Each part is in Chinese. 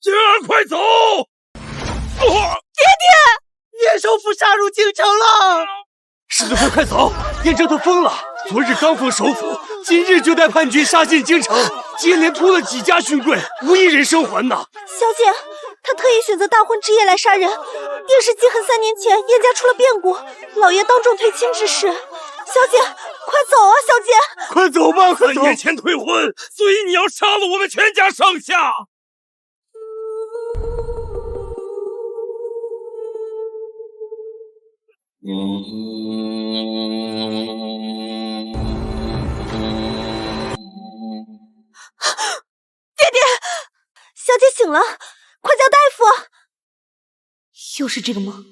景儿，快走！爹爹，叶首府杀入京城了！世子妃，快走！燕正都疯了，昨日刚封首府，今日就带叛军杀进京城，接连屠了几家勋贵，无一人生还呐！小姐，他特意选择大婚之夜来杀人，定是记恨3年前燕家出了变故，老爷当众退亲之事。小姐，快走啊！小姐，快走吧！3年前退婚，所以你要杀了我们全家上下。爹爹，小姐醒了，快叫大夫！又是这个梦，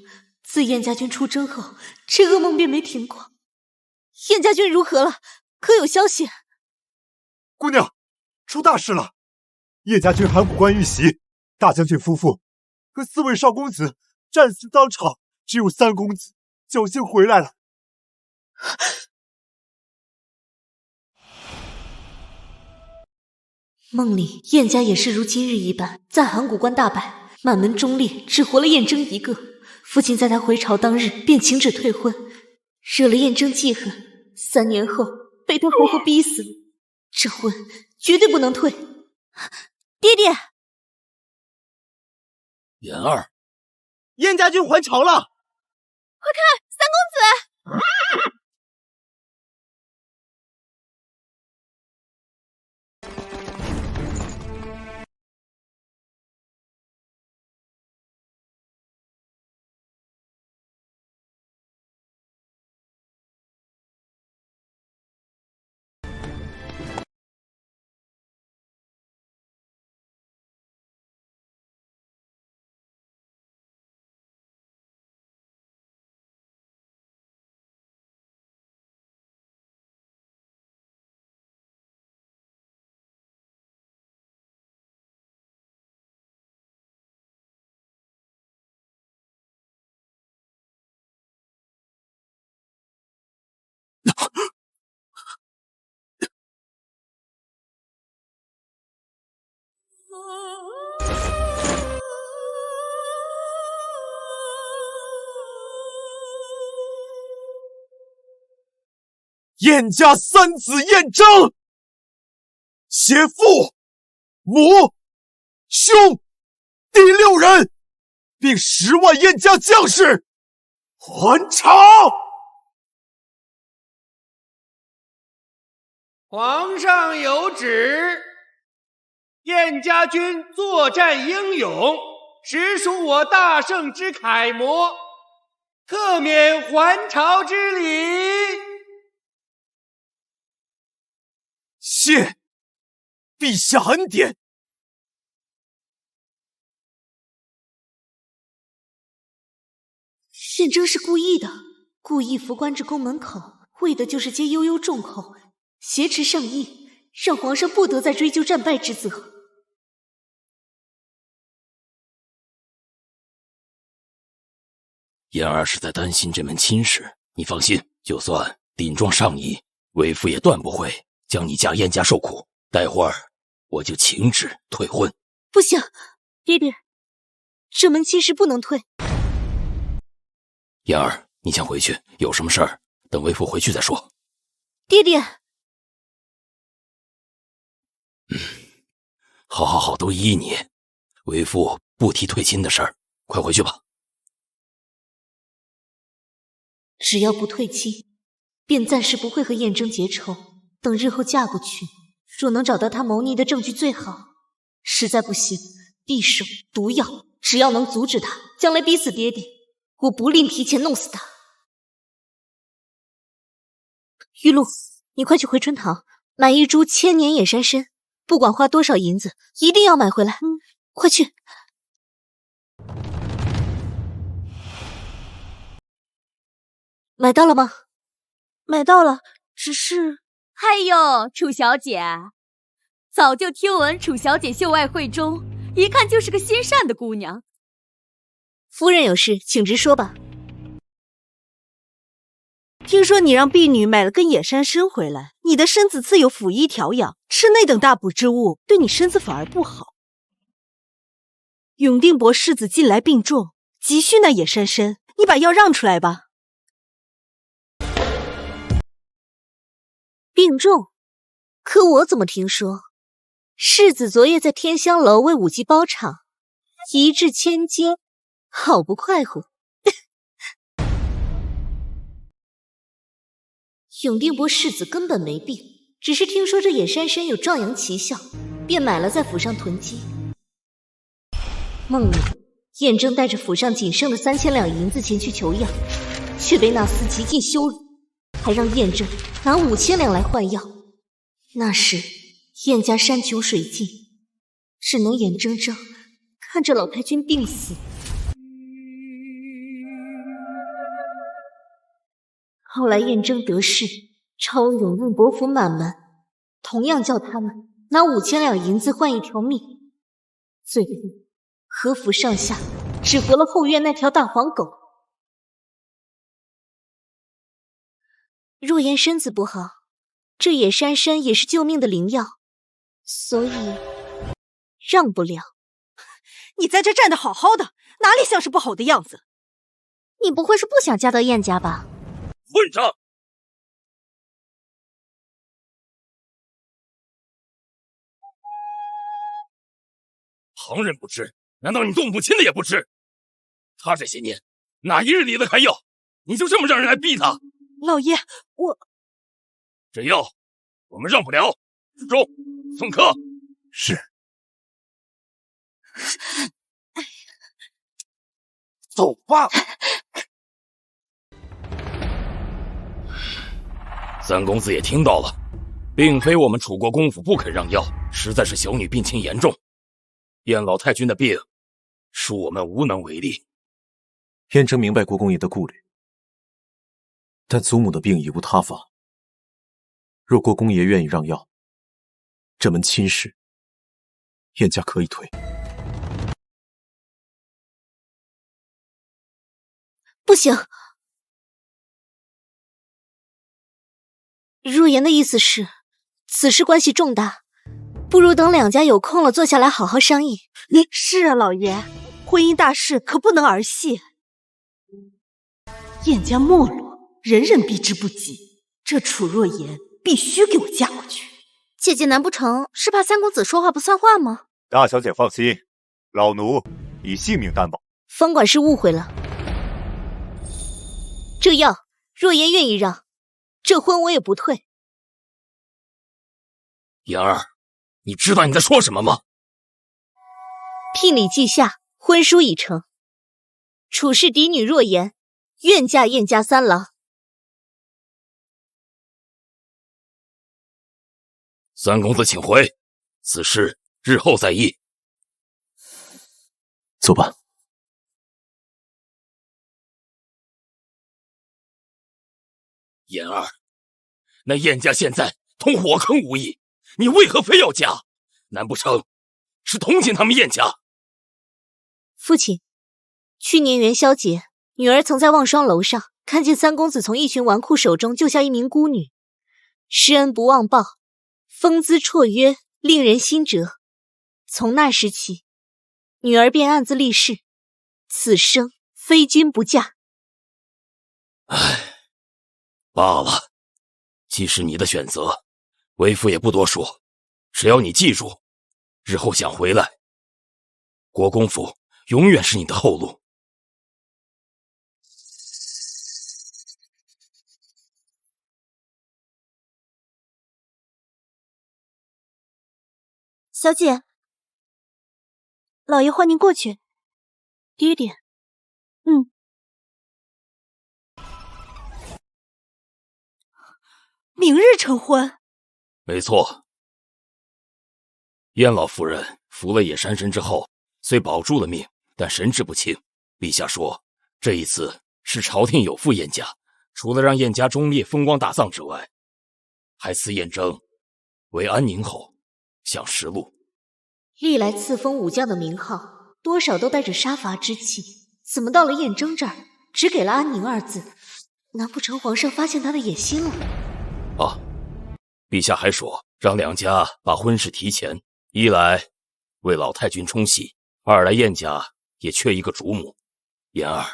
自燕家军出征后，这噩梦便没停过。燕家军如何了？可有消息？姑娘，出大事了！叶家军函谷关遇袭，大将军夫妇和4位少公子战死当场，只有3公子侥幸回来了。梦里燕家也是如今日一般，在函谷关大败，满门忠烈只活了燕征一个。父亲在他回朝当日便请旨退婚，惹了燕征记恨。3年后被他活活逼死，这婚绝对不能退。爹爹，妍儿，燕家军还朝了！快看，3公子！燕家3子燕征，携父、母、兄第6人，并10万燕家将士还朝。皇上有旨，燕家军作战英勇，实属我大圣之楷模，特免还朝之礼。谢陛下恩典。燕征是故意的，故意伏官至宫门口，为的就是接悠悠众口，挟持上意，让皇上不得再追究战败之责。燕儿是在担心这门亲事，你放心，就算顶撞上意，为父也断不会将你家燕家受苦。待会儿我就请旨退婚。不行，爹爹，这门亲事不能退。燕儿，你先回去，有什么事儿等为父回去再说。爹爹，好，都依你。为父不提退亲的事儿，快回去吧。只要不退亲，便暂时不会和燕征结仇。等日后嫁过去，若能找到他谋逆的证据最好。实在不行，匕首、毒药，只要能阻止他，将来逼死爹爹，我不吝提前弄死他。玉露，你快去回春堂买一株千年野山参，不管花多少银子，一定要买回来。快去。买到了吗？买到了，只是……哎呦，楚小姐，早就听闻楚小姐秀外慧中，一看就是个心善的姑娘。夫人有事，请直说吧。听说你让婢女买了根野山参回来，你的身子自有辅医调养，吃那等大补之物，对你身子反而不好。永定伯世子近来病重，急需那野山参，你把药让出来吧。病重？可我怎么听说，世子昨夜在天香楼为武姬包场，一掷千金，好不快活。永定伯世子根本没病，只是听说这野山参有壮阳奇效，便买了在府上囤积。梦里，燕征带着府上仅剩的3000两银子前去求药，却被那厮极尽羞辱，还让燕征拿5000两来换药。那时燕家山穷水尽，只能眼睁睁看着老太君病死。后来燕征得势，抄永定伯府满门，同样叫他们拿5000两银子换一条命。最后何府上下只活了后院那条大黄狗。若言身子不好，这野山参也是救命的灵药，所以让不了。你在这站得好好的，哪里像是不好的样子？你不会是不想嫁到燕家吧？混账！旁人不知，难道你做母亲的也不知？他这些年哪一日离得开药？你就这么让人来逼他？老爷，这药我们让不了。志忠，送客。是。走吧。三公子也听到了，并非我们楚国公府不肯让药，实在是小女病情严重，燕老太君的病，恕我们无能为力。燕征明白国公爷的顾虑，但祖母的病已无他法。若国公爷愿意让药，这门亲事，燕家可以推。不行。若言的意思是，此事关系重大，不如等两家有空了坐下来好好商议。是啊，老爷，婚姻大事可不能儿戏。燕家没落，人人避之不及，这楚若言必须给我嫁过去。姐姐难不成是怕三公子说话不算话吗？大小姐放心，老奴以性命担保。方管事误会了，这药若言愿意让，这婚我也不退。言儿，你知道你在说什么吗？聘礼记下，婚书已成，楚氏嫡女若言愿嫁燕家三郎。三公子请回，此事日后再议。走吧。言儿，那燕家现在同火坑无异，你为何非要嫁？难不成是同情他们燕家？父亲，去年元宵节，女儿曾在望霜楼上看见三公子从一群纨绔手中救下一名孤女，施恩不忘报，风姿绰约，令人心折。从那时起，女儿便暗自立誓，此生非君不嫁。唉，罢了，既是你的选择，为父也不多说。只要你记住，日后想回来，国公府永远是你的后路。小姐，老爷唤您过去。爹爹。明日成婚？没错。燕老夫人服了野山参之后，虽保住了命，但神志不清。陛下说，这一次是朝廷有负燕家，除了让燕家忠烈风光大葬之外，还赐燕征为安宁侯，享实禄。历来赐封武将的名号，多少都带着杀伐之气，怎么到了燕征这儿，只给了安宁二字？难不成皇上发现他的野心了？啊，陛下还说让两家把婚事提前，一来为老太君冲喜，二来燕家也缺一个主母。言儿，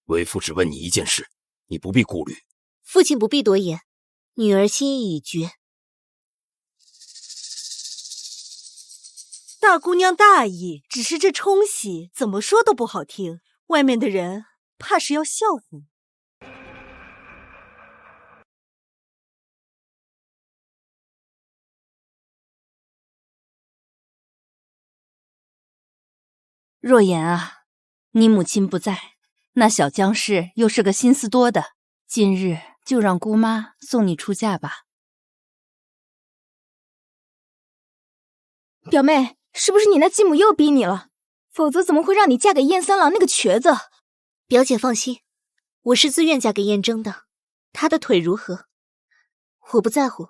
为父只问你一件事，你不必顾虑。父亲不必多言，女儿心意已决。大姑娘大意，只是这冲喜怎么说都不好听，外面的人怕是要笑话。若言啊，你母亲不在，那小江氏又是个心思多的，今日就让姑妈送你出嫁吧。表妹，是不是你那继母又逼你了？否则怎么会让你嫁给燕三郎那个瘸子？表姐放心，我是自愿嫁给燕征的，他的腿如何，我不在乎，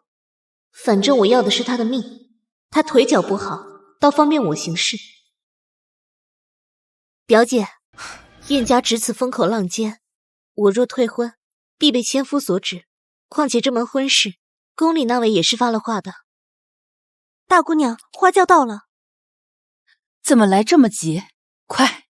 反正我要的是他的命，他腿脚不好，倒方便我行事。表姐，燕家值此风口浪尖，我若退婚，必被千夫所指。况且这门婚事，宫里那位也是发了话的。大姑娘，花轿到了。怎么来这么急？快！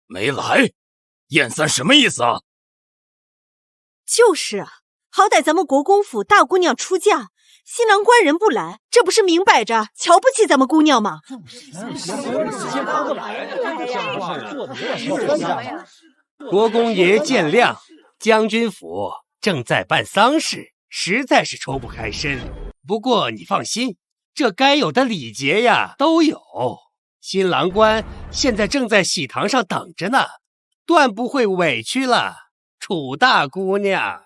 没来？燕三什么意思啊？就是啊，好歹咱们国公府大姑娘出嫁，新郎官人不来，这不是明摆着瞧不起咱们姑娘吗？国公爷见谅，将军府正在办丧事，实在是抽不开身。不过你放心，这该有的礼节呀都有。新郎官现在正在喜堂上等着呢，断不会委屈了楚大姑娘。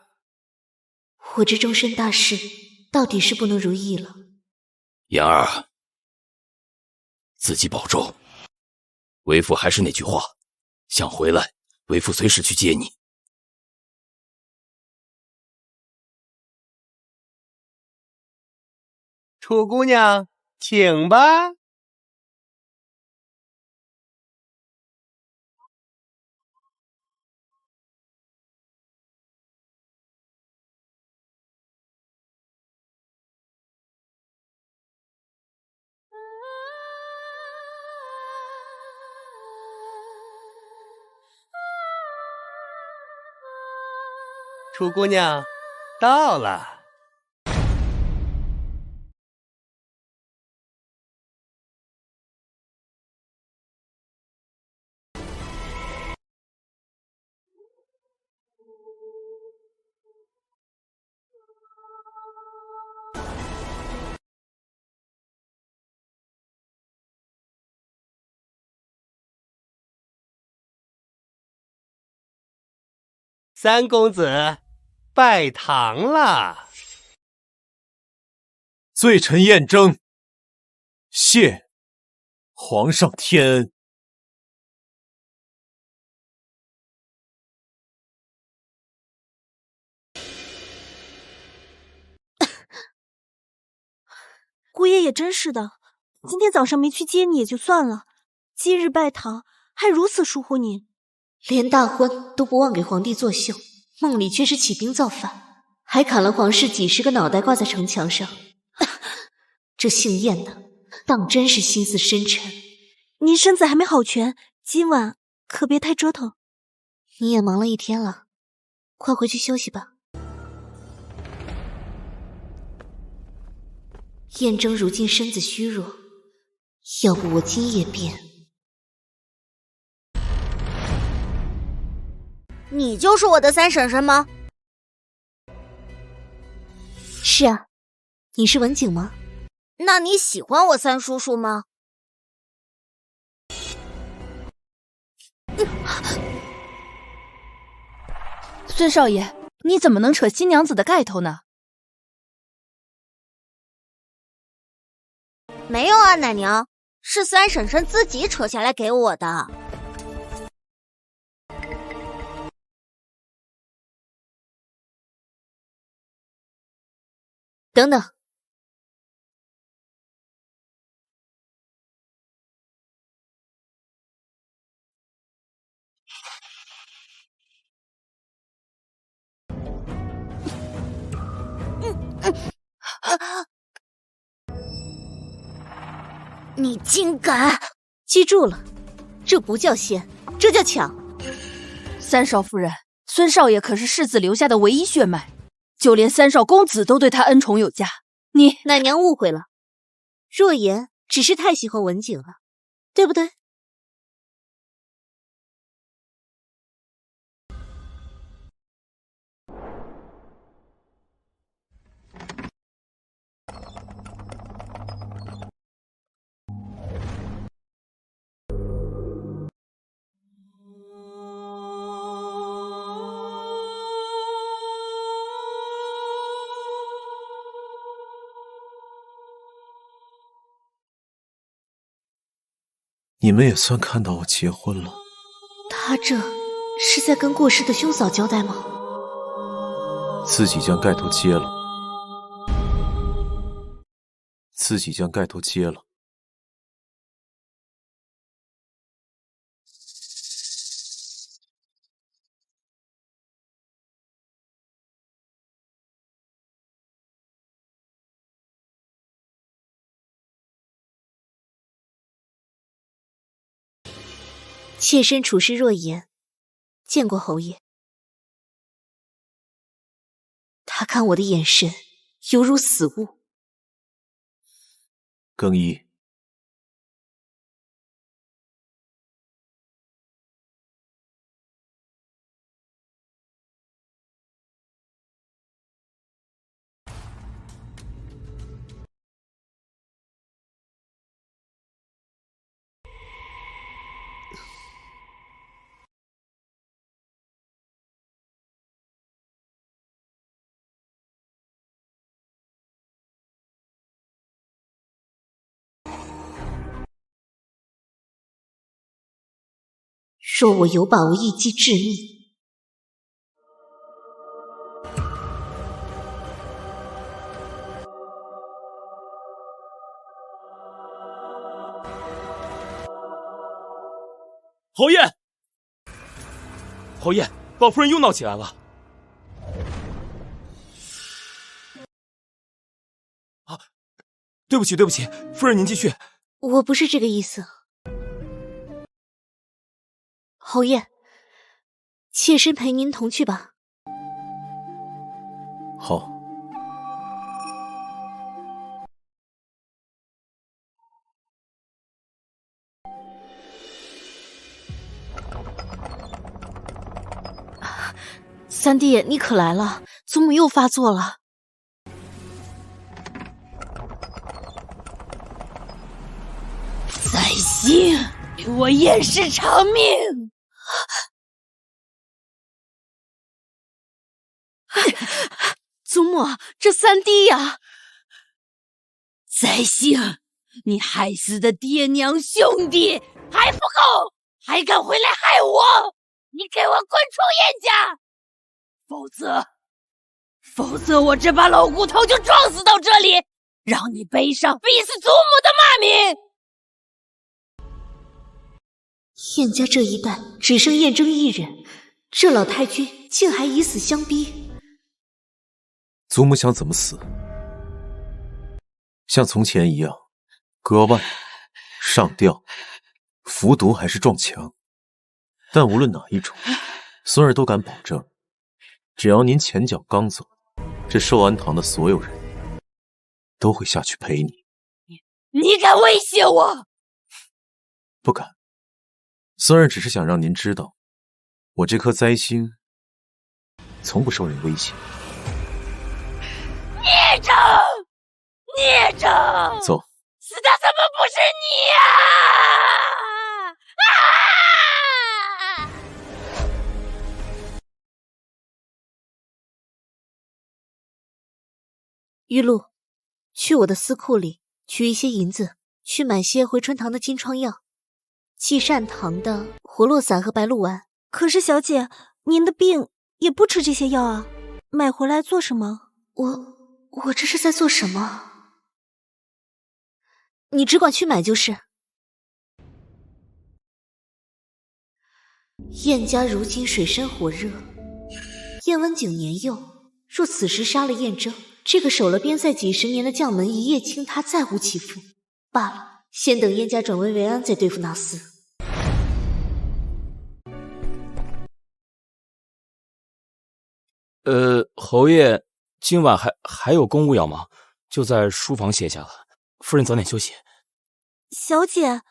我这终身大事到底是不能如意了。言儿，自己保重。为父还是那句话，想回来，为父随时去接你。楚姑娘，请吧。楚姑娘，到了。三公子，拜堂了。罪臣燕征，谢皇上天恩。姑爷也真是的，今天早上没去接你也就算了，今日拜堂还如此疏忽你。连大婚都不忘给皇帝作秀，梦里却是起兵造反，还砍了皇室几十个脑袋挂在城墙上。这姓燕的当真是心思深沉。您身子还没好全，今晚可别太折腾。你也忙了一天了，快回去休息吧。燕征如今身子虚弱，要不我今夜便……你就是我的三婶婶吗？是啊，你是文景吗？那你喜欢我三叔叔吗？孙少爷，你怎么能扯新娘子的盖头呢？没有啊，奶娘，是三婶婶自己扯下来给我的。等等，你竟敢！记住了，这不叫仙，这叫抢。三少夫人，孙少爷可是世子留下的唯一血脉，就连三少公子都对他恩宠有加。你奶娘误会了，若言只是太喜欢文景了，对不对？你们也算看到我结婚了。他这是在跟过世的兄嫂交代吗？自己将盖头揭了，自己将盖头揭了。妾身处事若言，见过侯爷。他看我的眼神犹如死物。更衣。若我有把握一击致命，侯爷，侯爷，老夫人又闹起来了。啊，对不起，对不起，夫人您继续。我不是这个意思。侯爷，妾身陪您同去吧。好。三弟，你可来了，祖母又发作了。在心，给我验尸偿命！祖母，这三弟呀！在心，你害死的爹娘兄弟还不够，还敢回来害我！你给我滚出燕家！否则我这把老骨头就撞死到这里，让你背上逼死祖母的骂名！燕家这一代只剩燕征一人，这老太君竟还以死相逼。祖母想怎么死？像从前一样，割腕、上吊、服毒还是撞墙？但无论哪一种，孙儿都敢保证，只要您前脚刚走，这寿安堂的所有人都会下去陪你。你敢威胁我？不敢。孙儿只是想让您知道，我这颗灾星从不受人威胁。孽障！孽障！走。死的怎么不是你呀？玉露，去我的司库里取一些银子，去买些回春堂的金疮药，济善堂的活络散和白鹿丸。可是小姐，您的病也不吃这些药啊，买回来做什么？我这是在做什么？你只管去买就是。燕家如今水深火热，燕文景年幼，若此时杀了燕征，这个守了边塞几十年的将门一夜倾塌，再无其父。罢了，先等燕家转危为安，再对付那厮。侯爷，今晚还有公务要忙，就在书房歇下了。夫人早点休息。小姐，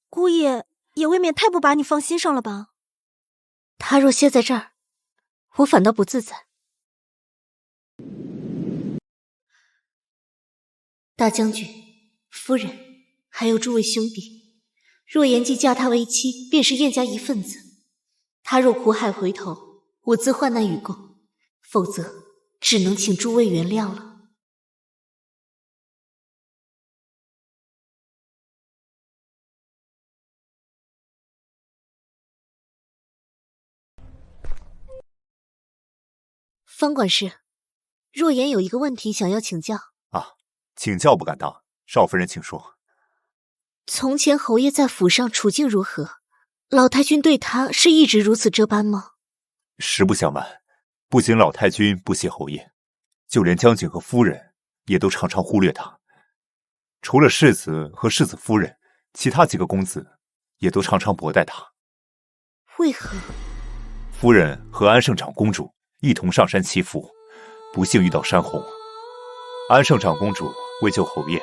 姑爷也未免太不把你放心上了吧？他若歇在这儿，我反倒不自在。大将军、夫人，还有诸位兄弟，若言既嫁他为妻，便是燕家一份子。他若苦海回头，我自患难与共，否则只能请诸位原谅了。方管事，若言有一个问题想要请教。啊，请教不敢当，少夫人请说。从前侯爷在府上处境如何？老太君对他是一直如此这般吗？实不相瞒，不仅老太君不惜侯爷，就连将军和夫人也都常常忽略他。除了世子和世子夫人，其他几个公子也都常常薄待他。为何？夫人和安圣长公主一同上山祈福，不幸遇到山洪。安圣长公主为救侯爷，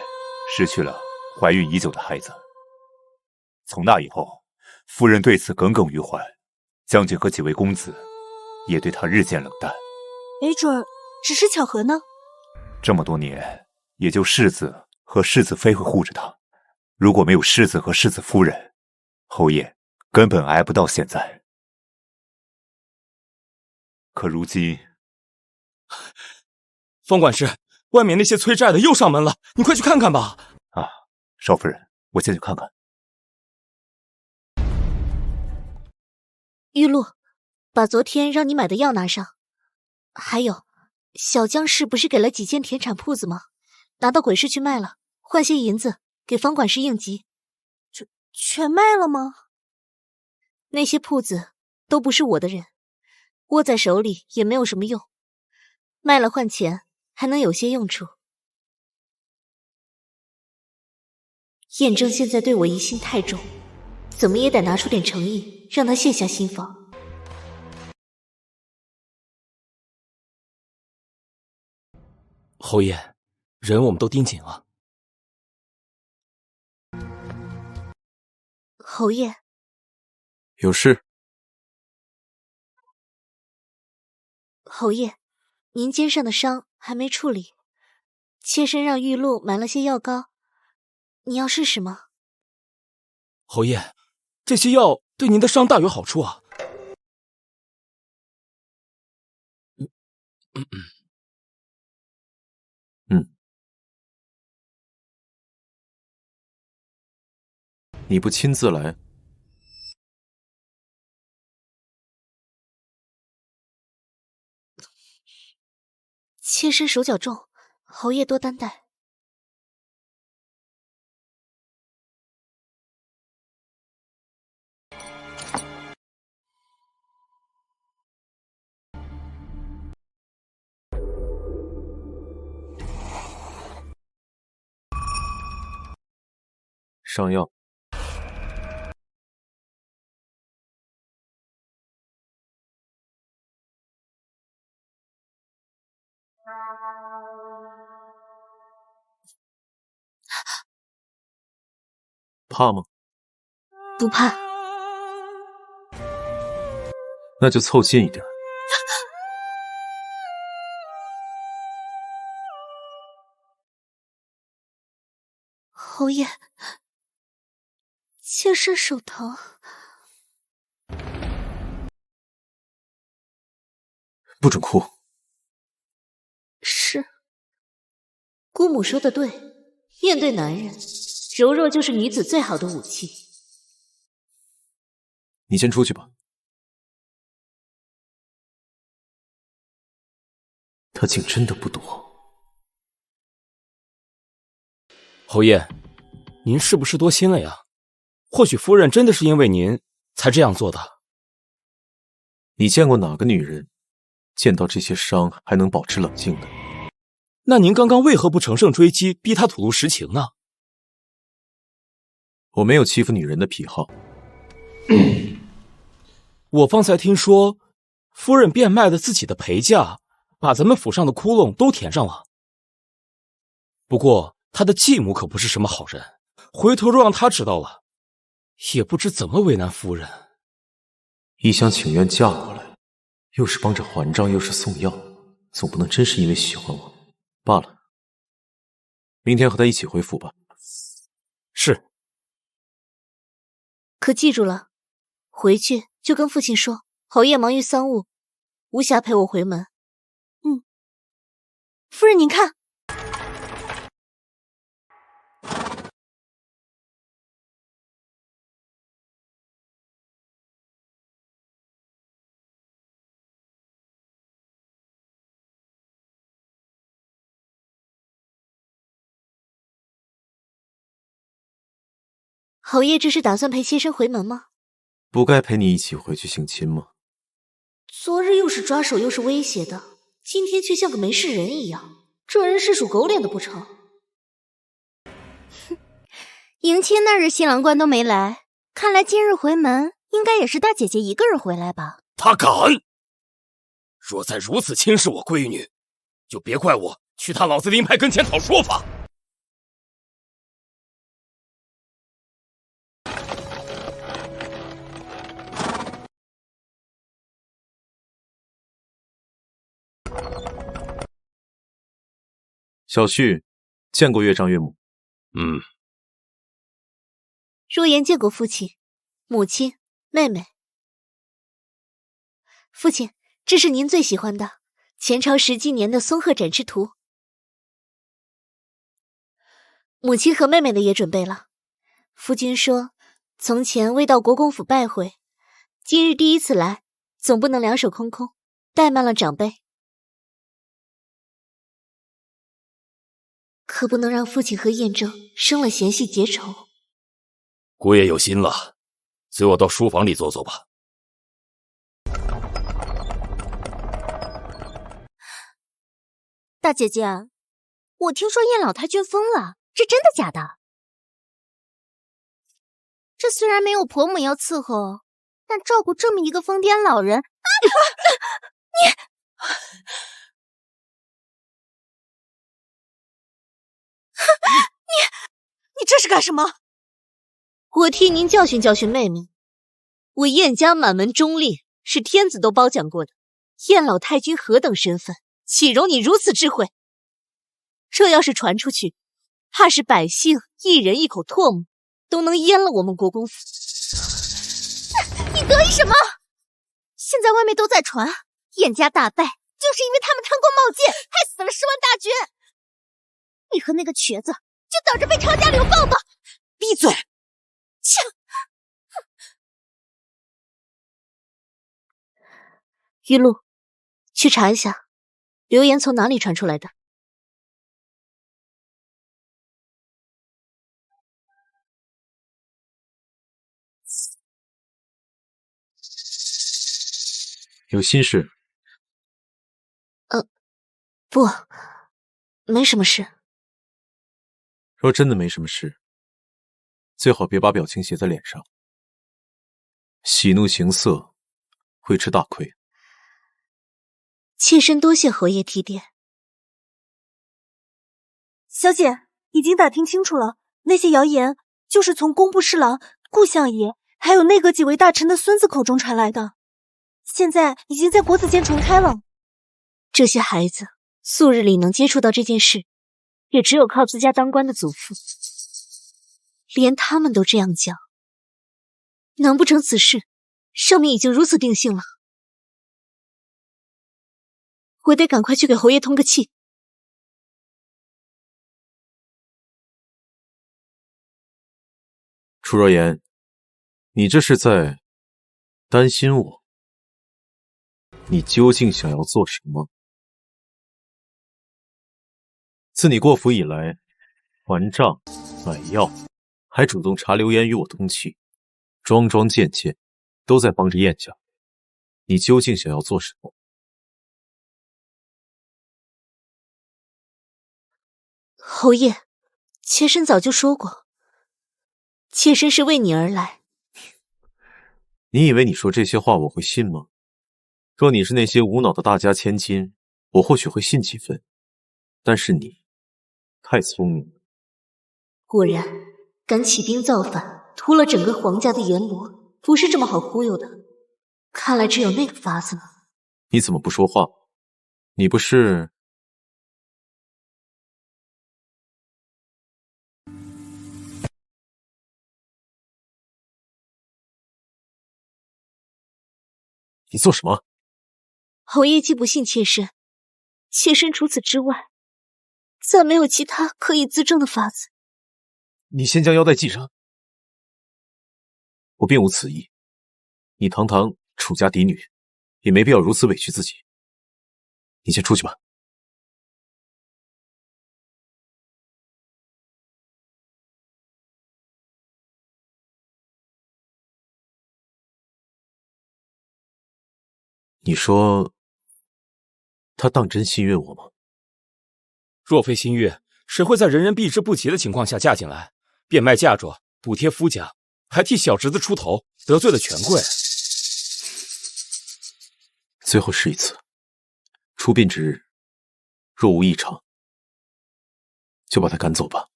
失去了怀孕已久的孩子。从那以后，夫人对此耿耿于怀，将军和几位公子也对她日渐冷淡。没准儿只是巧合呢。这么多年，也就世子和世子妃会护着她。如果没有世子和世子夫人，侯爷根本挨不到现在。可如今，方管事，外面那些催债的又上门了，你快去看看吧。啊，少夫人，我先去看看。玉露，把昨天让你买的药拿上。还有，小江氏不是给了几间田产铺子吗？拿到鬼市去卖了，换些银子给方管事应急。全卖了吗？那些铺子都不是我的人，握在手里也没有什么用，卖了换钱还能有些用处。燕征现在对我疑心太重，怎么也得拿出点诚意，让他卸下心防。侯爷，人我们都盯紧了。侯爷，有事？侯爷，您肩上的伤还没处理，妾身让玉露买了些药膏，你要试试吗？侯爷，这些药对您的伤大有好处啊。你不亲自来？妾身手脚重，侯爷多担待。上药。怕吗？不怕。那就凑近一点。侯爷，妾身手疼。不准哭。是，姑母说的对，面对男人，柔弱就是女子最好的武器。你先出去吧。他竟真的不躲。侯爷，您是不是多心了呀？或许夫人真的是因为您才这样做的。你见过哪个女人见到这些伤还能保持冷静的？那您刚刚为何不乘胜追击，逼她吐露实情呢？我没有欺负女人的癖好。我方才听说，夫人变卖了自己的陪嫁，把咱们府上的窟窿都填上了。不过她的继母可不是什么好人，回头若让她知道了，也不知怎么为难夫人。一厢情愿嫁过来，又是帮着还账，又是送药，总不能真是因为喜欢我。罢了，明天和他一起回府吧。是。可记住了，回去就跟父亲说，侯爷忙于丧务，无暇陪我回门。夫人您看。侯爷这是打算陪妾身回门吗？不该陪你一起回去性侵吗？昨日又是抓手又是威胁的，今天却像个没事人一样，这人是属狗脸的不成？哼，迎亲那日新郎官都没来，看来今日回门应该也是大姐姐一个人回来吧？他敢！若再如此轻视我闺女，就别怪我去他老子林派跟前讨说法。小旭见过岳丈岳母。若言见过父亲、母亲、妹妹。父亲，这是您最喜欢的前朝10纪年的松鹤展翅图。母亲和妹妹的也准备了。夫君说，从前未到国公府拜会，今日第一次来，总不能两手空空，怠慢了长辈。可不能让父亲和燕征生了嫌隙结仇。姑爷有心了，随我到书房里坐坐吧。大姐姐，我听说燕老太君疯了，这真的假的？这虽然没有婆母要伺候，但照顾这么一个疯癫老人，你这是干什么？我替您教训教训妹妹。我燕家满门忠烈，是天子都褒奖过的。燕老太君何等身份，岂容你如此智慧？这要是传出去，怕是百姓一人一口唾沫，都能淹了我们国公府。你得意什么？现在外面都在传燕家大败，就是因为他们贪官冒进，害死了10万大军。你和那个瘸子就等着被抄家流放吧！闭嘴！切！玉露，去查一下，流言从哪里传出来的。有心事？不，没什么事。若真的没什么事，最好别把表情写在脸上，喜怒形色会吃大亏。妾身多谢侯爷提点。小姐，已经打听清楚了，那些谣言就是从工部侍郎、顾相爷还有内阁几位大臣的孙子口中传来的，现在已经在国子监传开了。这些孩子素日里能接触到这件事，也只有靠自家当官的祖父。连他们都这样讲，难不成此事上面已经如此定性了？我得赶快去给侯爷通个气。楚若言，你这是在担心我？你究竟想要做什么？自你过府以来，还账、买药，还主动查流言与我通气，桩桩件件都在帮着燕家。你究竟想要做什么？侯爷，妾身早就说过，妾身是为你而来。你以为你说这些话我会信吗？若你是那些无脑的大家千金，我或许会信几分，但是你太聪明了。果然，敢起兵造反，屠了整个皇家的阎罗，不是这么好忽悠的。看来只有那个法子了。你怎么不说话？你不是……你做什么？侯爷既不信妾身，妾身除此之外，再没有其他可以自证的法子。你先将腰带系上。我并无此意。你堂堂楚家嫡女，也没必要如此委屈自己。你先出去吧。你说他当真心悦我吗？若非心悦，谁会在人人避之不及的情况下嫁进来，变卖嫁妆，补贴夫家，还替小侄子出头，得罪了权贵？最后试一次，出殡之日，若无异常，就把他赶走吧。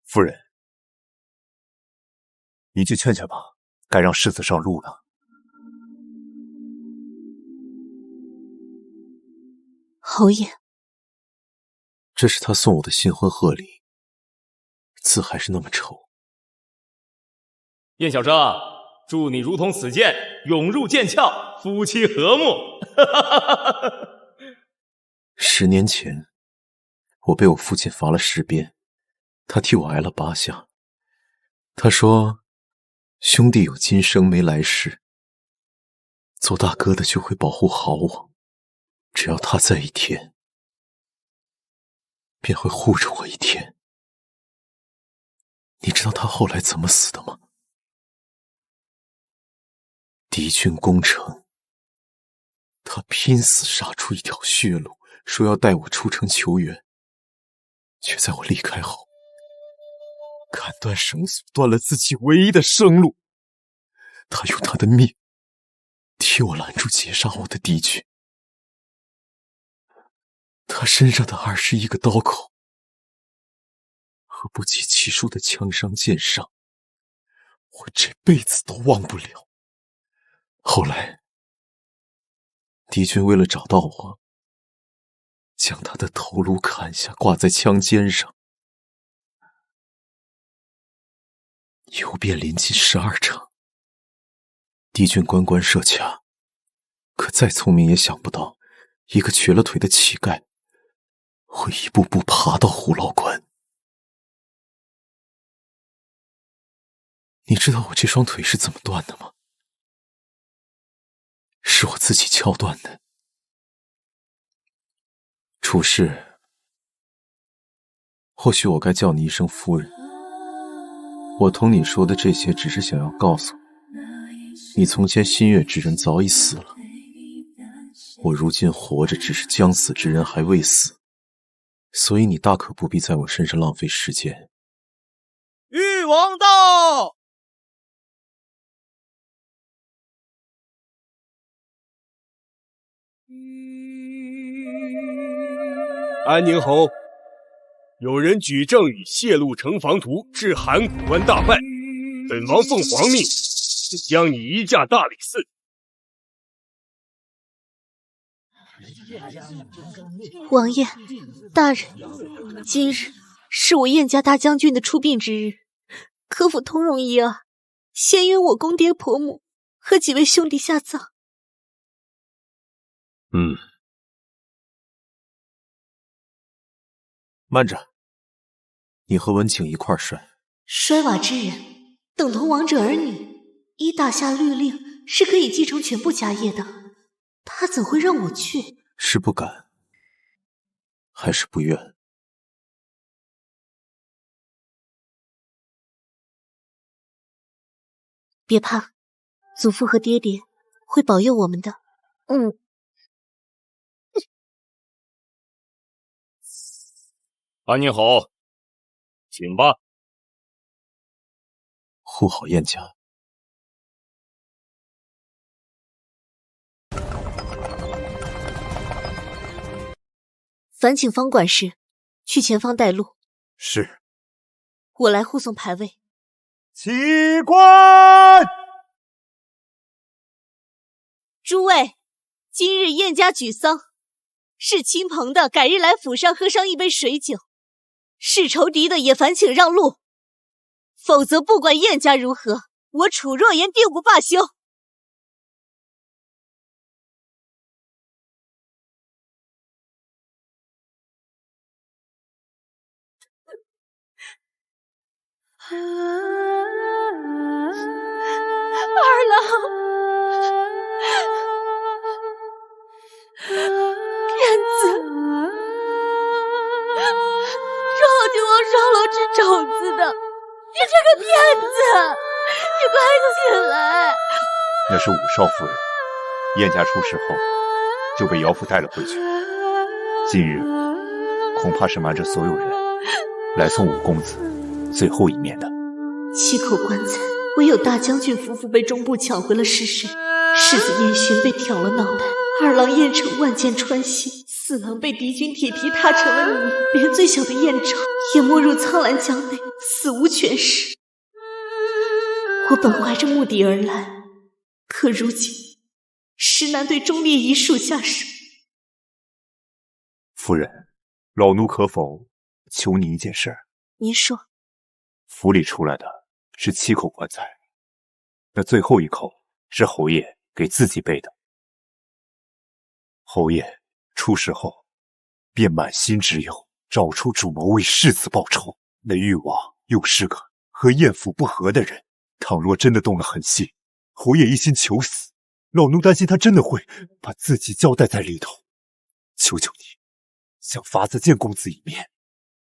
夫人，你去劝劝吧，该让世子上路了。侯爷，这是他送我的新婚贺礼，字还是那么丑。燕小生，祝你如同此剑，永入剑鞘，夫妻和睦。10年前，我被我父亲罚了10鞭，他替我挨了8下。他说，兄弟有今生没来世，做大哥的就会保护好我，只要他在一天，便会护着我一天。你知道他后来怎么死的吗？敌军攻城，他拼死杀出一条血路，说要带我出城求援，却在我离开后砍断绳索，断了自己唯一的生路。他用他的命替我拦住截杀我的敌军。他身上的21个刀口和不计其数的枪伤剑伤，我这辈子都忘不了。后来敌军为了找到我，将他的头颅砍下，挂在枪尖上。游遍临近12场，敌军关关设卡，可再聪明也想不到，一个瘸了腿的乞丐会一步步爬到虎牢关。你知道我这双腿是怎么断的吗？是我自己敲断的。处事，或许我该叫你一声夫人。我同你说的这些，只是想要告诉你，从前心悦之人早已死了，我如今活着，只是将死之人还未死，所以你大可不必在我身上浪费时间。玉王到！安宁侯，有人举证与泄露城防图，致函谷关大败，本王奉皇命，将你移驾大理寺。王爷，大人，今日是我燕家大将军的出殡之日，可否通融一二，先允我公爹婆母和几位兄弟下葬？慢着，你和文景一块摔。摔瓦之人等同王者儿女，依大夏律令是可以继承全部家业的，他怎会让我去？是不敢，还是不愿。别怕，祖父和爹爹会保佑我们的。安宁侯，请吧。护好燕家。烦请方管事去前方带路。是。我来护送牌位。起官！诸位，今日燕家举丧，是亲朋的改日来府上喝上一杯水酒，是仇敌的也烦请让路，否则不管燕家如何，我楚若言定不罢休。二郎，骗子！说好去往双楼吃肘子的，你这个骗子！你快起来！那是武少夫人，燕家出事后就被姚府带了回去，今日恐怕是瞒着所有人来送武公子最后一面的。7口棺材，唯有大将军夫妇被中部抢回了尸身，世子燕勋被挑了脑袋，二郎燕城万箭穿心，四郎被敌军铁蹄踏成了泥，连最小的燕州也没入苍兰江内，死无全尸。我本怀着目的而来，可如今实难对忠烈遗属下手。夫人，老奴可否求你一件事？您说。府里出来的是7口棺材，那最后一口是侯爷给自己备的。侯爷出事后便满心只有找出主谋为世子报仇，那誉王又是个和燕府不和的人，倘若真的动了狠心，侯爷一心求死，老奴担心他真的会把自己交代在里头。求求你，想法子见公子一面，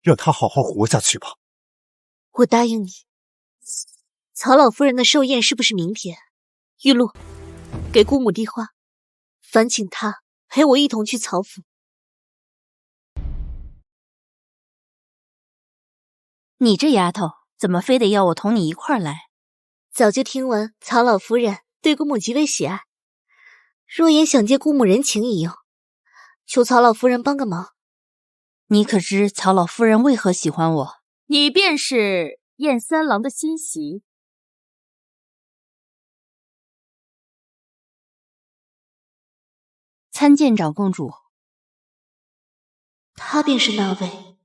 让他好好活下去吧。我答应你。曹老夫人的寿宴是不是明天？玉露，给姑母递话，烦请她陪我一同去曹府。你这丫头怎么非得要我同你一块儿来？早就听闻曹老夫人对姑母极为喜爱，若言想借姑母人情一用，求曹老夫人帮个忙。你可知曹老夫人为何喜欢我？你便是燕三郎的新媳。参见长公主。她便是那位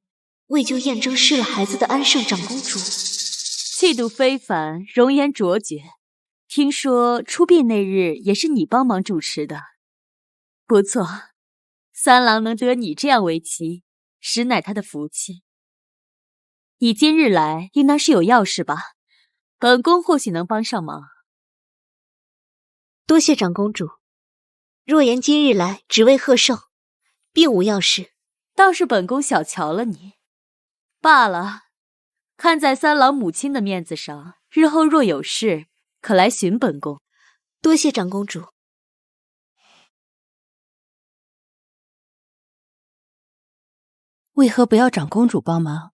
为救燕征失了孩子的安胜长公主，气度非凡，容颜卓绝。听说出殡那日也是你帮忙主持的，不错。三郎能得你这样为妻，实乃他的福气。你今日来，应当是有要事吧？本宫或许能帮上忙。多谢长公主。若言今日来只为贺寿，并无要事。倒是本宫小瞧了你。罢了，看在三郎母亲的面子上，日后若有事，可来寻本宫。多谢长公主。为何不要长公主帮忙？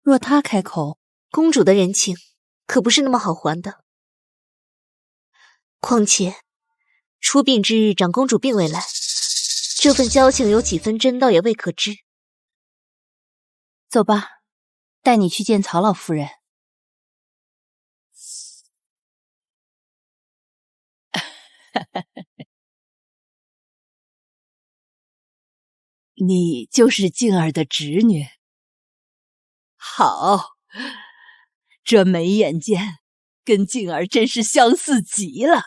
若她开口，公主的人情可不是那么好还的。况且出殡之日，长公主并未来，这份交情有几分真，倒也未可知。走吧，带你去见曹老夫人。你就是静儿的侄女。好，这眉眼间跟静儿真是相似极了。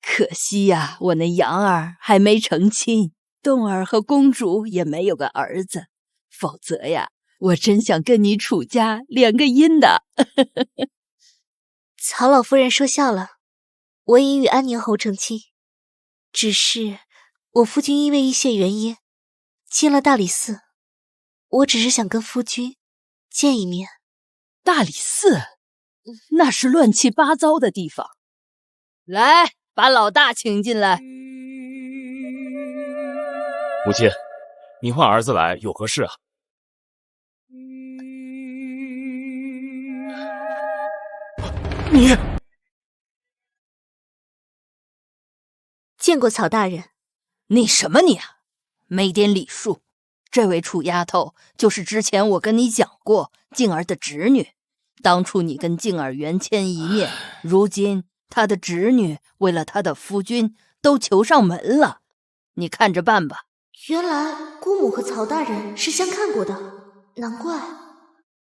可惜呀，我那杨儿还没成亲，冬儿和公主也没有个儿子，否则呀，我真想跟你楚家连个姻的。曹老夫人说笑了，我已与安宁侯成亲，只是我夫君因为一些原因进了大理寺，我只是想跟夫君见一面。大理寺，那是乱七八糟的地方。来，把老大请进来。母亲，你唤儿子来有何事啊？你见过曹大人。你什么你啊？没点礼数。这位楚丫头就是之前我跟你讲过静儿的侄女，当初你跟静儿缘牵一面，如今她的侄女为了她的夫君都求上门了，你看着办吧。原来姑母和曹大人是相看过的，难怪。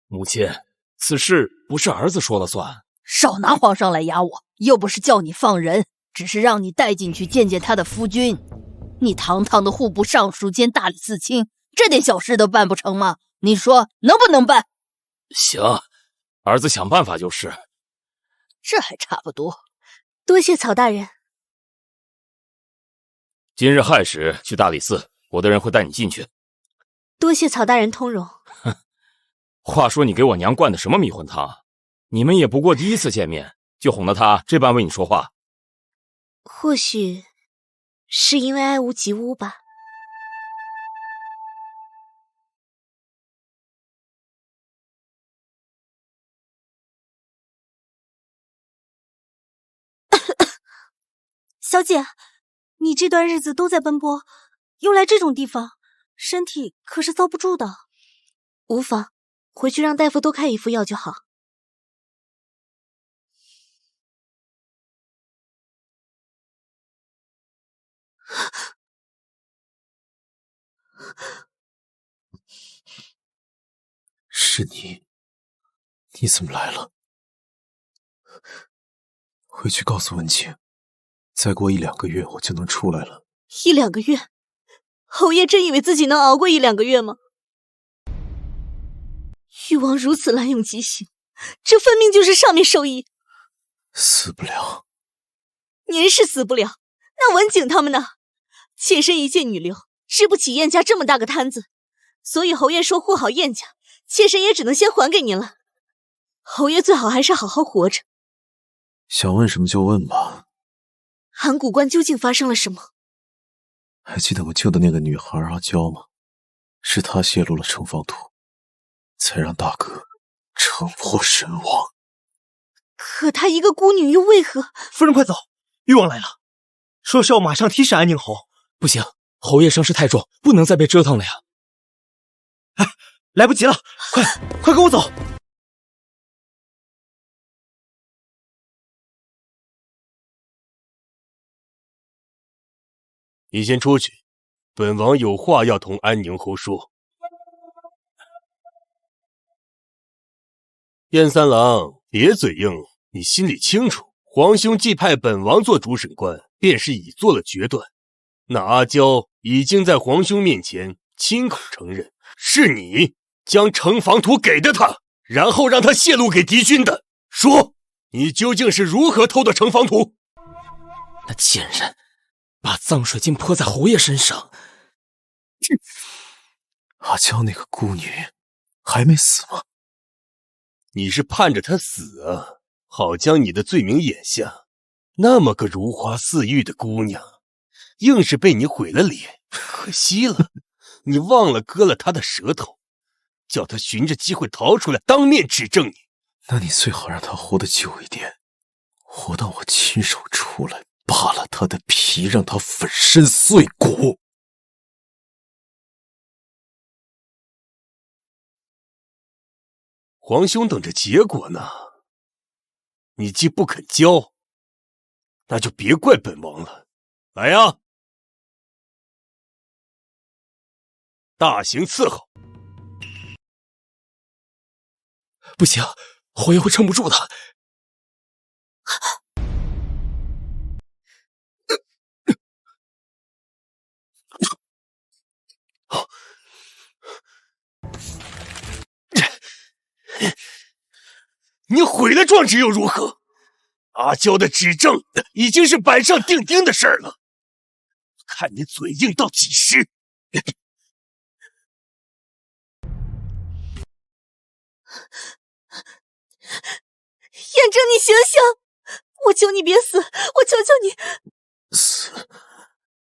母亲，此事不是儿子说了算。少拿皇上来压我，又不是叫你放人，只是让你带进去见见他的夫君。你堂堂的户部尚书兼大理寺卿，这点小事都办不成吗？你说能不能办？行，儿子想办法就是。这还差不多。多谢曹大人。今日亥时去大理寺，我的人会带你进去。多谢曹大人通融。话说你给我娘灌的什么迷魂汤？你们也不过第一次见面，就哄得她这般为你说话。或许是因为爱屋及乌吧。小姐，你这段日子都在奔波，又来这种地方，身体可是遭不住的。无妨，回去让大夫多开一副药就好。是你？你怎么来了？回去告诉文静，再过1-2个月我就能出来了。1-2个月？侯爷真以为自己能熬过1-2个月吗？誉王如此滥用极刑，这分明就是上面授意。死不了。您是死不了，那文景他们呢？妾身一介女流，支不起燕家这么大个摊子，所以侯爷说护好燕家，妾身也只能先还给您了。侯爷最好还是好好活着。想问什么就问吧。函谷关究竟发生了什么？还记得我救的那个女孩阿娇吗？是她泄露了城防图，才让大哥城破身亡。可她一个孤女又为何……夫人快走，誉王来了，说是要马上提审安宁侯。不行，侯爷声势太重，不能再被折腾了呀。哎，来不及了，快跟我走。你先出去，本王有话要同安宁侯说。燕三郎，别嘴硬，你心里清楚，皇兄既派本王做主审官，便是已做了决断。那阿娇已经在皇兄面前亲口承认，是你将城防图给的他，然后让他泄露给敌军的。说，你究竟是如何偷的城防图？那贱人把脏水竟泼在侯爷身上。阿娇那个孤女还没死吗？你是盼着她死啊，好将你的罪名掩下。那么个如花似玉的姑娘，硬是被你毁了脸，可惜了。你忘了割了她的舌头，叫她寻着机会逃出来，当面指证你。那你最好让她活得久一点，活到我亲手出来，扒了她的皮，让她粉身碎骨。皇兄等着结果呢。你既不肯交，那就别怪本王了。来呀，大刑伺候。不行，侯爷会撑不住的。你毁了壮志又如何？阿娇的指证已经是板上钉钉的事儿了，看你嘴硬到几时。彦正，你醒醒！我求你别死，我求求你！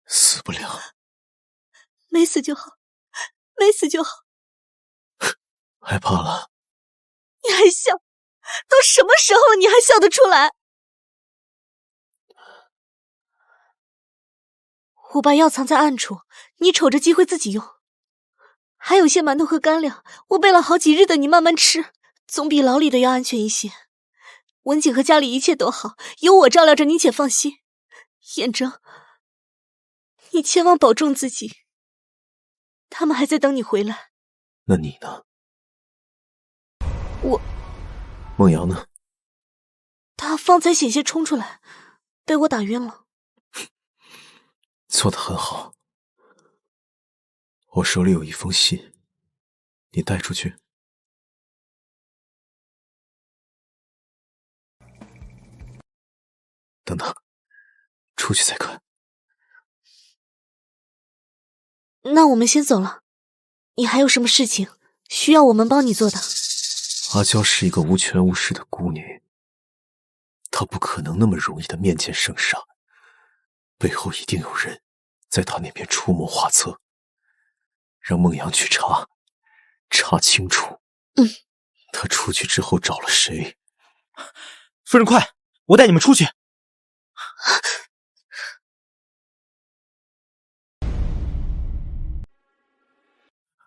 死不了，没死就好，没死就好。害怕了？你还笑？都什么时候了，你还笑得出来？我把药藏在暗处，你瞅着机会自己用。还有些馒头和干粮，我备了好几日的，你慢慢吃，总比牢里的要安全一些。文景和家里一切都好，有我照料着，你且放心。彦正，你千万保重自己，他们还在等你回来。那你呢？孟阳呢？他方才险些冲出来，被我打晕了。做得很好。我手里有一封信，你带出去。等等，出去再看。那我们先走了，你还有什么事情需要我们帮你做的？阿娇是一个无权无势的孤女，她不可能那么容易的面见圣上，背后一定有人在她那边出谋划策，让孟阳去查清楚。她出去之后找了谁？夫人快，我带你们出去。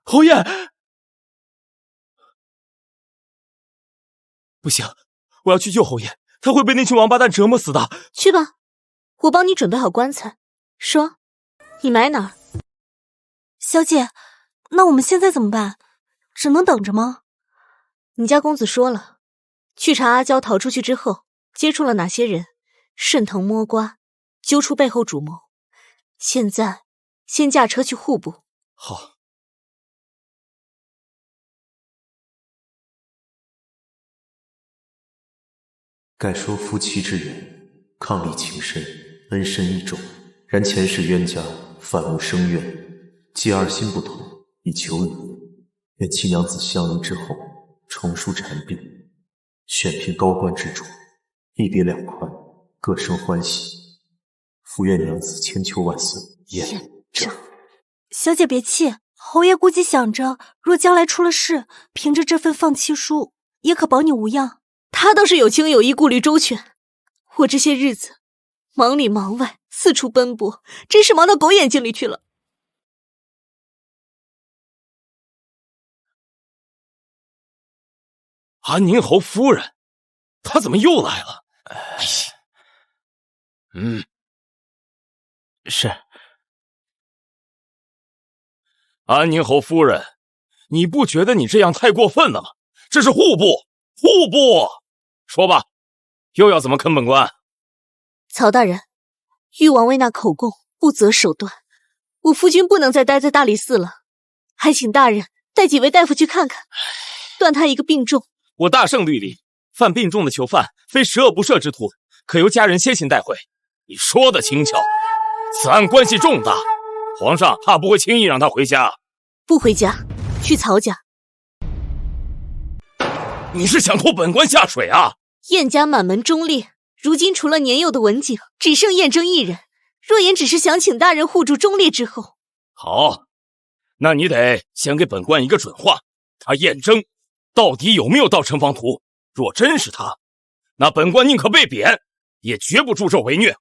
侯爷，不行，我要去救侯爷，他会被那群王八蛋折磨死的。去吧，我帮你准备好棺材。说，你埋哪儿？小姐，那我们现在怎么办？只能等着吗？你家公子说了，去查阿娇逃出去之后接触了哪些人，顺藤摸瓜，揪出背后主谋。现在先驾车去户部。好。盖说夫妻之缘，伉俪情深，恩深义重。然前世冤家反目生怨，继而心不同，以求离。愿七娘子相依之后，重梳蝉鬓，选聘高官之主，一别两宽，各生欢喜。福愿娘子千秋万岁。彦正，小姐别气，侯爷估计想着，若将来出了事，凭着这份放弃书，也可保你无恙。他倒是有情有义，顾虑周全。我这些日子忙里忙外，四处奔波，真是忙到狗眼睛里去了。安宁侯夫人，她怎么又来了？是。安宁侯夫人，你不觉得你这样太过分了吗？这是户部，说吧，又要怎么坑本官？曹大人，誉王为那口供不择手段，我夫君不能再待在大理寺了，还请大人带几位大夫去看看，断他一个病重。我大圣律例，犯病重的囚犯，非十恶不赦之徒，可由家人先行带回。你说的轻巧，此案关系重大，皇上怕不会轻易让他回家。不回家，去曹家。你是想拖本官下水啊？燕家满门忠烈，如今除了年幼的文景，只剩燕征一人。若言只是想请大人护住忠烈之后，好，那你得先给本官一个准话，他燕征到底有没有到城防图？若真是他，那本官宁可被贬，也绝不助纣为虐。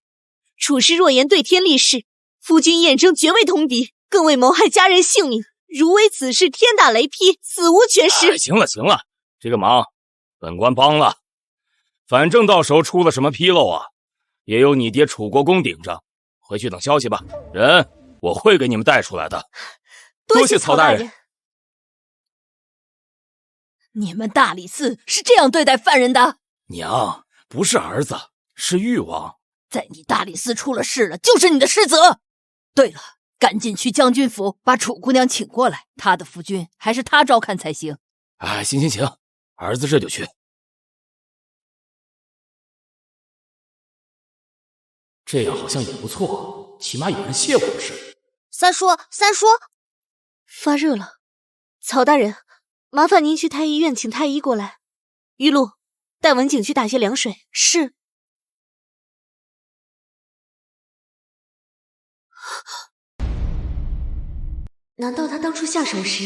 处事若言对天立誓，夫君燕征绝未通敌，更未谋害家人性命。如为此事天打雷劈，死无全尸。行了，这个忙本官帮了，反正到时候出了什么纰漏啊，也有你爹楚国公顶着。回去等消息吧，人我会给你们带出来的。多谢曹大人。你们大理寺是这样对待犯人的？娘，不是儿子，是誉王。在你大理寺出了事了，就是你的失责。对了，赶紧去将军府把楚姑娘请过来，她的夫君还是她照看才行。哎，行，儿子这就去。这样好像也不错，起码有人谢我的事。三叔，发热了。曹大人，麻烦您去太医院请太医过来。玉露，带文景去打些凉水。是。难道他当初下手时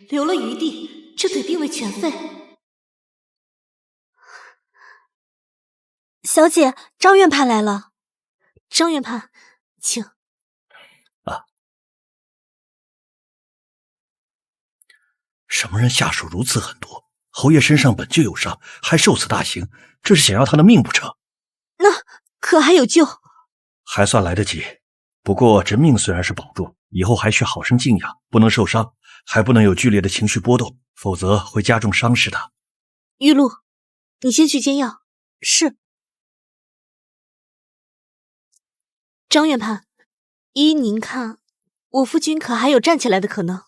留了余地，这腿并未全废？小姐，张院判来了。张院判，请。什么人下手如此狠毒？侯爷身上本就有伤，还受此大刑，这是想要他的命不成？那可还有救？还算来得及，不过这命虽然是保住，以后还需好生静养，不能受伤，还不能有剧烈的情绪波动，否则会加重伤势的。玉露，你先去煎药。是。张院判，依您看，我夫君可还有站起来的可能？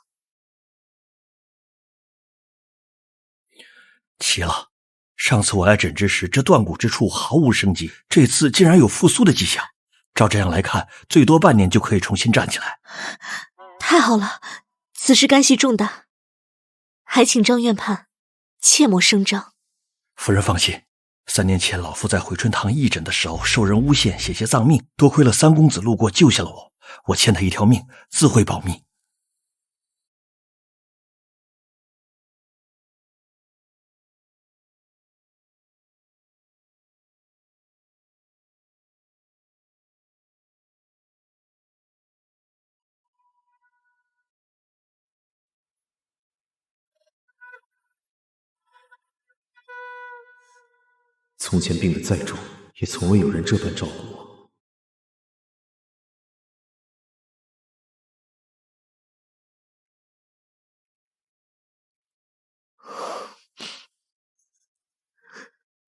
奇了，上次我来诊治时，这断骨之处毫无生机，这次竟然有复苏的迹象。照这样来看，最多半年就可以重新站起来。太好了，此事干系重大，还请张院判切莫声张。夫人放心，3年前老夫在回春堂义诊的时候，受人诬陷险些丧命，多亏了三公子路过救下了我，我欠他一条命，自会保密。从前病得再重，也从未有人这般照顾我。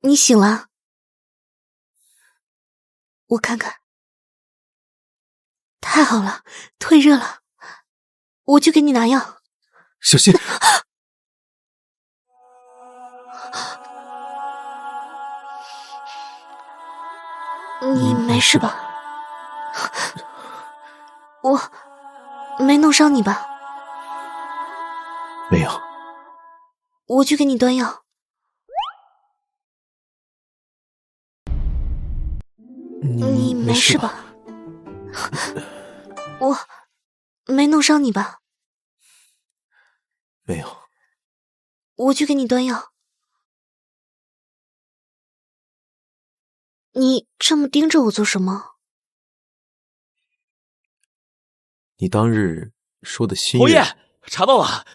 你醒了，我看看。太好了，退热了，我去给你拿药。小心！你没事吧？我没弄伤你吧？没有。我去给你端药。你没事吧？我没弄伤你吧？没有。我去给你端药。你这么盯着我做什么？你当日说的心侯爷愿，查到了。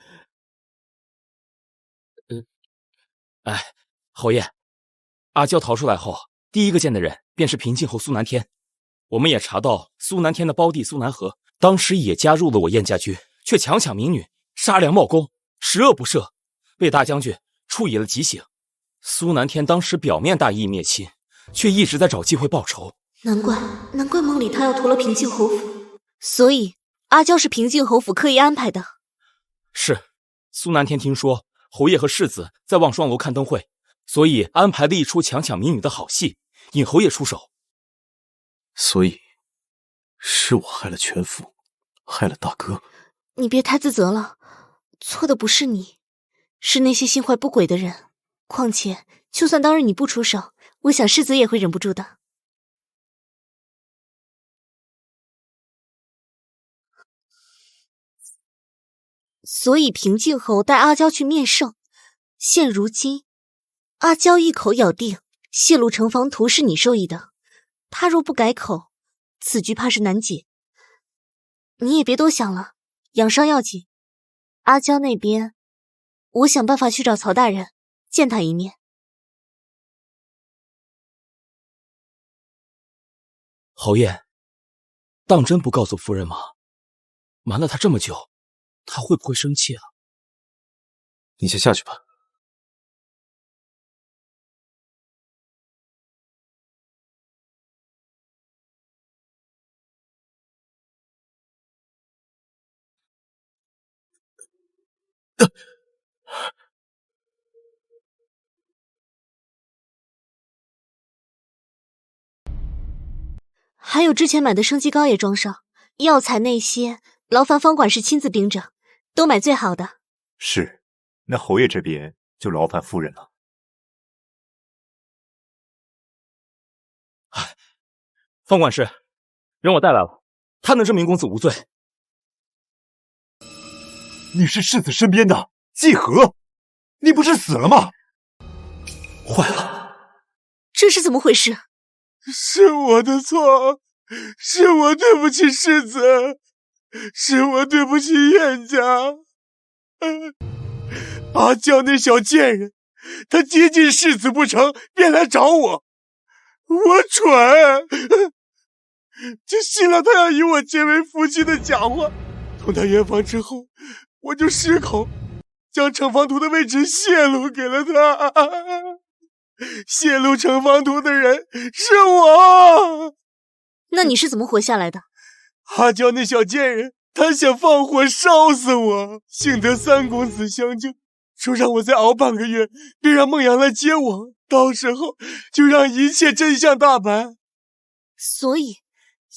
侯爷，阿娇逃出来后，第一个见的人便是平静侯苏南天。我们也查到苏南天的胞弟苏南河，当时也加入了我燕家军，却强抢民女，杀良冒功，十恶不赦，被大将军处以了极刑。苏南天当时表面大义灭亲，却一直在找机会报仇。难怪梦里他要屠了平静侯府，所以阿娇是平静侯府刻意安排的。是，苏南天听说侯爷和世子在望双楼看灯会，所以安排了一出强抢民女的好戏，引侯爷出手。所以是我害了全府，害了大哥。你别太自责了，错的不是你，是那些心怀不轨的人。况且就算当日你不出手，我想世子也会忍不住的。所以平静侯带阿娇去面圣，现如今阿娇一口咬定泄露城防图是你授意的，他若不改口，此局怕是难解。你也别多想了，养伤要紧。阿娇那边，我想办法去找曹大人，见他一面。侯爷，当真不告诉夫人吗？瞒了他这么久，他会不会生气啊？你先下去吧。还有之前买的生肌膏也装上，药材那些劳烦方管事亲自盯着，都买最好的。是，那侯爷这边就劳烦夫人了。方管事，人我带来了，他能证明公子无罪。你是世子身边的季和，你不是死了吗？坏了，这是怎么回事？是我的错，是我对不起世子，是我对不起燕家。阿娇那小贱人，她接近世子不成，便来找我，我蠢，就信了她要与我结为夫妻的假话。同她圆房之后，我就失口，将城防图的位置泄露给了她。泄露城防图的人是我。那你是怎么活下来的？阿娇那小贱人，她想放火烧死我，幸得三公子相救，说让我再熬半个月，便让孟阳来接我，到时候就让一切真相大白。所以，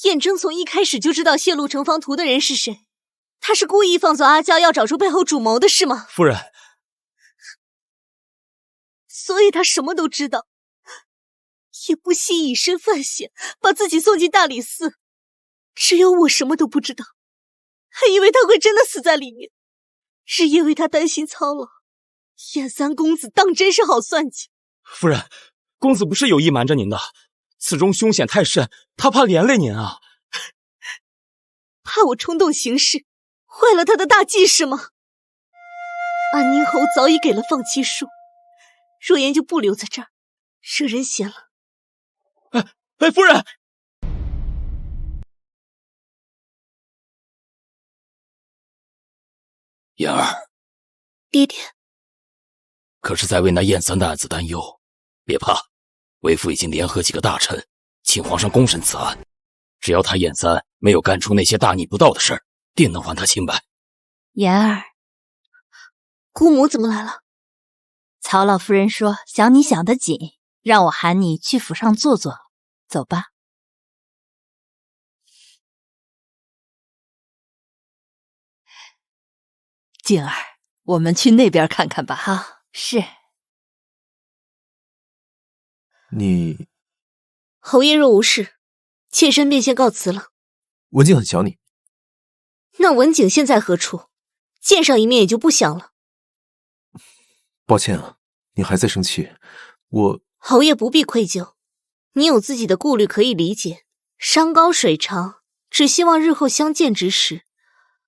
燕征从一开始就知道泄露城防图的人是谁，他是故意放走阿娇，要找出背后主谋的是吗？夫人，所以他什么都知道，也不惜以身犯险，把自己送进大理寺。只有我什么都不知道，还以为他会真的死在里面，是因为他担心操劳。燕三公子当真是好算计。夫人，公子不是有意瞒着您的，此中凶险太甚，他怕连累您啊。怕我冲动行事，坏了他的大计是吗？安宁侯早已给了放弃书，若言就不留在这儿，惹人嫌了。夫人，妍儿，爹爹，可是在为那燕三的案子担忧？别怕，为父已经联合几个大臣，请皇上公审此案。只要他燕三没有干出那些大逆不道的事儿，定能还他清白。妍儿，姑母怎么来了？曹老夫人说想你想得紧，让我喊你去府上坐坐。走吧。静儿，我们去那边看看吧。好，是。你侯爷若无事，妾身便先告辞了。文静很想你。那文景现在何处？见上一面也就不想了。抱歉啊，你还在生气。侯爷不必愧疚，你有自己的顾虑可以理解。山高水长，只希望日后相见之时，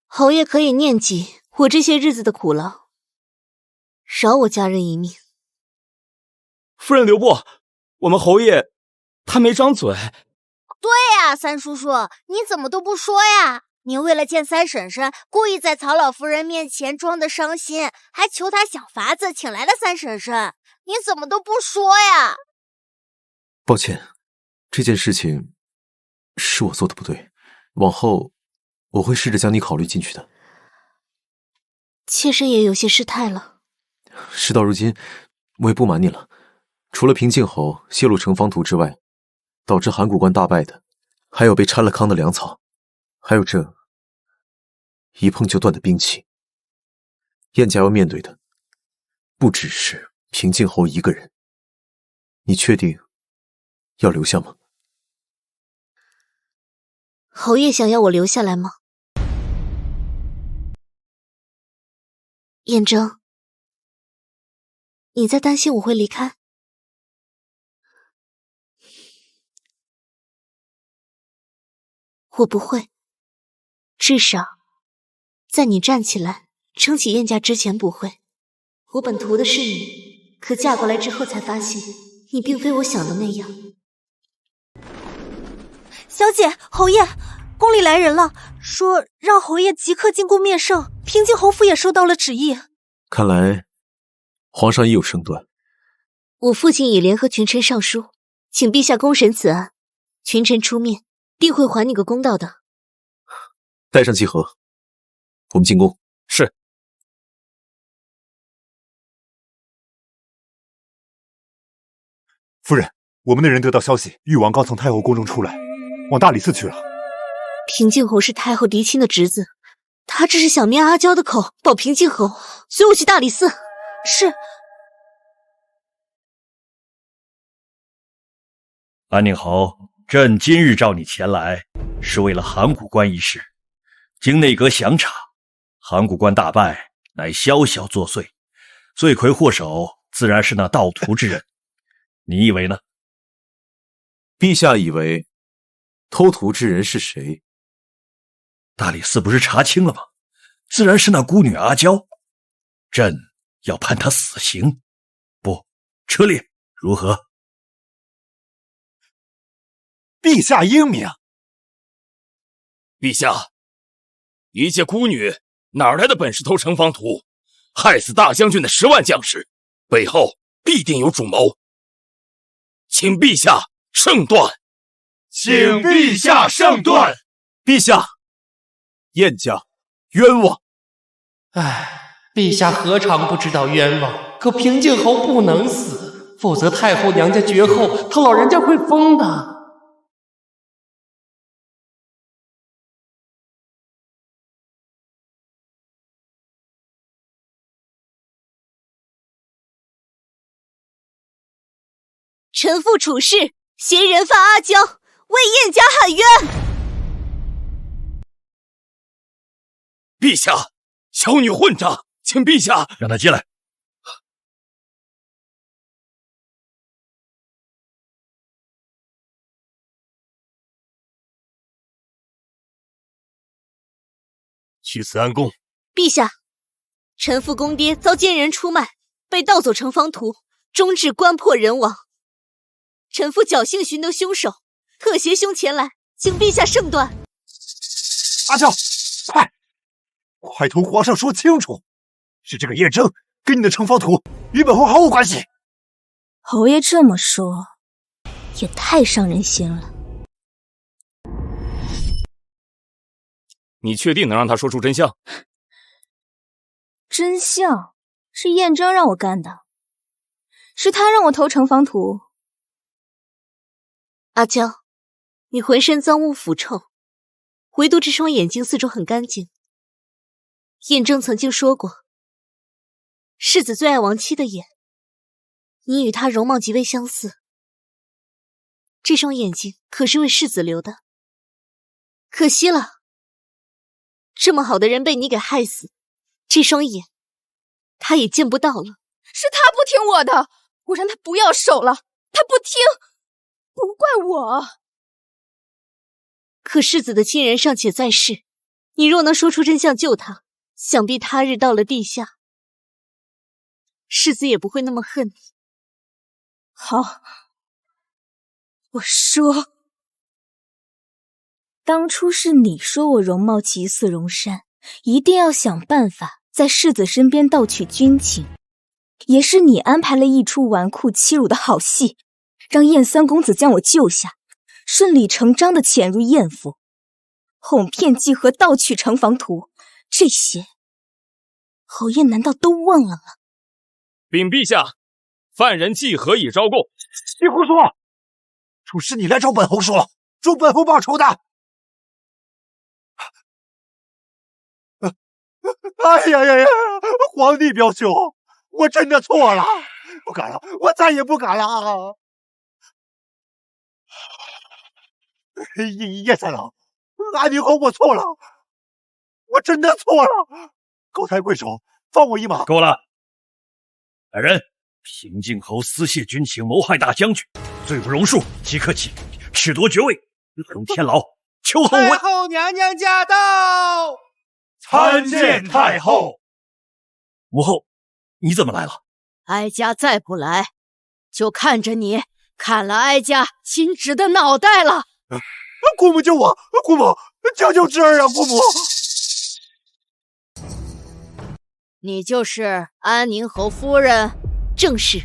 侯爷可以念及我这些日子的苦劳，饶我家人一命。夫人留步，我们侯爷他没张嘴。对呀，三叔叔，你怎么都不说呀？您为了见三婶婶，故意在曹老夫人面前装得伤心，还求她想法子请来了三婶婶，你怎么都不说呀？抱歉，这件事情是我做的不对，往后我会试着将你考虑进去的。妾身也有些失态了。事到如今，我也不瞒你了，除了平静侯泄露城防图之外，导致函谷关大败的，还有被掺了糠的粮草，还有这一碰就断的兵器。燕家要面对的不只是平静侯一个人，你确定要留下吗？侯爷想要我留下来吗？燕征，你在担心我会离开？我不会，至少在你站起来撑起燕家之前不会。我本图的是你，可嫁过来之后才发现，你并非我想的那样。小姐，侯爷，宫里来人了，说让侯爷即刻进宫面圣。平静侯府也收到了旨意。看来皇上也有胜断。我父亲已联合群臣上书，请陛下公审此案，群臣出面，定会还你个公道的。带上季和，我们进宫。是。夫人，我们的人得到消息，誉王刚从太后宫中出来，往大理寺去了。平静侯是太后嫡亲的侄子，他这是想灭阿娇的口，保平静侯。随我去大理寺。是。安宁侯朕今日召你前来，是为了函谷关一事。经内阁详查，函谷关大败乃宵小作祟，罪魁祸首自然是那盗图之人。你以为呢？陛下以为偷图之人是谁？大理寺不是查清了吗？自然是那孤女阿娇。朕要判她死刑，不，车裂，如何？陛下英明。陛下，一介孤女哪来的本事偷城防图，害死大将军的10万将士，背后必定有主谋。请陛下圣断。请陛下圣断。陛下，燕家冤枉。唉，陛下何尝不知道冤枉？可平静侯不能死，否则太后娘家绝后，他老人家会疯的。臣妇处事，携人犯阿娇，为燕家喊冤。陛下，小女混账，请陛下让她进来。去慈安宫。陛下，臣妇公爹遭奸人出卖，被盗走城防图，终至关破人亡。臣妇侥幸寻得凶手，特携兄前来，请陛下圣断。阿娇，快同皇上说清楚，是这个叶征跟你的城防图与本侯毫无关系。侯爷这么说，也太伤人心了。你确定能让他说出真相？真相是燕征让我干的，是他让我投城防图。阿娇，你浑身脏污腐臭，唯独这双眼睛四周很干净。燕征曾经说过，世子最爱亡妻的眼，你与他容貌极为相似。这双眼睛可是为世子留的，可惜了，这么好的人被你给害死，这双眼他也见不到了。是他不听我的，我让他不要守了，他不听，不怪我。可世子的亲人尚且在世，你若能说出真相救他，想必他日到了地下，世子也不会那么恨你。好，我说，当初是你说我容貌极似荣山，一定要想办法在世子身边盗取军情，也是你安排了一出纨绔欺辱的好戏，让燕三公子将我救下，顺理成章地潜入燕府，哄骗季和盗取城防图，这些侯爷难道都忘了吗？禀陛下，犯人季和已招供。你胡说！楚是你来找本侯说，助本侯报仇的。哎呀呀呀！皇帝表兄，我真的错了，不敢了，我再也不敢了。叶三郎，安宁侯，我错了，我真的错了，高抬贵手，放我一马。够了！来人，平静侯私泄军情，谋害大将军，罪不容恕，即刻起兵，褫夺爵位，勒容天牢。秋后太后娘娘驾到！参见太后。母后，你怎么来了？哀家再不来，就看着你砍了哀家亲侄的脑袋了。姑母救我！姑母，救侄儿啊！姑母，你就是安宁侯夫人？正是。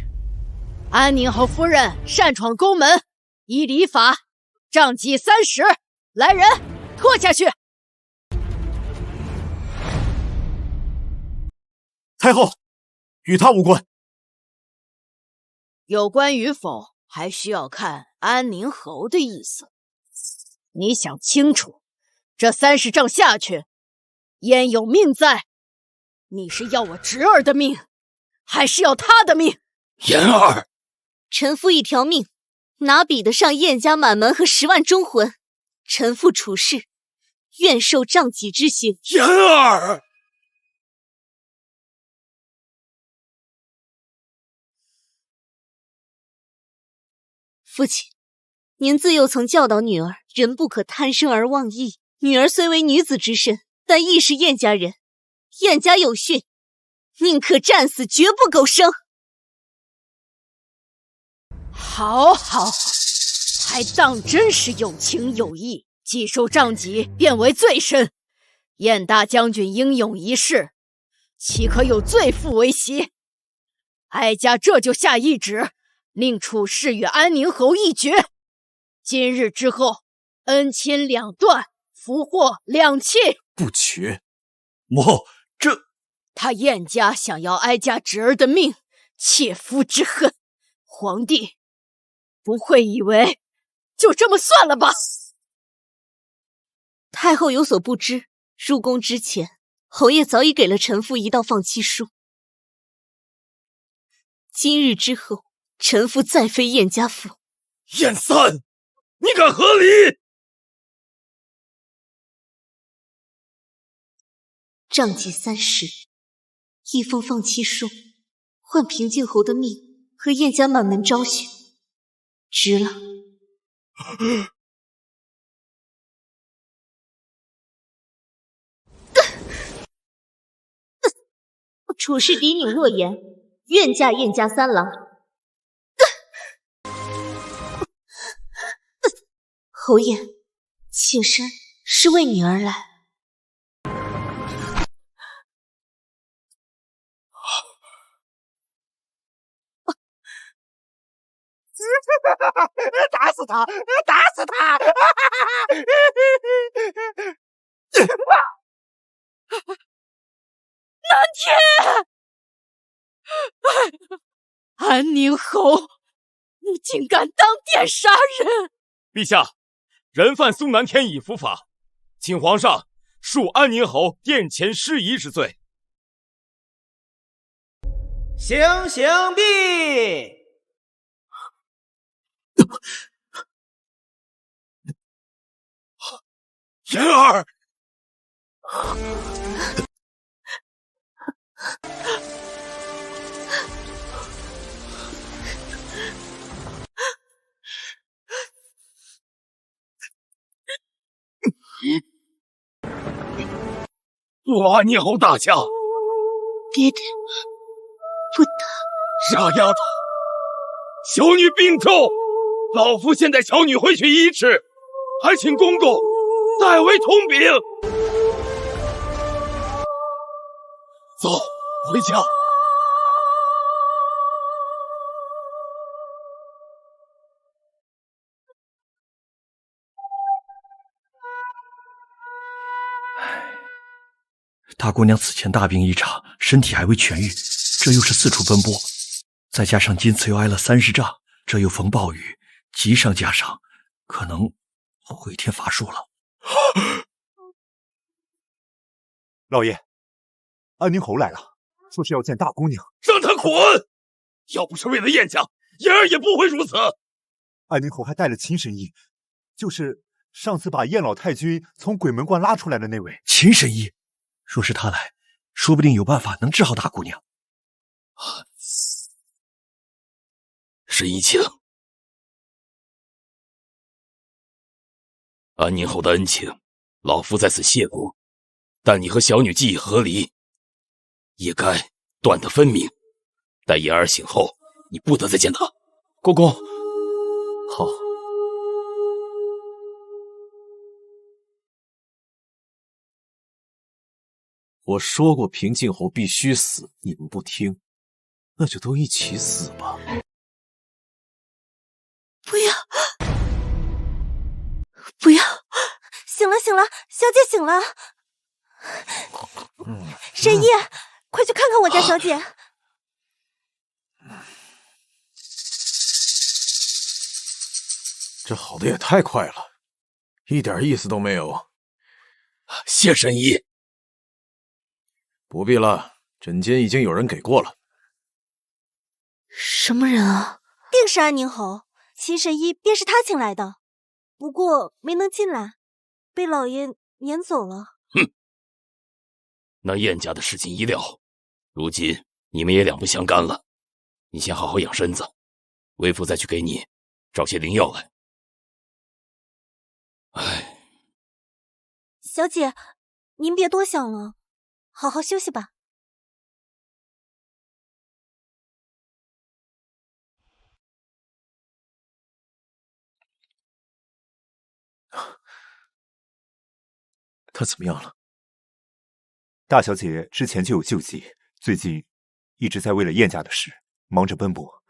安宁侯夫人擅闯宫门，依礼法杖击30，来人，拖下去。太后，与他无关。有关与否，还需要看安宁侯的意思。你想清楚，这30杖下去，燕有命在，你是要我侄儿的命，还是要他的命？妍儿，臣妇一条命，哪比得上燕家满门和10万忠魂？臣妇处事，愿受杖戟之刑。言儿，父亲，您自幼曾教导女儿，人不可贪生而忘义。女儿虽为女子之身，但亦是燕家人，燕家有训，宁可战死，绝不苟生。好，还当真是有情有义，既受杖戟，便为罪身。燕大将军英勇一世，岂可有罪妇为媳？哀家这就下懿旨，令处士与安宁侯一决。今日之后，恩亲两断，福祸两弃。不决。母，这他燕家想要哀家侄儿的命，切肤之恨，皇帝不会以为就这么算了吧？太后有所不知，入宫之前，侯爷早已给了臣妇一道放弃书。今日之后，臣妇再非燕家妇。燕三，你敢合礼？杖戟30，一封放弃书，换平静侯的命和燕家满门昭雪，值了。处事嫡女若言，愿嫁燕家3郎。侯爷，妾身是为女儿来。打死他！打死他！南天，安宁侯，你竟敢当殿杀人！陛下，人犯苏南天已伏法，请皇上恕安宁侯殿前失仪之罪。行毕。言儿，做安宁侯大驾，别打，不打！傻丫头，小女病重，老夫现带小女回去医治，还请公公代为统禀。走，回家。大姑娘此前大病一场，身体还未痊愈，这又是四处奔波，再加上今次又挨了30杖，这又逢暴雨，急上加上，可能回天乏术了。老爷，安宁侯来了，说是要见大姑娘。让他滚！要不是为了燕家，言儿也不会如此。安宁侯还带了秦神医，就是上次把燕老太君从鬼门关拉出来的那位。秦神医，若是他来，说不定有办法能治好大姑娘。是一情。安宁侯的恩情，老夫在此谢过，但你和小女既已和离，也该断得分明。待言儿醒后，你不得再见他。公公，好。我说过平静侯必须死，你们不听，那就都一起死吧。不要！不要！醒了，醒了，小姐醒了。神医，快去看看我家小姐。这好的也太快了，一点意思都没有。谢神医。不必了，诊间已经有人给过了。什么人啊？定是安宁侯。秦神医便是他请来的，不过没能进来，被老爷撵走了。哼，那燕家的事情已了，如今你们也两不相干了。你先好好养身子，为父再去给你找些灵药来。唉，小姐，您别多想了，好好休息吧。他怎么样了？大小姐之前就有救急，最近一直在为了燕家的事忙着奔波，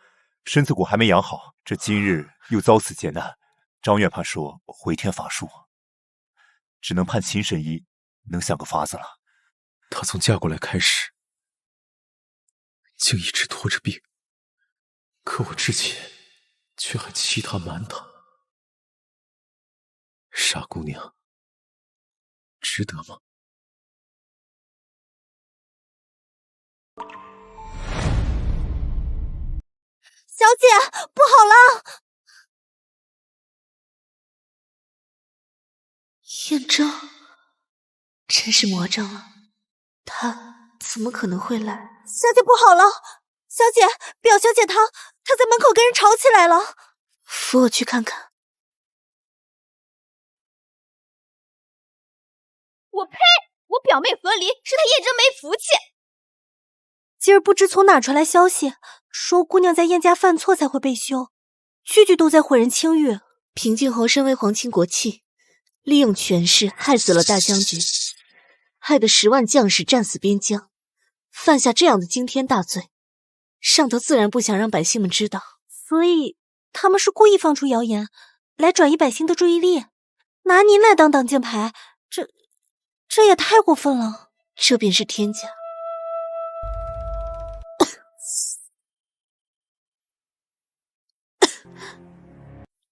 身子骨还没养好，这今日又遭此劫难，张院怕说回天乏术，只能盼秦神医能想个法子了。她从嫁过来开始，竟一直拖着病，可我之前却还欺她瞒她，傻姑娘，值得吗？小姐，不好了！燕章，真是魔障了，他怎么可能会来？小姐不好了！小姐，表小姐她在门口跟人吵起来了。扶我去看看。我呸！我表妹何离是她燕征没福气。今儿不知从哪传来消息，说姑娘在燕家犯错才会被休，句句都在毁人清誉。平静侯身为皇亲国戚，利用权势害死了大将军，害得10万将士战死边疆，犯下这样的惊天大罪，上头自然不想让百姓们知道，所以他们是故意放出谣言，来转移百姓的注意力，拿您来当挡箭牌，这也太过分了。这便是天家。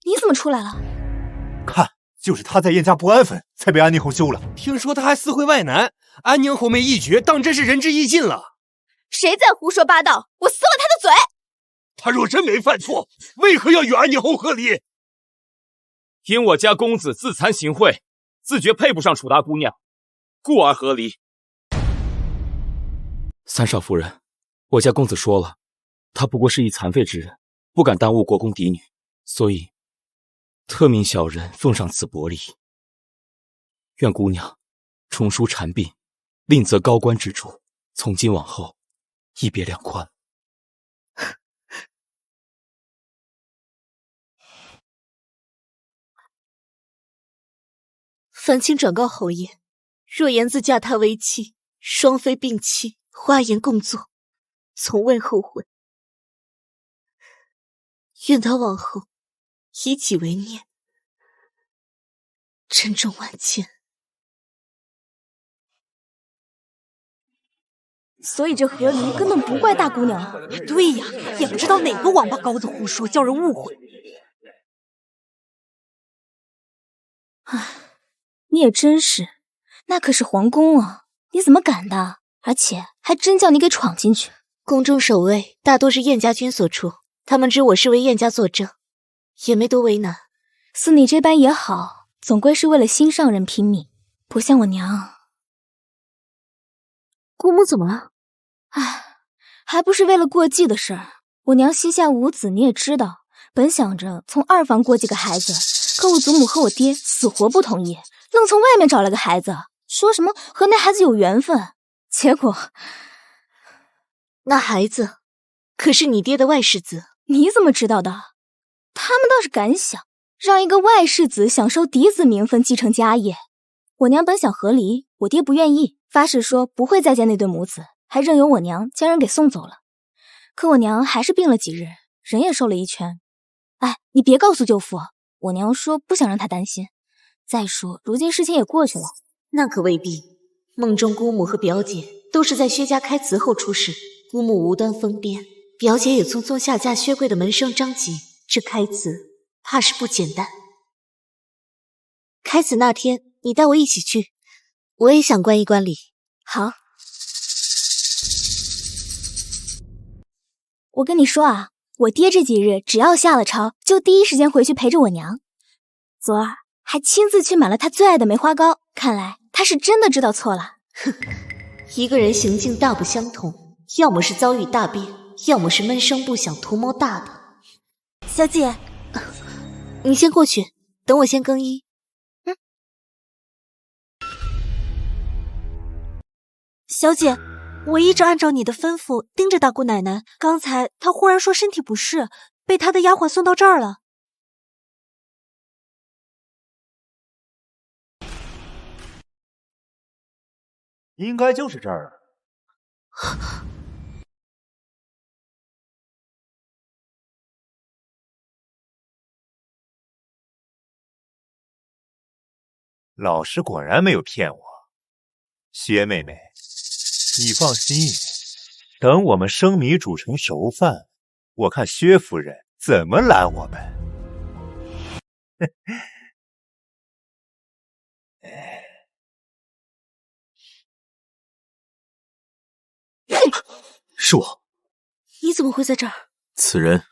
你怎么出来了？看，就是他在燕家不安分，才被安宁侯休了。听说他还私会外男，安宁侯妹一绝，当真是仁至义尽了。谁在胡说八道？我撕了他的嘴！他若真没犯错，为何要与安宁侯和离？因我家公子自惭形秽，自觉配不上楚大姑娘，故而和离。三少夫人，我家公子说了，他不过是一残废之人，不敢耽误国公嫡女，所以特命小人奉上此薄礼。愿姑娘重梳蝉鬓，另择高官之主，从今往后一别两宽。烦请转告侯爷，若言自嫁他为妻，双飞并栖，花颜共坐，从未后悔。愿他往后以己为念，珍重万千。所以这何离根本不怪大姑娘啊！对呀，也不知道哪个王八羔子胡说，叫人误会。唉，你也真是，那可是皇宫啊，你怎么敢的？而且还真叫你给闯进去。宫中守卫大多是燕家军所出，他们知我是为燕家作证，也没多为难。似你这般也好，总归是为了心上人拼命，不像我娘。姑母怎么了？唉，还不是为了过继的事儿。我娘膝下无子，你也知道，本想着从2房过几个孩子，可我祖母和我爹死活不同意，愣从外面找来个孩子，说什么和那孩子有缘分。结果，那孩子可是你爹的外室子。你怎么知道的？他们倒是敢想，让一个外室子享受嫡子名分，继承家业。我娘本想和离，我爹不愿意，发誓说不会再见那对母子，还任由我娘将人给送走了。可我娘还是病了几日，人也瘦了一圈。哎，你别告诉舅父，我娘说不想让他担心。再说如今事情也过去了。那可未必，梦中姑母和表姐都是在薛家开祠后出世，姑母无端疯癫，表姐也匆匆下嫁薛贵的门生张吉，这开祠怕是不简单。开祠那天你带我一起去，我也想观一观礼。好。我跟你说啊，我爹这几日只要下了朝，就第一时间回去陪着我娘。昨儿还亲自去买了他最爱的梅花糕，看来他是真的知道错了。哼，一个人行径大不相同，要么是遭遇大变，要么是闷声不响，图谋大的。小姐，你先过去，等我先更衣。小姐，我一直按照你的吩咐盯着大姑奶奶，刚才她忽然说身体不适，被她的丫鬟送到这儿了。应该就是这儿。老师果然没有骗我，薛妹妹，你放心，等我们生米煮成熟饭，我看薛夫人怎么拦我们。是我。你怎么会在这儿？此人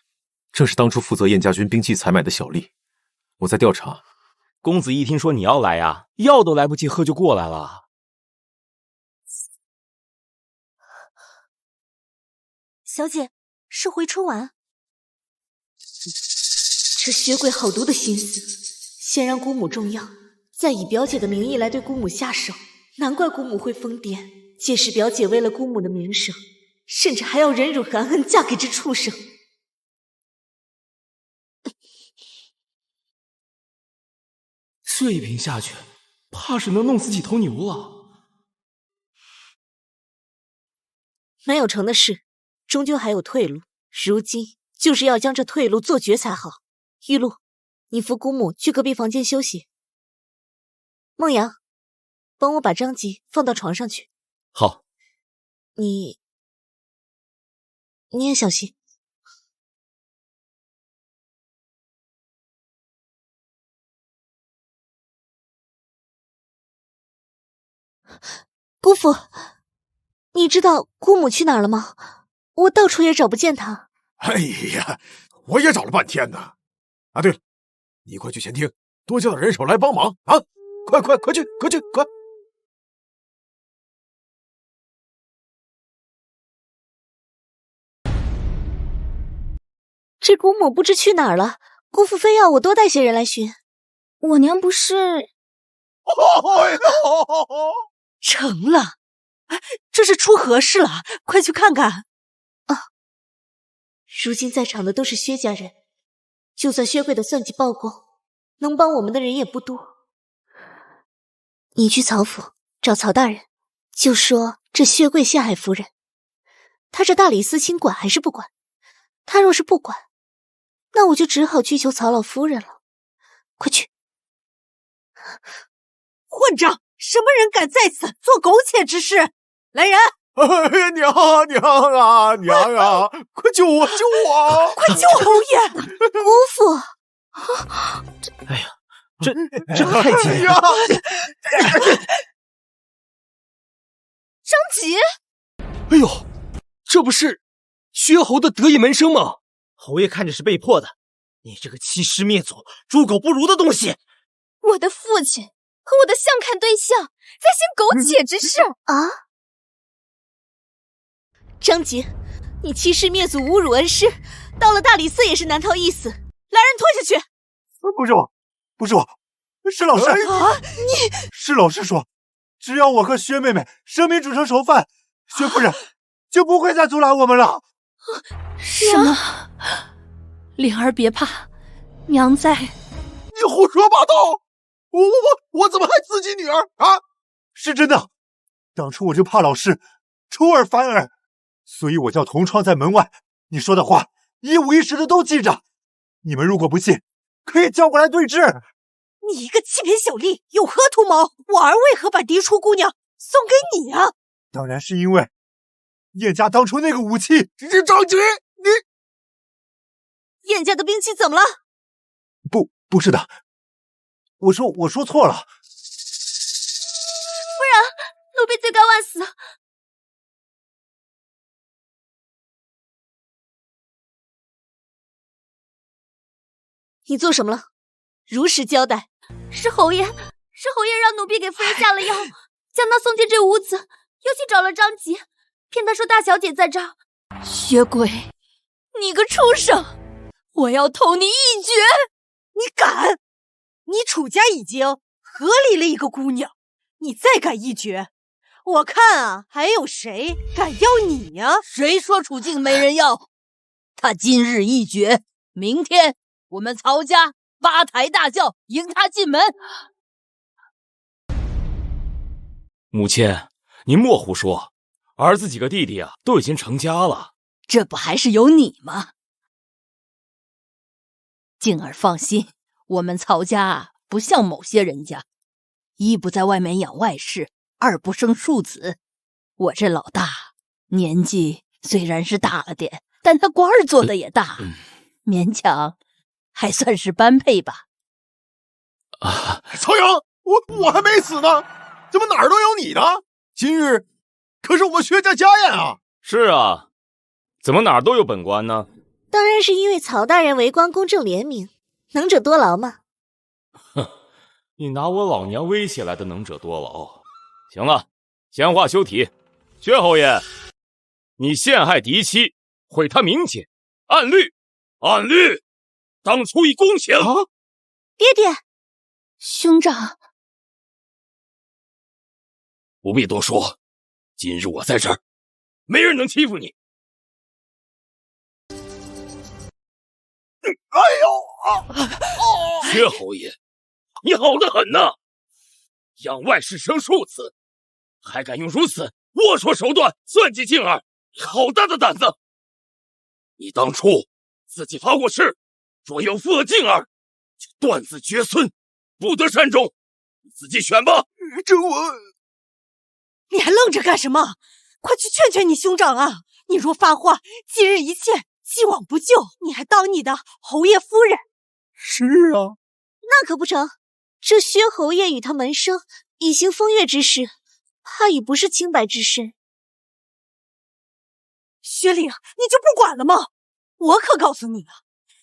正是当初负责燕家军兵器采买的小丽，我在调查。公子一听说你要来呀，药都来不及喝就过来了。小姐，是回春丸。这薛贵好毒的心思，先让姑母中药，再以表姐的名义来对姑母下手，难怪姑母会疯癫。届时表姐为了姑母的名声，甚至还要忍辱含恨嫁给这畜生。这一瓶下去，怕是能弄死几头牛了。没有成的事，终究还有退路。如今就是要将这退路做绝才好。玉露，你扶姑母去隔壁房间休息。孟阳，帮我把张吉放到床上去。好。你也小心。姑父，你知道姑母去哪儿了吗？我到处也找不见她。哎呀，我也找了半天呢。啊，对了，你快去前厅，多叫点人手来帮忙啊！快去！这姑母不知去哪儿了，姑父非要我多带些人来寻。我娘不是……成了，这是出何事了？快去看看。啊，如今在场的都是薛家人，就算薛贵的算计曝光，能帮我们的人也不多。你去曹府找曹大人，就说这薛贵陷害夫人，他这大理寺卿管还是不管？他若是不管，那我就只好去求曹老夫人了。快去！混账！什么人敢在此做苟且之事？来人！娘啊！快救我！快救侯爷！姑父！哎呀，这太急了！张吉！哎呦，这不是薛侯的得意门生吗？侯爷看着是被迫的，你这个欺师灭祖、猪狗不如的东西！我的父亲和我的相看对象在行苟且之事啊！张杰，你欺师灭祖、侮辱恩师，到了大理寺也是难逃一死。来人，拖下去！不是我，是老师。你是老师说，只要我和薛妹妹生米煮成熟饭，薛夫人就不会再阻拦我们了。什么？灵儿别怕，娘在。你胡说八道！我怎么害自己女儿啊？是真的，当初我就怕老师出尔反尔，所以我叫同窗在门外。你说的话一五一十的都记着。你们如果不信，可以叫过来对质。你一个欺骗小丽，有何图谋？我儿为何把嫡出姑娘送给你啊？当然是因为叶家当初那个武器。张杰，你燕家的兵器怎么了？不是的，我说错了。夫人，奴婢罪该万死。你做什么了？如实交代。是侯爷让奴婢给夫人下了药，将她送进这屋子，又去找了张吉，骗他说大小姐在这儿。血鬼，你个畜生！我要偷你一绝！你敢？你楚家已经和离了一个姑娘，你再敢一绝，我看啊，还有谁敢要你呀？谁说楚静没人要？他今日一绝，明天我们曹家8抬大轿迎他进门。母亲，您莫胡说，儿子几个弟弟啊，都已经成家了。这不还是有你吗？静儿放心，我们曹家不像某些人家，一不在外面养外室，二不生庶子。我这老大年纪虽然是大了点，但他官儿做的也大，勉强还算是般配吧。曹阳，我还没死呢，怎么哪儿都有你呢？今日可是我们薛家家宴啊！是啊，怎么哪儿都有本官呢？当然是因为曹大人为官公正廉明，能者多劳嘛。哼，你拿我老娘威胁来的能者多劳。行了，闲话休提。薛侯爷，你陷害嫡妻，毁他名节，按律当处以宫刑。爹爹，兄长，不必多说，今日我在这儿，没人能欺负你。哎呦！薛侯爷，你好得很呐！养外室生庶子，还敢用如此龌龊手段算计静儿，你好大的胆子！你当初自己发过誓，若有负了静儿，就断子绝孙，不得善终。你自己选吧。这我……你还愣着干什么？快去劝劝你兄长啊！你若发话，今日一切，既往不咎，你还当你的侯爷夫人？是啊，那可不成。这薛侯爷与他门生已行风月之事，怕已不是清白之身。薛岭，你就不管了吗？我可告诉你了，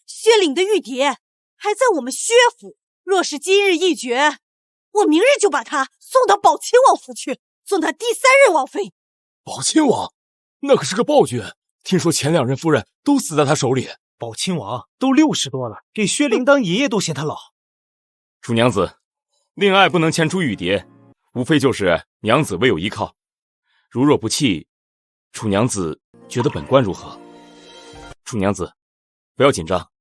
薛岭的玉蝶还在我们薛府。若是今日一绝，我明日就把他送到宝亲王府去，做他第3任王妃。宝亲王，那可是个暴君，听说前2任夫人都死在他手里。宝亲王都60多了，给薛灵当爷爷都嫌他老。楚娘子，恋爱不能牵出玉蝶，无非就是娘子未有依靠。如若不弃，楚娘子觉得本官如何？楚娘子，不要紧张，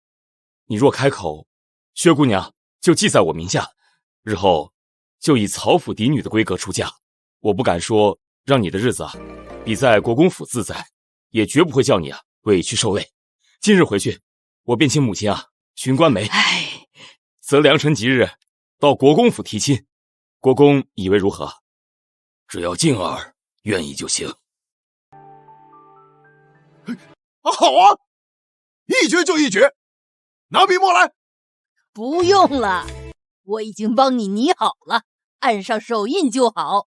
你若开口，薛姑娘就记在我名下，日后就以曹府嫡女的规格出嫁。我不敢说让你的日子比在国公府自在，也绝不会叫你委屈受累。今日回去，我便请母亲寻官媒，择良辰吉日到国公府提亲。国公以为如何？只要静儿愿意就行。好啊，一决就一决，拿笔墨来。不用了，我已经帮你拟好了，按上手印就好。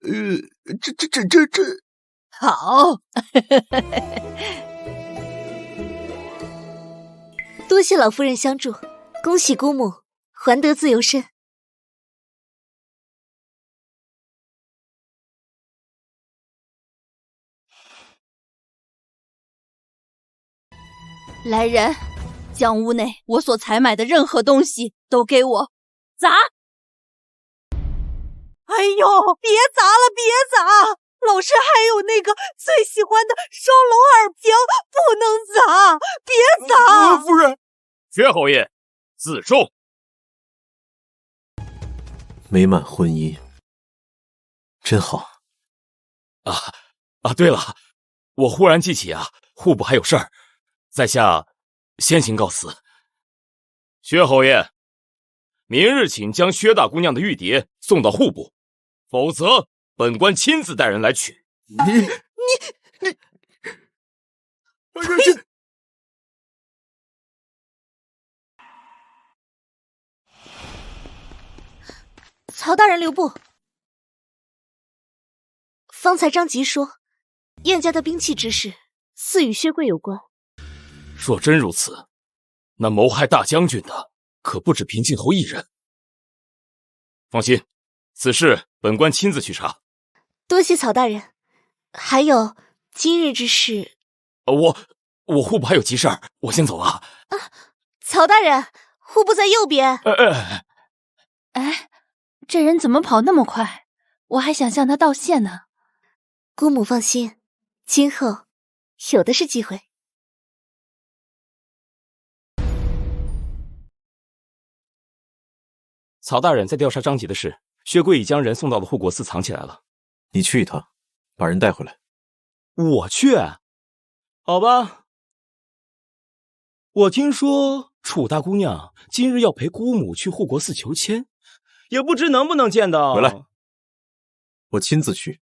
这好。多谢老夫人相助，恭喜姑母还得自由身。来人，将屋内我所采买的任何东西都给我砸！哎呦，别砸了，别砸！老师还有那个最喜欢的双龙耳瓶，不能砸，别砸！夫人，薛侯爷，自重。美满婚姻，真好。对了，我忽然记起户部还有事儿，在下先行告辞。薛侯爷，明日请将薛大姑娘的玉蝶送到户部，否则本官亲自带人来取。曹大人留步。方才张吉说，燕家的兵器之事似与薛贵有关。若真如此，那谋害大将军的可不止平静侯一人。放心，此事本官亲自去查。多谢曹大人。还有今日之事，我户部还有急事儿，我先走了。曹大人，户部在右边。哎，这人怎么跑那么快？我还想向他道谢呢。姑母放心，今后有的是机会。曹大人在调查张吉的事，薛贵已将人送到了护国寺藏起来了。你去一趟，把人带回来。我去？好吧。我听说楚大姑娘今日要陪姑母去护国寺求签，也不知能不能见到。回来，我亲自去。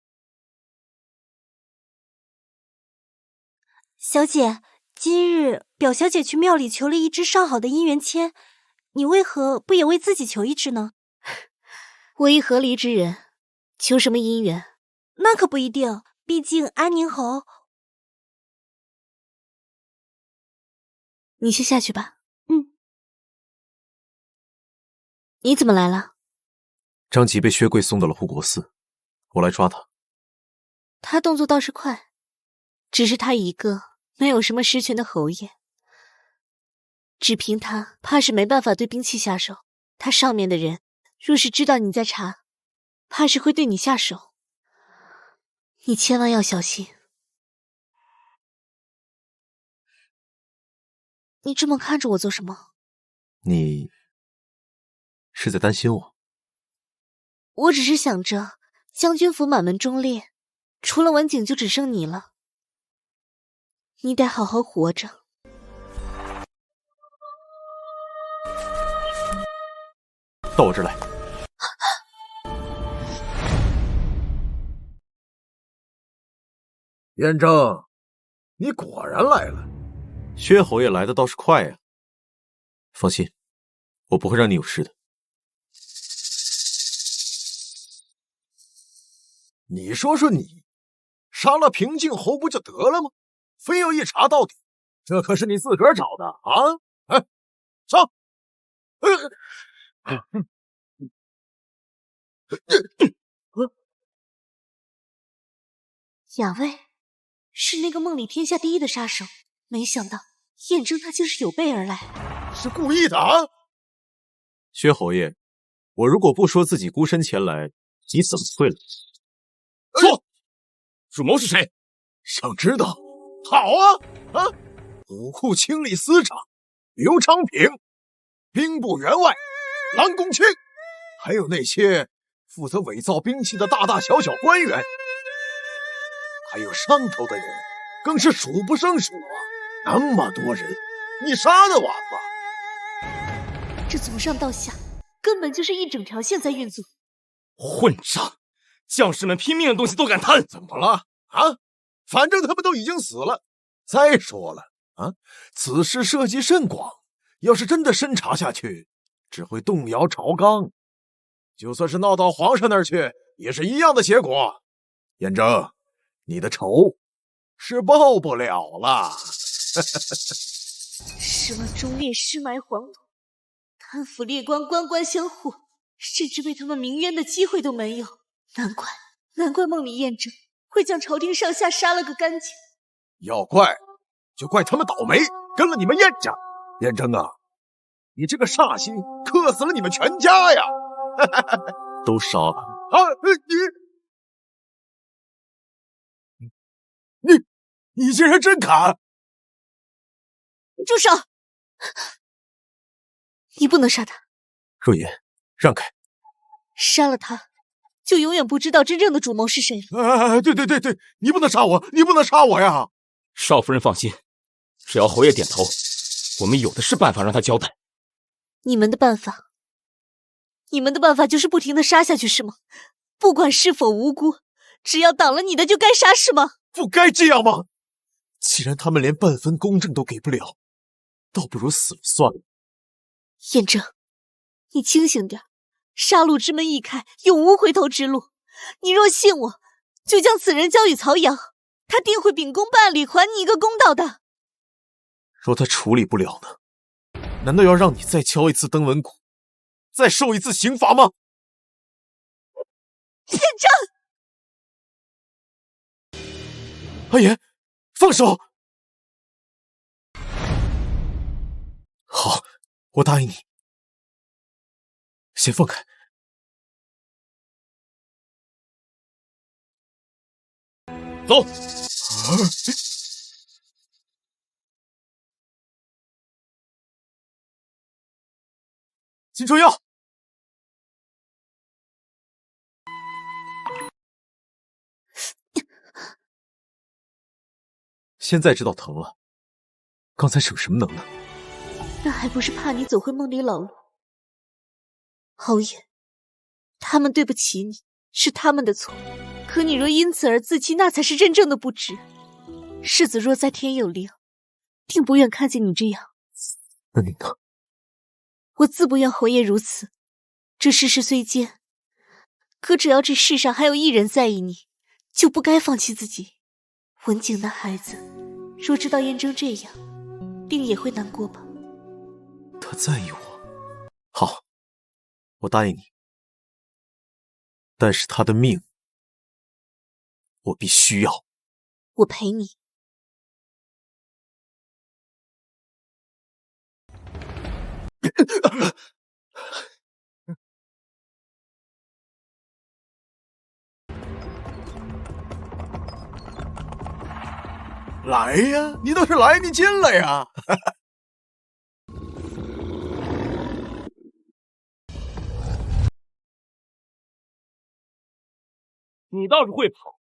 小姐，今日表小姐去庙里求了一支上好的姻缘签，你为何不也为自己求一支呢？我一合离之人，求什么姻缘？那可不一定，毕竟安宁侯。你先下去吧。你怎么来了？张吉被薛贵送到了护国寺，我来抓他。他动作倒是快，只是他一个没有什么实权的侯爷，只凭他怕是没办法对兵器下手。他上面的人若是知道你在查，怕是会对你下手。你千万要小心。你这么看着我做什么？你是在担心我？我只是想着将军府满门忠烈，除了文景就只剩你了。你得好好活着。到我这儿来。燕正，你果然来了。薛侯爷来的倒是快呀。放心，我不会让你有事的。你说说你，杀了平静侯不就得了吗？非要一查到底，这可是你自个儿找的啊！哎，上！雅卫是那个梦里天下第一的杀手，没想到燕征他竟是有备而来，是故意的啊！薛侯爷，我如果不说自己孤身前来，你怎么会来？说，主谋是谁？想知道？好啊！啊，武库清理司长刘昌平，兵部员外郎公卿，还有那些负责伪造兵器的大大小小官员，还有上头的人，更是数不胜数啊！那么多人，你杀得完吗？这从上到下根本就是一整条线在运作。混账！将士们拼命的东西都敢贪，怎么了啊？反正他们都已经死了。再说了啊，此事涉及甚广，要是真的深查下去，只会动摇朝纲。就算是闹到皇上那儿去，也是一样的结果。燕征，你的仇是报不了了。失了忠烈，失埋黄土，贪腐劣官，官官相护，甚至为他们鸣冤的机会都没有。难怪梦里燕征会将朝廷上下杀了个干净。要怪就怪他们倒霉，跟了你们燕家。燕征啊，你这个煞星克死了你们全家呀！都杀了啊！你竟然真敢！住手！你不能杀他。若言，让开。杀了他，就永远不知道真正的主谋是谁了。对，你不能杀我，你不能杀我呀！少夫人放心，只要侯爷点头，我们有的是办法让他交代。你们的办法就是不停的杀下去是吗？不管是否无辜，只要挡了你的就该杀是吗？不该这样吗？既然他们连半分公正都给不了，倒不如死了算了。燕征，你清醒点，杀戮之门一开，永无回头之路。你若信我，就将此人交与曹阳，他定会秉公办理，还你一个公道的。若他处理不了呢？难道要让你再敲一次登闻鼓，再受一次刑罚吗？燕章，阿言，放手！好，我答应你。先放开。走。金春药。现在知道疼了，刚才省什么能呢？那还不是怕你走回梦里老路。侯爷，他们对不起你，是他们的错。可你若因此而自弃，那才是真正的不值。世子若在天有灵，定不愿看见你这样。那你呢？我自不愿侯爷如此。这世事虽艰，可只要这世上还有一人在意你，就不该放弃自己。文景那孩子，若知道燕征这样，定也会难过吧。他在意我，好，我答应你。但是他的命，我必须要。我陪你。来呀，你倒是来，你进来呀！你倒是会跑。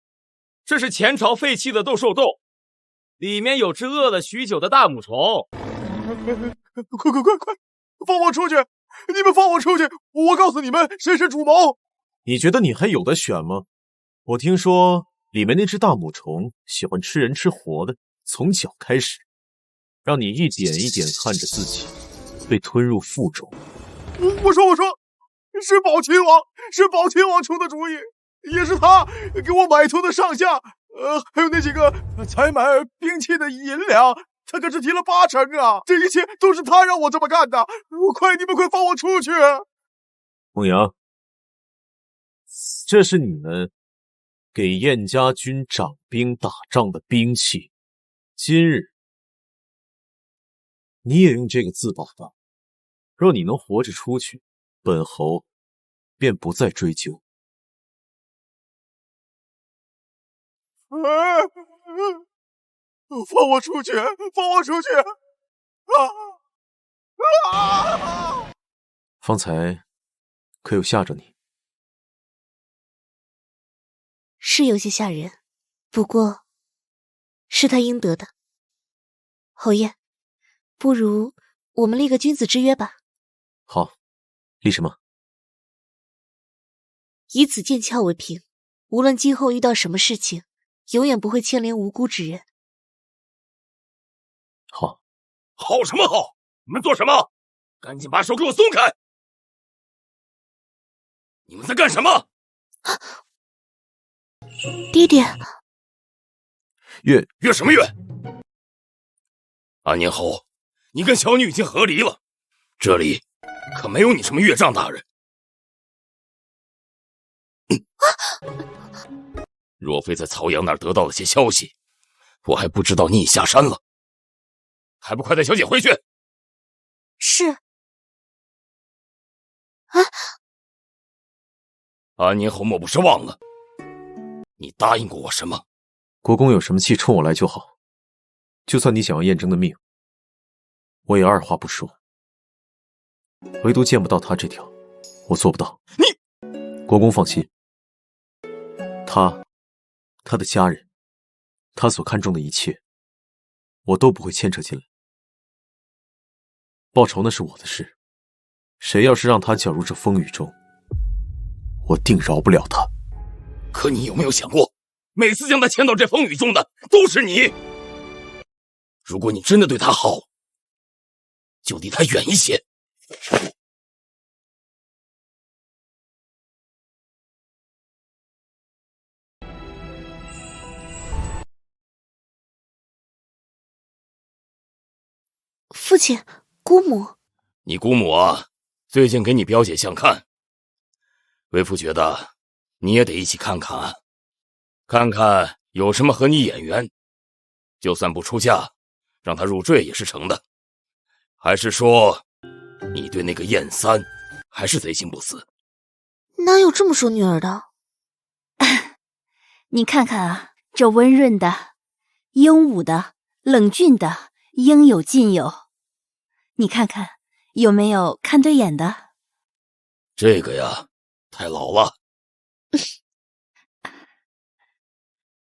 这是前朝废弃的斗兽洞，里面有只饿了许久的大母虫。快，放我出去！你们放我出去！我告诉你们，谁是主谋！你觉得你还有的选吗？我听说里面那只大母虫喜欢吃人吃活的，从脚开始，让你一点一点看着自己被吞入腹中。我说，是宝亲王出的主意，也是他给我买通的上下，还有那几个采买兵器的银两，他可是提了80%啊！这一切都是他让我这么干的。你们快放我出去！孟阳，这是你们给燕家军掌兵打仗的兵器，今日你也用这个自保吧。若你能活着出去，本侯便不再追究。放我出去！放我出去！方才可有吓着你？是有些吓人，不过是他应得的。侯爷，不如我们立个君子之约吧。好，立什么？以此剑鞘为凭，无论今后遇到什么事情，永远不会牵连无辜之人。好。好什么好？你们做什么？赶紧把手给我松开！你们在干什么？爹爹，岳什么岳？安年侯，你跟小女已经和离了，这里可没有你什么岳丈大人。若非在曹阳那儿得到了些消息，我还不知道你已下山了。还不快带小姐回去！是。安年侯莫不是忘了，你答应过我什么？国公有什么气冲我来就好，就算你想要燕征的命，我也二话不说。唯独见不到他这条，我做不到。国公放心，他的家人，他所看重的一切，我都不会牵扯进来。报仇那是我的事，谁要是让他搅入这风雨中，我定饶不了他。可你有没有想过，每次将他牵到这风雨中的都是你。如果你真的对他好，就离他远一些。父亲，姑母，你姑母啊，最近给你表姐相看，为父觉得你也得一起看看，看看有什么和你眼缘。就算不出嫁，让她入赘也是成的。还是说，你对那个燕三还是贼心不死？哪有这么说女儿的？你看看啊，这温润的、英武的、冷峻的，应有尽有。你看看有没有看对眼的？这个呀，太老了。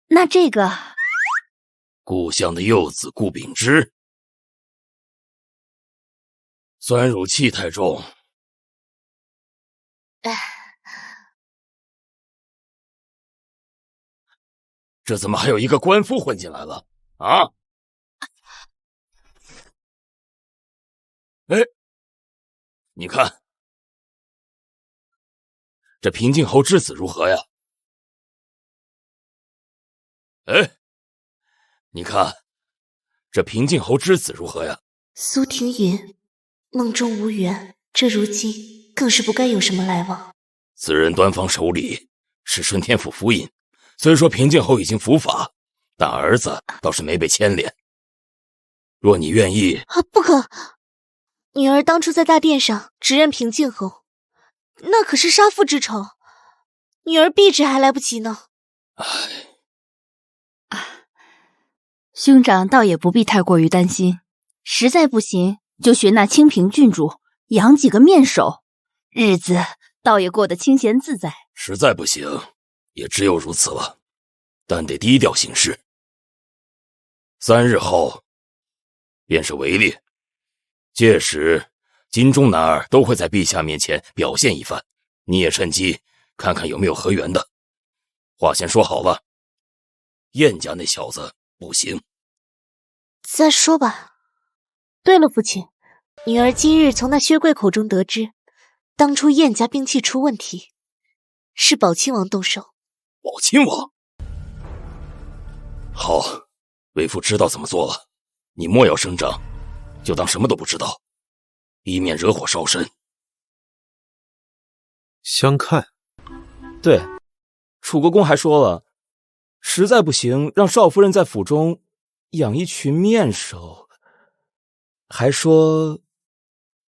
那这个，顾相的幼子顾秉之，酸乳气太重。这怎么还有一个官夫混进来了啊？哎，你看，这平静侯之子如何呀？哎，你看，这平静侯之子如何呀？苏庭云，梦中无缘，这如今更是不该有什么来往。此人端方守礼，是顺天府府尹。虽说平静侯已经伏法，但儿子倒是没被牵连。若你愿意，不可！女儿当初在大殿上指认平静侯，那可是杀父之仇，女儿避之还来不及呢。兄长倒也不必太过于担心，实在不行就学那清平郡主养几个面首，日子倒也过得清闲自在。实在不行，也只有如此了，但得低调行事。3日后便是围猎，届时金钟男儿都会在陛下面前表现一番，你也趁机看看有没有合缘的。话先说好了，燕家那小子不行。再说吧。对了，父亲，女儿今日从那薛贵口中得知，当初燕家兵器出问题，是宝亲王动手。宝亲王？好，为父知道怎么做了，你莫要声张，就当什么都不知道，以免惹火烧身。相看？对，楚国公还说了，实在不行，让少夫人在府中养一群面首，还说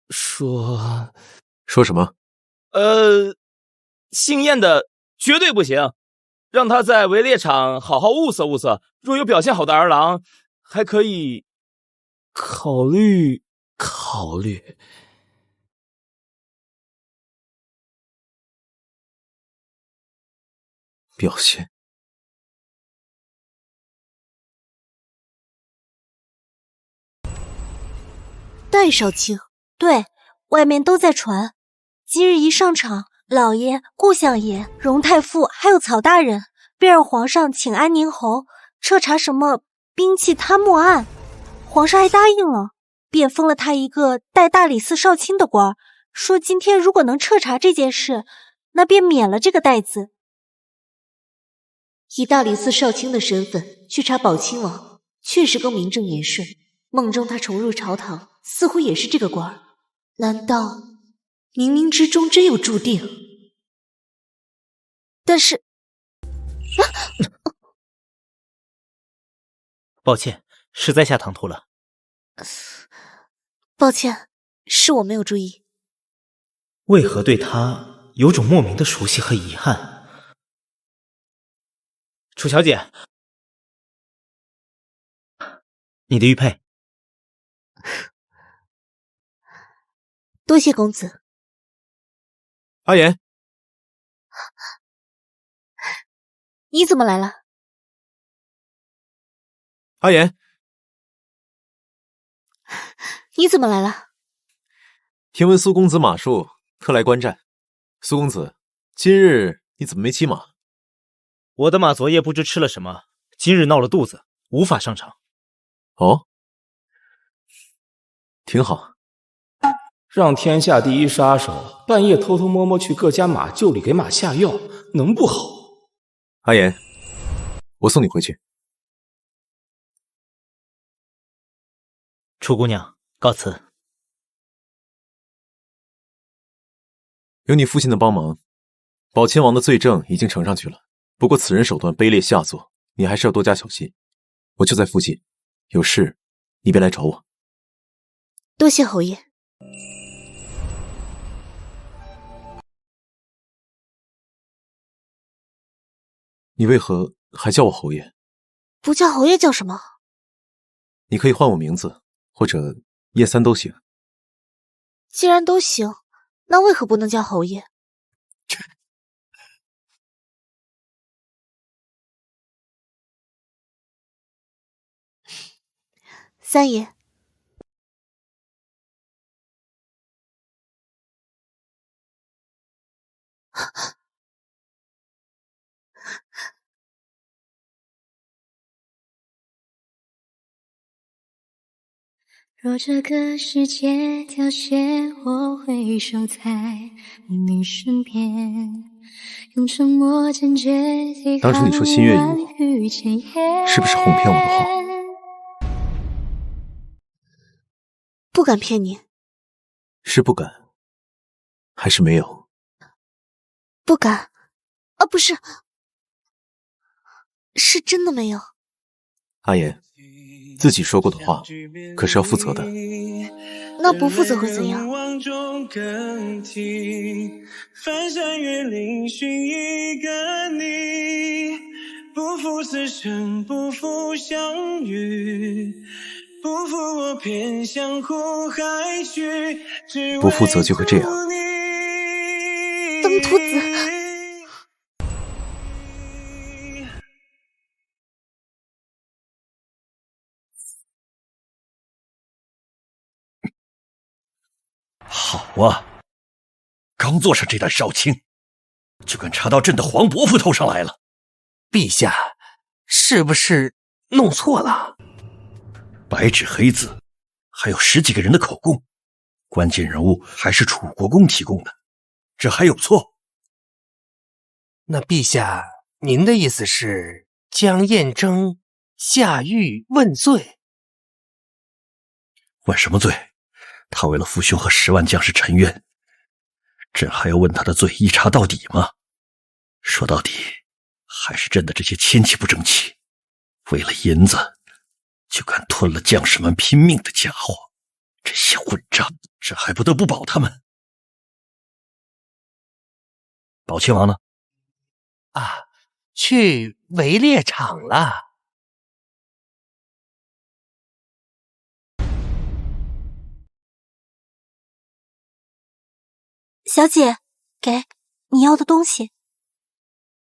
什么？姓燕的绝对不行，让他在围猎场好好物色物色，若有表现好的儿郎，还可以考虑。表现？戴少卿，对，外面都在传，今日一上场，老爷、顾相爷、荣太傅还有曹大人，便让皇上请安宁侯彻查什么兵器贪墨案，皇上还答应了，便封了他一个代大理寺少卿的官，说今天如果能彻查这件事，那便免了这个代字。以大理寺少卿的身份去查宝亲王，确实更名正言顺。梦中他重入朝堂，似乎也是这个官儿。难道冥冥之中真有注定？但是，抱歉，实在下唐突了。抱歉，是我没有注意。为何对他有种莫名的熟悉和遗憾？楚小姐，你的玉佩。多谢公子。阿言，你怎么来了？阿言，你怎么来了？听闻苏公子马术，特来观战。苏公子，今日你怎么没骑马？我的马昨夜不知吃了什么，今日闹了肚子，无法上场。哦，挺好。让天下第一杀手半夜偷偷摸摸去各家马厩里给马下药，能不好？阿言，我送你回去。楚姑娘，告辞。有你父亲的帮忙，宝千王的罪证已经呈上去了。不过此人手段卑劣下作，你还是要多加小心。我就在附近，有事你便来找我。多谢侯爷。你为何还叫我侯爷？不叫侯爷叫什么？你可以换我名字，或者叶三都行。既然都行，那为何不能叫侯爷？三爷，若这个世界凋谢，我会守在你身边，用沉默坚决抵抗。当时你说心悦于我，是不是哄骗我的话？不敢骗你。是不敢，还是没有？不敢。啊，不是，是真的没有。阿言，自己说过的话，可是要负责的。那不负责会怎样？翻山越岭寻一个你，不负此生，不负相遇，不负我偏向苦海去。不负责就会这样。登徒子。好啊，刚坐上这担少卿，就敢插到朕的黄伯父头上来了。陛下，是不是弄错了？白纸黑字，还有10几个人的口供，关键人物还是楚国公提供的，这还有错？那陛下，您的意思是将燕征下狱问罪？问什么罪？他为了父兄和10万将士沉冤，朕还要问他的罪一查到底吗？说到底，还是朕的这些亲戚不争气，为了银子就敢吞了将士们拼命的家伙，这些混账，朕还不得不保他们。宝亲王呢？啊，去围猎场了。小姐，给你要的东西。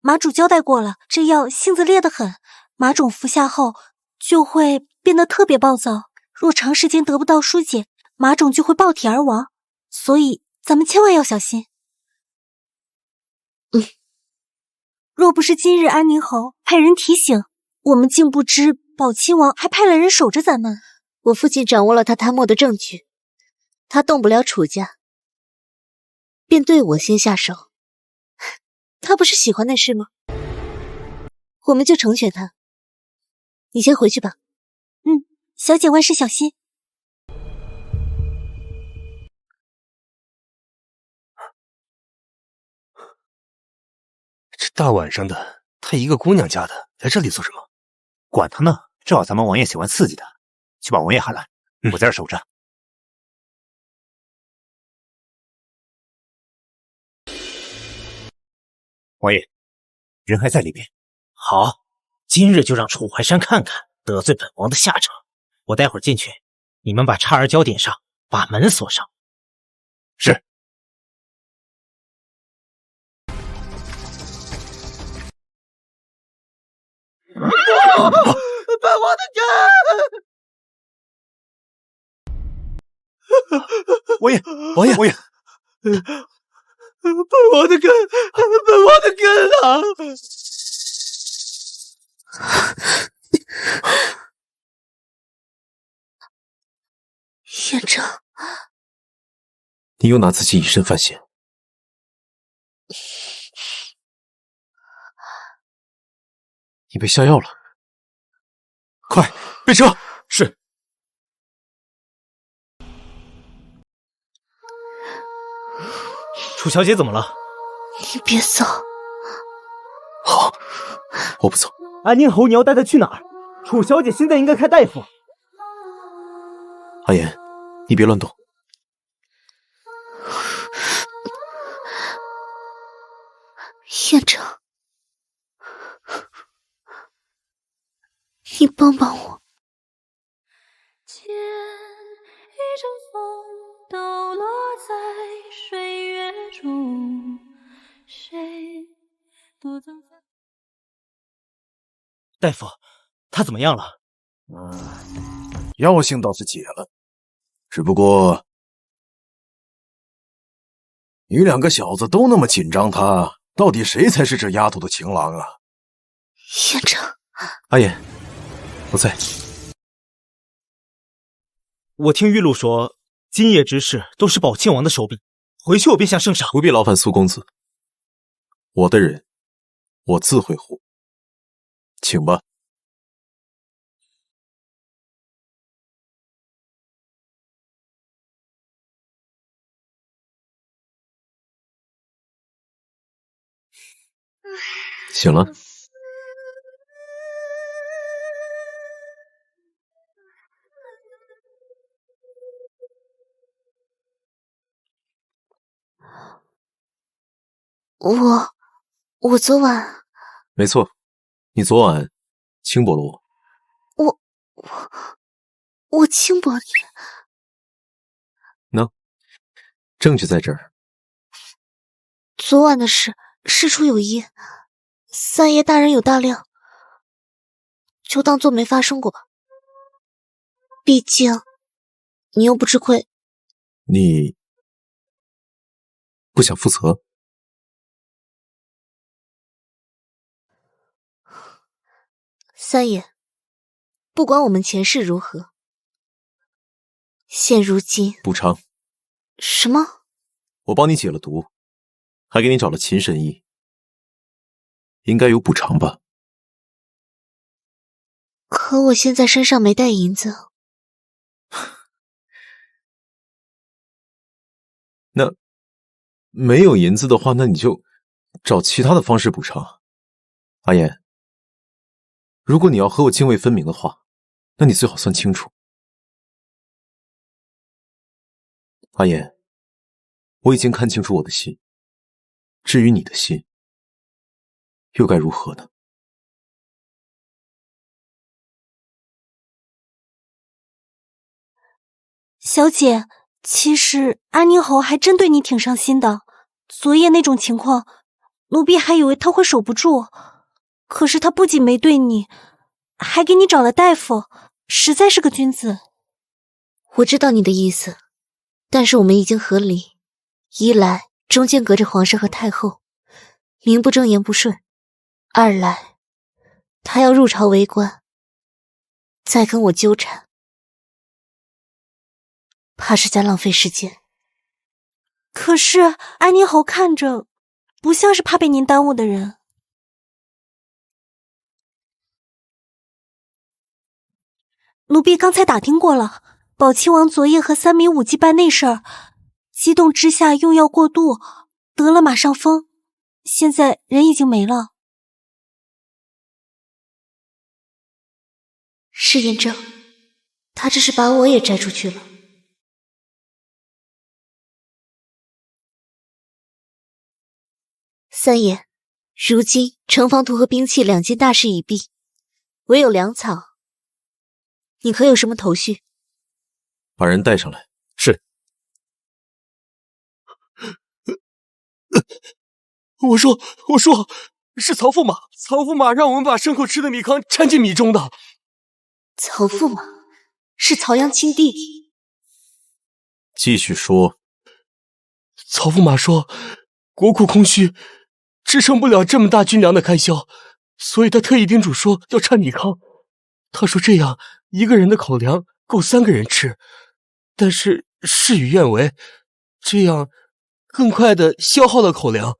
马主交代过了，这药性子烈得很，马种服下后就会变得特别暴躁，若长时间得不到疏解，马种就会爆体而亡，所以咱们千万要小心。若不是今日安宁侯派人提醒，我们竟不知宝亲王还派了人守着咱们。我父亲掌握了他贪墨的证据，他动不了楚家，便对我先下手。他不是喜欢那事吗？我们就成全他。你先回去吧。小姐万事小心。这大晚上的，她一个姑娘家的，来这里做什么？管他呢，正好咱们王爷喜欢刺激他，去把王爷喊来，我在这守着。王爷，人还在里边。好，今日就让楚怀山看看得罪本王的下场。我待会儿进去，你们把叉儿交点上，把门锁上。是。本王的根！王爷，王爷，王爷！本王的根，本王的根啊！燕征，你又拿自己以身犯险。你被下药了，快备车！是。楚小姐怎么了？你别走。好，我不走。安宁侯，你要带她去哪儿？楚小姐现在应该看大夫。阿言，你别乱动。院长，你帮帮我。都落在水月中，谁独自大夫，他怎么样了？药性倒是解了，只不过你两个小子都那么紧张他，到底谁才是这丫头的情郎啊？院长，阿言，我在。我听玉露说，今夜之事都是宝庆王的手笔，回去我便向圣上。不必劳烦苏公子，我的人，我自会护。请吧。醒了。我昨晚……没错，你昨晚轻薄了我。我轻薄你？喏，证据在这儿。昨晚的事事出有因，三爷大人有大量，就当做没发生过吧。毕竟你又不吃亏。你不想负责？三爷，不管我们前世如何，现如今补偿。什么？我帮你解了毒，还给你找了秦神医，应该有补偿吧？可我现在身上没带银子。那没有银子的话，那你就找其他的方式补偿。阿言，如果你要和我泾渭分明的话，那你最好算清楚。阿言，我已经看清楚我的心，至于你的心，又该如何呢？小姐，其实安宁侯还真对你挺上心的。昨夜那种情况，奴婢还以为他会守不住，可是他不仅没对你，还给你找了大夫，实在是个君子。我知道你的意思，但是我们已经和离，一来中间隔着皇上和太后，名不正言不顺；二来他要入朝为官，再跟我纠缠，怕是在浪费时间。可是安宁侯看着不像是怕被您耽误的人。奴婢刚才打听过了，宝亲王昨夜和三名武姬办那事儿，激动之下用药过度，得了马上风，现在人已经没了。是验证，他这是把我也摘出去了。三爷，如今城防图和兵器两件大事已毕，唯有粮草，你可有什么头绪？把人带上来。是。我说，是曹驸马，曹驸马让我们把牲口吃的米糠掺进米中的。曹驸马是曹阳亲弟弟。继续说。曹驸马说，国库空虚，支撑不了这么大军粮的开销，所以他特意叮嘱说要掺米糠。他说这样一个人的口粮够3个人吃，但是事与愿违，这样更快地消耗了口粮，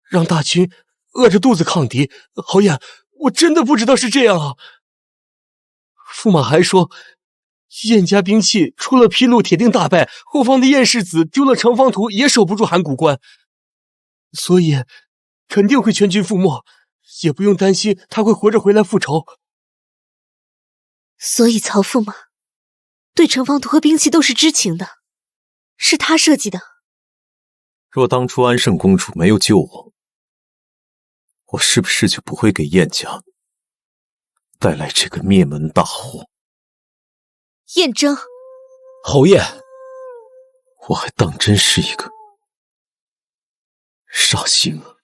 让大军饿着肚子抗敌。侯爷，我真的不知道是这样啊。驸马还说，燕家兵器出了筚路铁定大败，后方的燕世子丢了城防图也守不住函谷关，所以肯定会全军覆没，也不用担心他会活着回来复仇。所以曹驸马对城防图和兵器都是知情的，是他设计的。若当初安圣公主没有救我，我是不是就不会给燕家带来这个灭门大祸？燕征，侯爷，我还当真是一个煞星啊！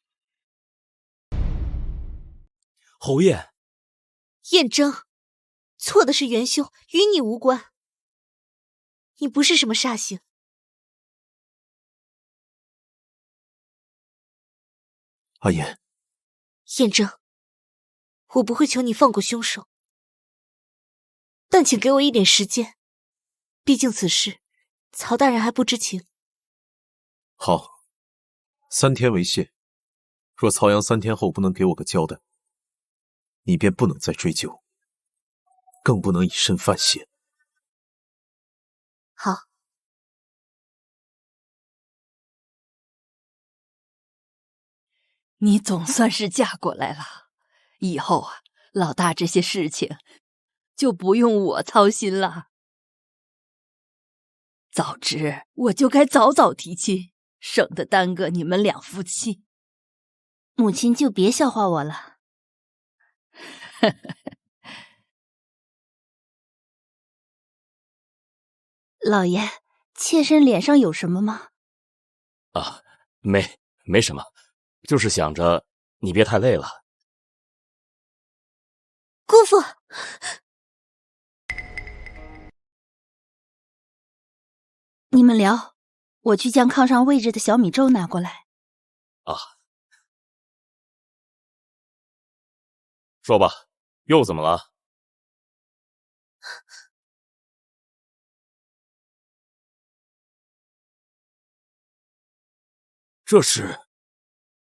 侯爷，燕征，错的是元凶，与你无关。你不是什么煞星。阿言，燕征，我不会求你放过凶手，但请给我一点时间，毕竟此事曹大人还不知情。好，3天为限。若曹阳3天后不能给我个交代，你便不能再追究，更不能以身犯险。好。你总算是嫁过来了，以后啊，老大这些事情就不用我操心了。早知我就该早早提亲，省得耽搁你们两夫妻。母亲就别笑话我了。老爷，妾身脸上有什么吗？啊，没什么，就是想着你别太累了。姑父，你们聊，我去将炕上煨着的小米粥拿过来。啊，说吧，又怎么了？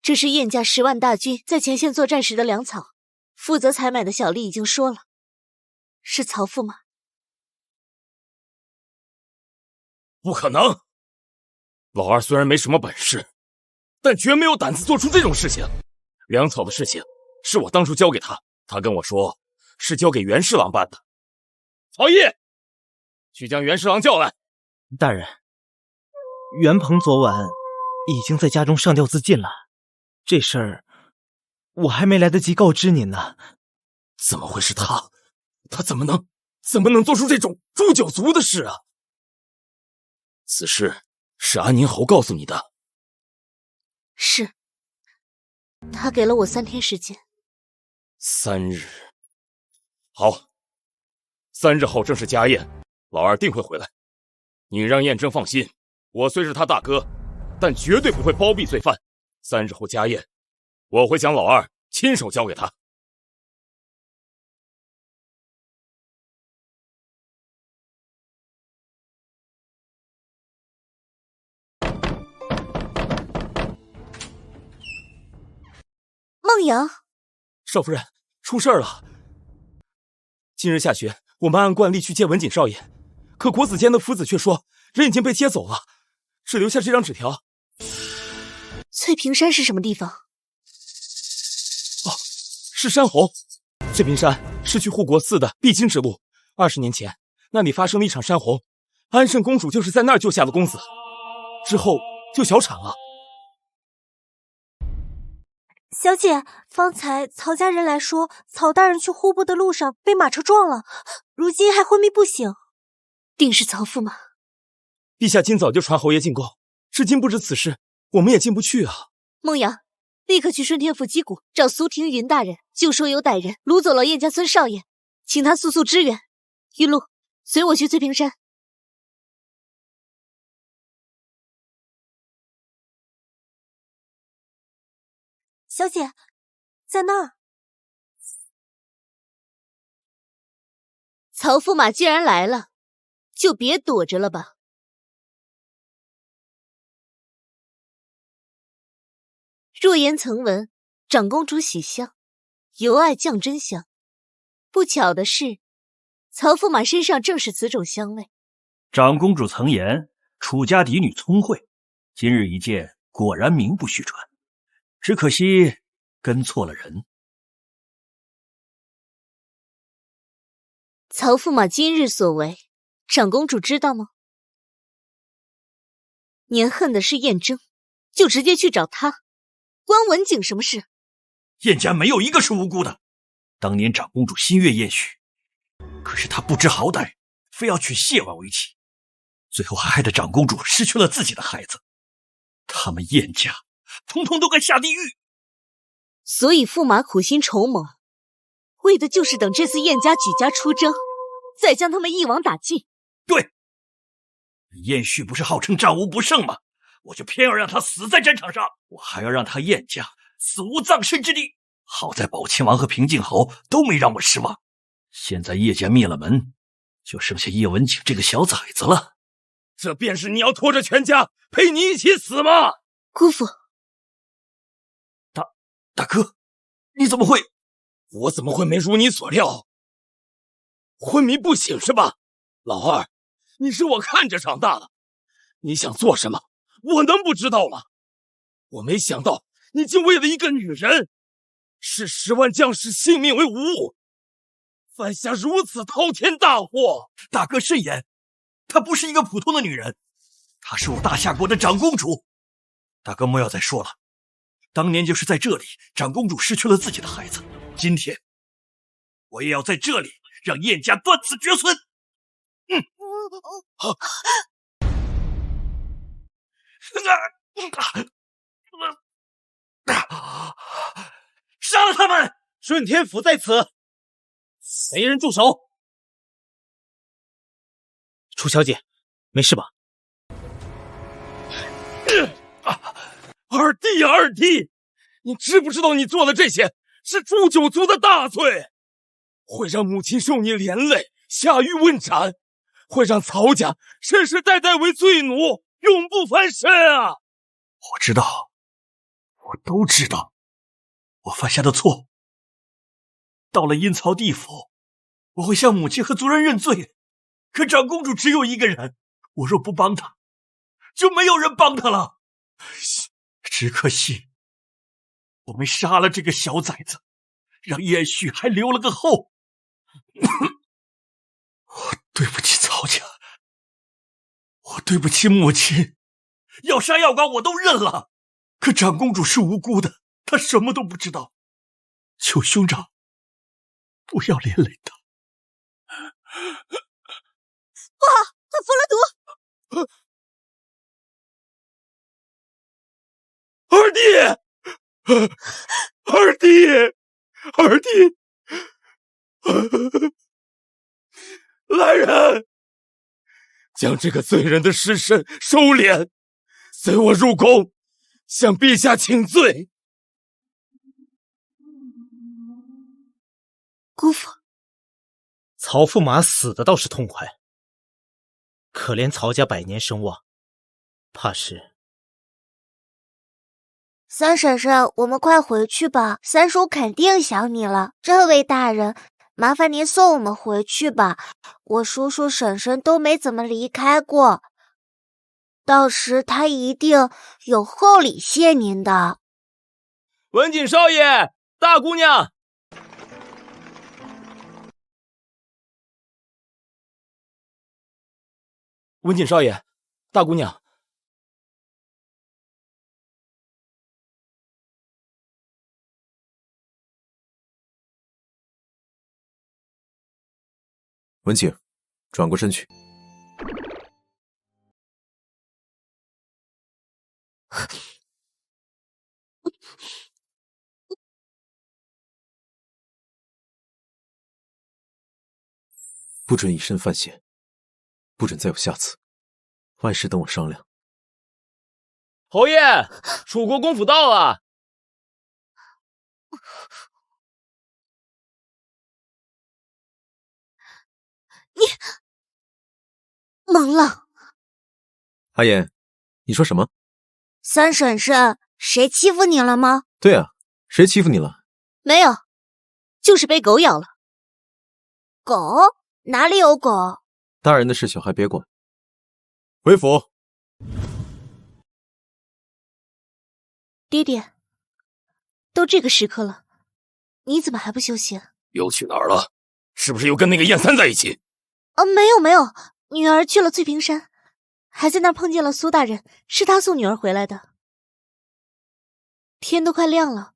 这是燕家10万大军在前线作战时的粮草，负责采买的小吏已经说了，是曹驸马。不可能！老二虽然没什么本事，但绝没有胆子做出这种事情。粮草的事情是我当初交给他，他跟我说是交给袁侍郎办的。曹毅，去将袁侍郎叫来。大人，袁鹏昨晚已经在家中上吊自尽了，这事儿我还没来得及告知您呢。怎么会是他？他怎么能做出这种诛九族的事啊？此事是安宁侯告诉你的？是，他给了我3天时间。3日，好，3日后正是家宴，老二定会回来。你让燕征放心，我虽是他大哥，但绝对不会包庇罪犯。3日后家宴，我会将老二亲手交给他。孟阳，少夫人，出事了！今日下学，我们按惯例去接文锦少爷，可国子监的夫子却说人已经被接走了，只留下这张纸条。翠屏山是什么地方？哦，是山洪。翠屏山是去护国寺的必经之路。20年前，那里发生了一场山洪，安圣公主就是在那儿救下了公子，之后就小产了。小姐，方才曹家人来说，曹大人去户部的路上被马车撞了，如今还昏迷不醒。定是曹驸马。陛下今早就传侯爷进宫，至今不知此事，我们也进不去啊。孟阳，立刻去顺天府击鼓，找苏廷云大人，就说有歹人掳走了燕家孙少爷，请他速速支援。玉露，随我去翠屏山。小姐，在那儿。曹驸马既然来了，就别躲着了吧。若言曾闻长公主喜香，由爱降真香。不巧的是，曹驸马身上正是此种香味。长公主曾言楚家嫡女聪慧，今日一见，果然名不虚传。只可惜跟错了人。曹驸马今日所为，长公主知道吗？您恨的是燕征，就直接去找他，关文景什么事？燕家没有一个是无辜的。当年长公主心悦燕婿，可是她不知好歹，非要娶谢婉为妻，最后还害得长公主失去了自己的孩子。他们燕家统统都该下地狱。所以驸马苦心筹谋，为的就是等这次燕家举家出征，再将他们一网打尽。对，燕婿不是号称战无不胜吗？我就偏要让他死在战场上，我还要让他燕家死无葬身之地。好在宝亲王和平静侯都没让我失望，现在叶家灭了门，就剩下叶文景这个小崽子了。这便是你要拖着全家陪你一起死吗？姑父，大哥，你怎么会？我怎么会没如你所料？昏迷不醒是吧？老二，你是我看着长大的，你想做什么，我能不知道吗？我没想到你竟为了一个女人，视10万将士性命为无物，犯下如此滔天大祸。大哥慎言，她不是一个普通的女人，她是我大夏国的长公主。大哥莫要再说了，当年就是在这里，长公主失去了自己的孩子，今天我也要在这里让燕家断子绝孙。杀了他们！顺天府在此，没人住手。楚小姐，没事吧？二弟呀，二弟，你知不知道你做的这些是诛九族的大罪，会让母亲受你连累，下狱问斩，会让曹家世世代代为罪奴，永不翻身啊！我知道，我都知道，我犯下的错。到了阴曹地府，我会向母亲和族人认罪。可长公主只有一个人，我若不帮她，就没有人帮她了。只可惜，我没杀了这个小崽子，让燕婿还留了个后。我对不起曹家，我对不起母亲，要杀要剐我都认了。可长公主是无辜的，她什么都不知道，求兄长不要连累她。不好，他服了毒！二弟，二弟，二弟，来人，将这个罪人的尸身收敛，随我入宫，向陛下请罪。姑父，曹驸马死的倒是痛快，可怜曹家百年声望，怕是……三婶婶，我们快回去吧，三叔肯定想你了。这位大人，麻烦您送我们回去吧，我叔叔婶婶都没怎么离开过，到时他一定有厚礼谢您的。文景少爷，大姑娘。文景少爷，大姑娘。文景，转过身去。不准以身犯险，不准再有下次。万事等我商量。侯爷，楚国公府到了。懵了。阿言，你说什么？三婶婶，谁欺负你了吗？对啊，谁欺负你了？没有，就是被狗咬了。狗？哪里有狗？大人的事小孩别管。回府。爹爹，都这个时刻了，你怎么还不休息？又去哪儿了？是不是又跟那个燕三在一起？没有没有，女儿去了翠屏山，还在那儿碰见了苏大人，是他送女儿回来的。天都快亮了，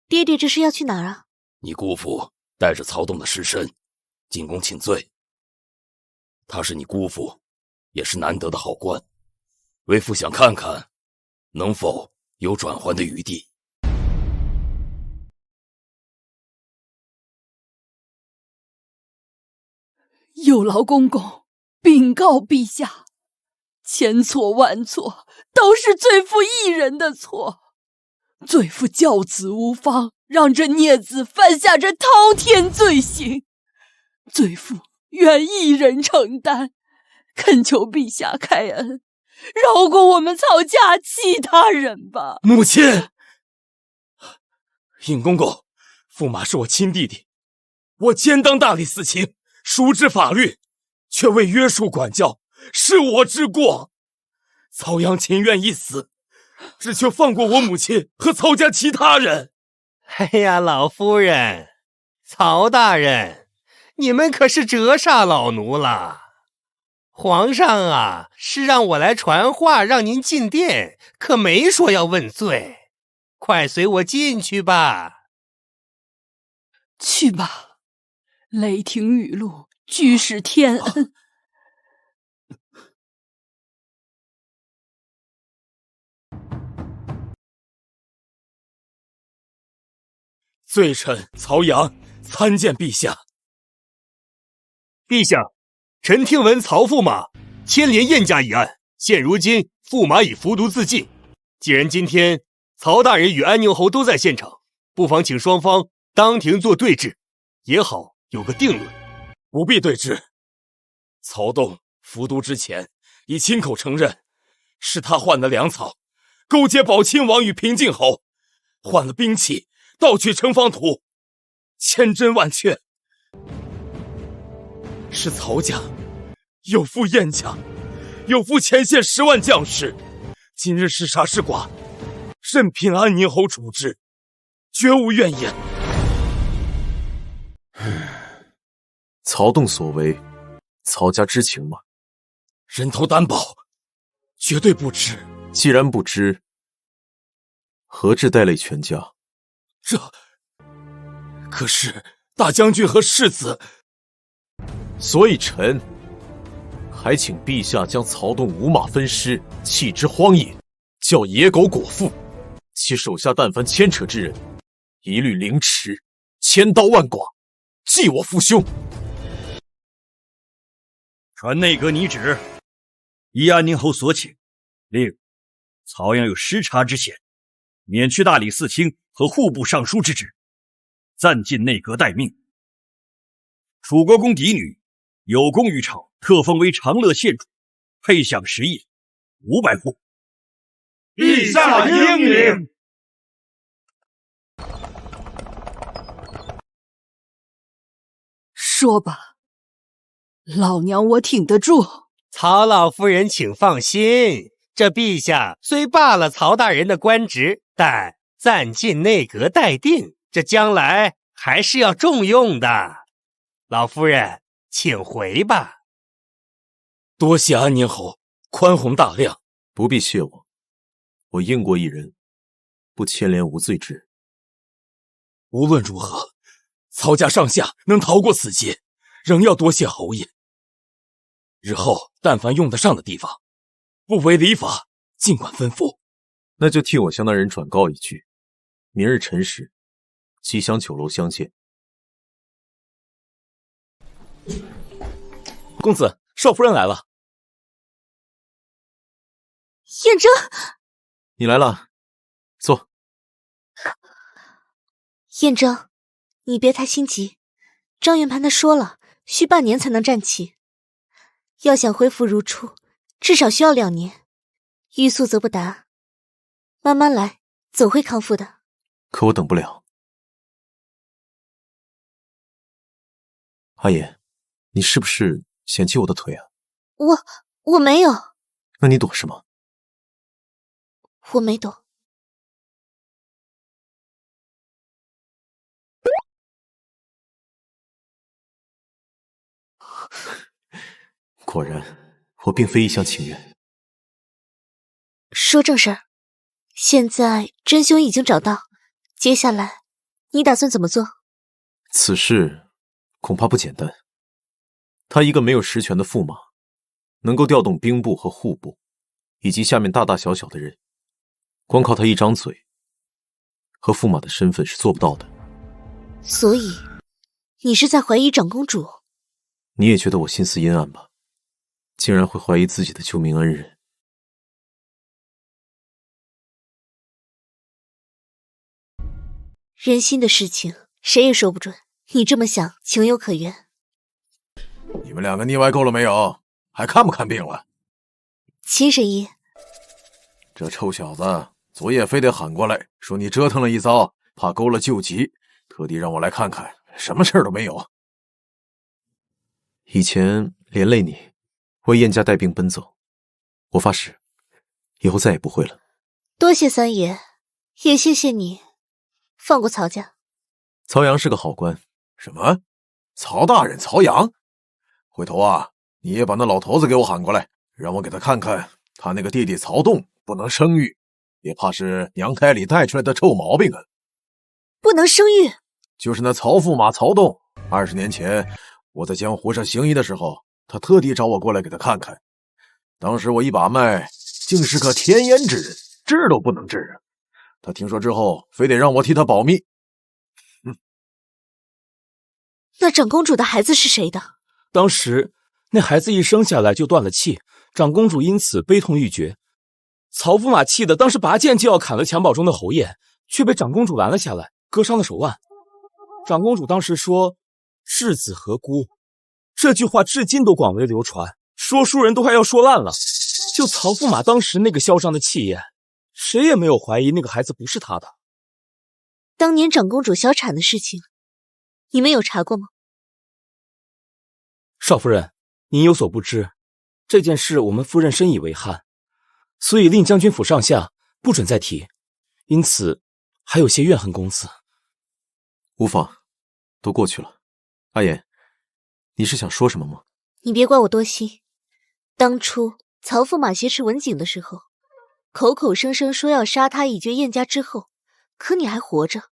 爹爹这是要去哪儿啊？你姑父带着曹洞的尸身进宫请罪。他是你姑父，也是难得的好官，为父想看看能否有转圜的余地。有劳公公禀告陛下，千错万错，都是罪妇一人的错。罪妇教子无方，让这孽子犯下这滔天罪行，罪妇愿一人承担，恳求陛下开恩，饶过我们曹家其他人吧。母亲，尹公公，驸马是我亲弟弟，我兼当大理寺卿，熟知法律，却未约束管教，是我之过。曹阳情愿一死，只求放过我母亲和曹家其他人。哎呀，老夫人，曹大人，你们可是折煞老奴了。皇上啊，是让我来传话，让您进殿，可没说要问罪。快随我进去吧。去吧，雷霆雨露，俱是天恩。罪臣曹阳参见陛下。陛下，臣听闻曹驸马牵连燕家一案，现如今驸马已服毒自尽。既然今天曹大人与安宁侯都在现场，不妨请双方当庭做对质，也好有个定论。不必对质。曹洞服毒之前已亲口承认，是他换了粮草，勾结宝亲王与平靖侯，换了兵器，盗取城防图，千真万确。是曹家有负燕家，有负前线10万将士，今日是杀是剐，任凭安宁侯处置，绝无怨言。曹洞所为，曹家知情吗？人头担保，绝对不知。既然不知，何至带累全家？可是大将军和世子，所以臣还请陛下将曹洞五马分尸，弃之荒野，叫野狗果腹。其手下但凡牵扯之人，一律凌迟，千刀万剐，祭我父兄。传内阁拟旨，依安宁侯所请，令曹阳有失察之嫌，免去大理寺卿和户部尚书之职，暂进内阁待命。楚国公嫡女有功于朝，特封为长乐县主，配享10邑500户。陛下英明。说吧，老娘我挺得住。曹老夫人请放心，这陛下虽罢了曹大人的官职，但暂进内阁待定，这将来还是要重用的。老夫人，请回吧。多谢安宁侯宽宏大量。不必谢我，我应过一人，不牵连无罪之人。无论如何，曹家上下能逃过此劫，仍要多谢侯爷。日后但凡用得上的地方，不违礼法，尽管吩咐。那就替我向那人转告一句，明日辰时，吉祥酒楼相见。公子，少夫人来了。燕征，你来了，坐。燕征，你别太心急。张元盘他说了，需半年才能站起。要想恢复如初，至少需要2年。欲速则不达，慢慢来，总会康复的。可我等不了。阿爷，你是不是嫌弃我的腿啊？我没有。那你躲什么？我没懂。果然，我并非一厢情愿。说正事儿，现在真凶已经找到，接下来你打算怎么做？此事恐怕不简单。他一个没有实权的驸马，能够调动兵部和户部，以及下面大大小小的人，光靠他一张嘴，和驸马的身份是做不到的。所以，你是在怀疑长公主？你也觉得我心思阴暗吧？竟然会怀疑自己的救命恩人。人心的事情，谁也说不准。你这么想，情有可原。你们两个腻歪够了没有？还看不看病了？秦神医，这臭小子昨夜非得喊过来，说你折腾了一遭，怕勾了旧疾，特地让我来看看，什么事儿都没有。以前连累你，为燕家带兵奔走，我发誓，以后再也不会了。多谢三爷，也谢谢你放过曹家。曹阳是个好官。什么？曹大人曹阳？回头啊，你也把那老头子给我喊过来，让我给他看看他那个弟弟曹栋不能生育，也怕是娘胎里带出来的臭毛病啊。不能生育？就是那曹驸马曹栋，20年前我在江湖上行医的时候，他特地找我过来给他看看。当时我一把脉，竟是个天烟之人，治都不能治啊。他听说之后，非得让我替他保密。那长公主的孩子是谁的？当时那孩子一生下来就断了气，长公主因此悲痛欲绝。曹驸马气得当时拔剑就要砍了襁褓中的侯爷，却被长公主拦了下来，割伤了手腕。长公主当时说稚子何辜，这句话至今都广为流传，说书人都快要说烂了。就曹驸马当时那个嚣张的气焰，谁也没有怀疑那个孩子不是他的。当年长公主小产的事情，你们有查过吗？少夫人，您有所不知，这件事我们夫人深以为憾，所以令将军府上下不准再提，因此还有些怨恨公子。无妨，都过去了。阿言，你是想说什么吗？你别怪我多心。当初曹驸马挟持文景的时候，口口声声说要杀他以绝燕家之后，可你还活着，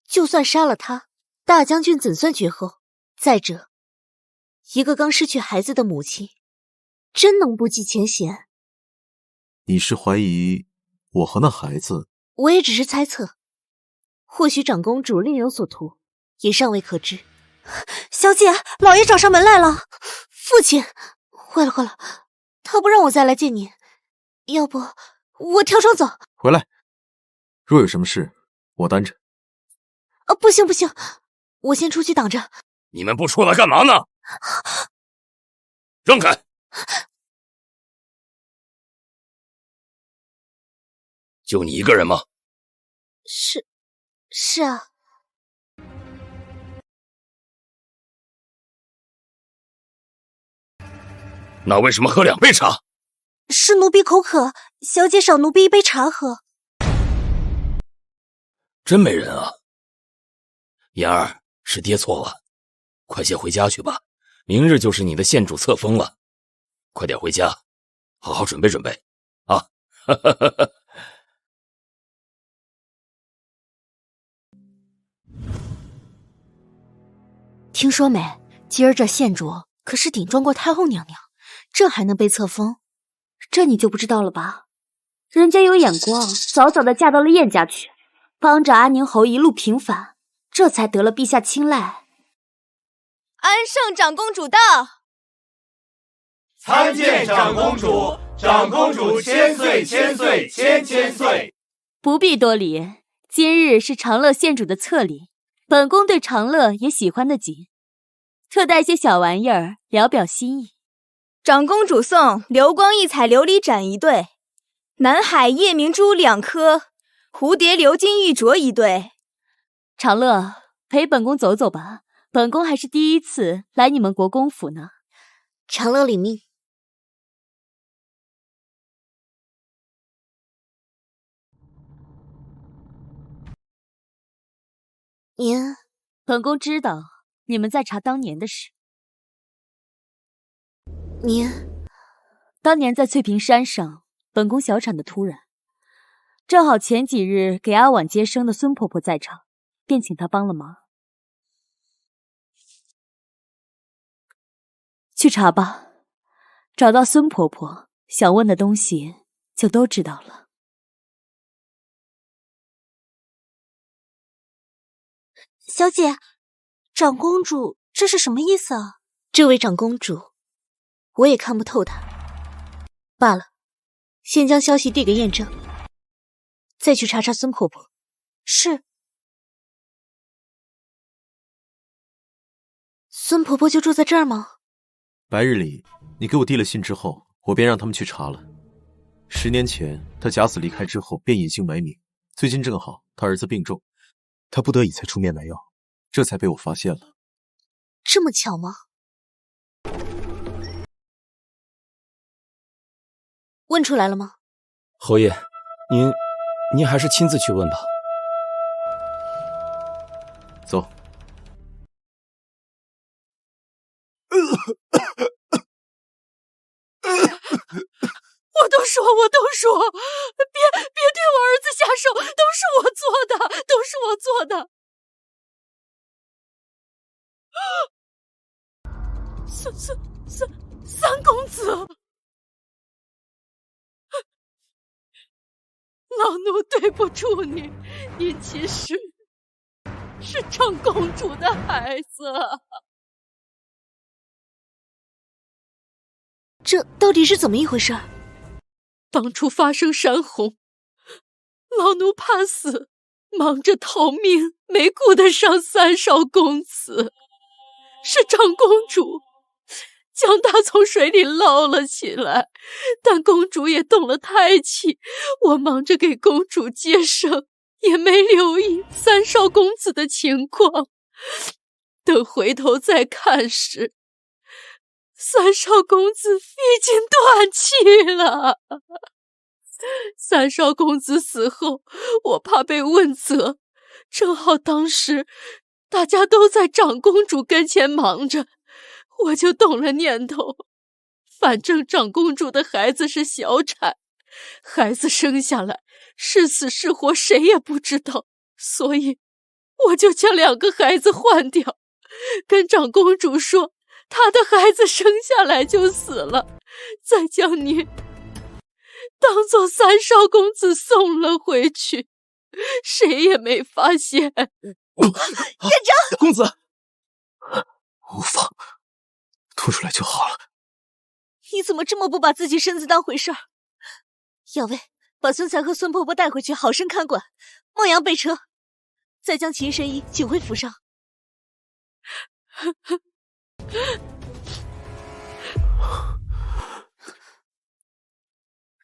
就算杀了他，大将军怎算绝后？再者，一个刚失去孩子的母亲，真能不计前嫌？你是怀疑我和那孩子？我也只是猜测，或许长公主另有所图，也尚未可知。小姐，老爷找上门来了。父亲，坏了坏了，他不让我再来见你，要不我跳窗走。回来，若有什么事，我担着。不行不行，我先出去挡着。你们不出来干嘛呢？让开！就你一个人吗？是啊。那为什么喝2杯茶？是奴婢口渴，小姐赏奴婢一杯茶喝。真没人啊！言儿，是爹错了，快些回家去吧，明日就是你的县主册封了，快点回家，好好准备准备啊！听说没？今儿这县主可是顶撞过太后娘娘，这还能被册封？这你就不知道了吧？人家有眼光，早早的嫁到了燕家去，帮着安宁侯一路平反，这才得了陛下青睐。安圣长公主到，参见长公主，长公主千岁千岁千岁。不必多礼，今日是长乐县主的册礼，本宫对长乐也喜欢得紧，特带些小玩意儿聊表心意。长公主送流光溢彩琉璃盏1对，南海夜明珠2颗，蝴蝶鎏金玉镯1对。长乐，陪本宫走走吧，本宫还是第一次来你们国公府呢。长乐领命。您，本宫知道你们在查当年的事。您当年在翠屏山上，本宫小产的突然，正好前几日给阿婉接生的孙婆婆在场，便请她帮了忙。去查吧，找到孙婆婆，想问的东西就都知道了。小姐，长公主这是什么意思啊？这位长公主，我也看不透她。罢了，先将消息递给验证，再去查查孙婆婆。是。孙婆婆就住在这儿吗？白日里，你给我递了信之后，我便让他们去查了。10年前，他假死离开之后，便隐姓埋名。最近正好他儿子病重，他不得已才出面买药，这才被我发现了。这么巧吗？问出来了吗？侯爷，您还是亲自去问吧。走。我都说，别对我儿子下手，都是我做的，都是我做的。三公子，老奴对不住你，你其实是长公主的孩子。这到底是怎么一回事？当初发生山洪，老奴怕死，忙着逃命，没顾得上三少公子。是长公主将他从水里捞了起来，但公主也动了胎气，我忙着给公主接生，也没留意三少公子的情况。等回头再看时，三少公子已经断气了。三少公子死后，我怕被问责，正好当时大家都在长公主跟前忙着，我就动了念头。反正长公主的孩子是小产，孩子生下来是死是活谁也不知道，所以我就将2个孩子换掉，跟长公主说她的孩子生下来就死了，再将你当做三少公子送了回去，谁也没发现。院长，公子，无妨，吐出来就好了。你怎么这么不把自己身子当回事儿？要尉，把孙才和孙婆婆带回去，好生看管。孟阳备车，再将秦神医请回府上。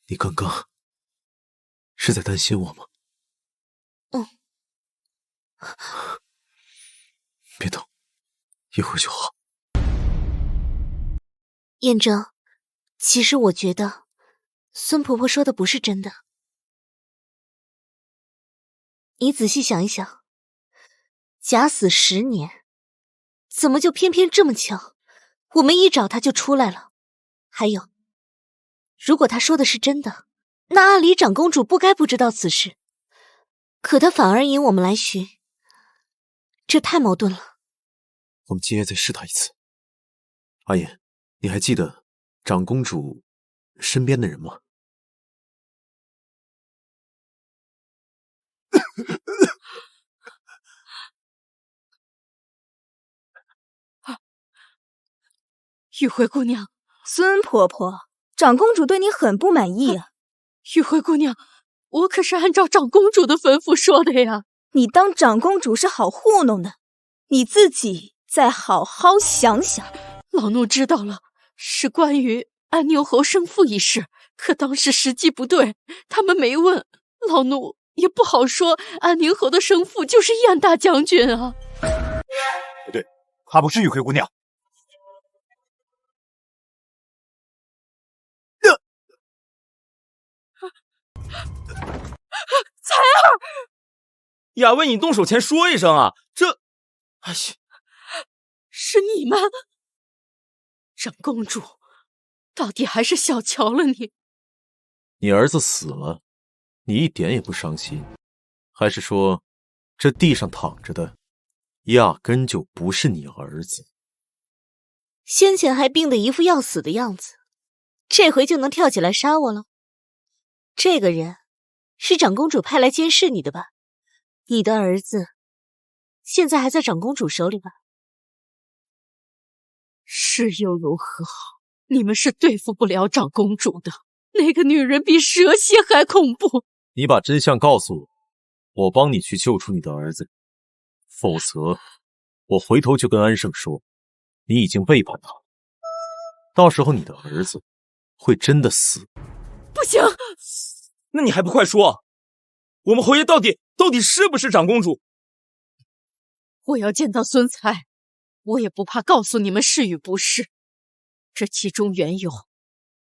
你刚刚是在担心我吗？别动，一会儿就好。验证，其实我觉得孙婆婆说的不是真的。你仔细想一想，假死10年，怎么就偏偏这么巧，我们一找她就出来了？还有，如果她说的是真的，那按理长公主不该不知道此事，可她反而引我们来寻，这太矛盾了。我们今夜再试他一次。阿言，你还记得长公主身边的人吗？玉慧姑娘，孙婆婆，长公主对你很不满意啊。玉慧姑娘，我可是按照长公主的吩咐说的呀。你当长公主是好糊弄的，你自己再好好想想。老奴知道了，是关于安宁侯生父一事，可当时时机不对，他们没问，老奴也不好说安宁侯的生父就是燕大将军啊。不对，她不是玉慧姑娘。彩儿，雅薇，你动手前说一声啊！这，哎呀，是你们！长公主到底还是小瞧了你。你儿子死了，你一点也不伤心？还是说，这地上躺着的，压根就不是你儿子？先前还病得一副要死的样子，这回就能跳起来杀我了？这个人是长公主派来监视你的吧？你的儿子现在还在长公主手里吧？是又如何？你们是对付不了长公主的。那个女人比蛇蝎还恐怖。你把真相告诉我，我帮你去救出你的儿子。否则，我回头就跟安胜说，你已经背叛他了。到时候你的儿子会真的死。不行！那你还不快说，我们侯爷到底是不是长公主？我要见到孙才，我也不怕告诉你们是与不是。这其中缘由，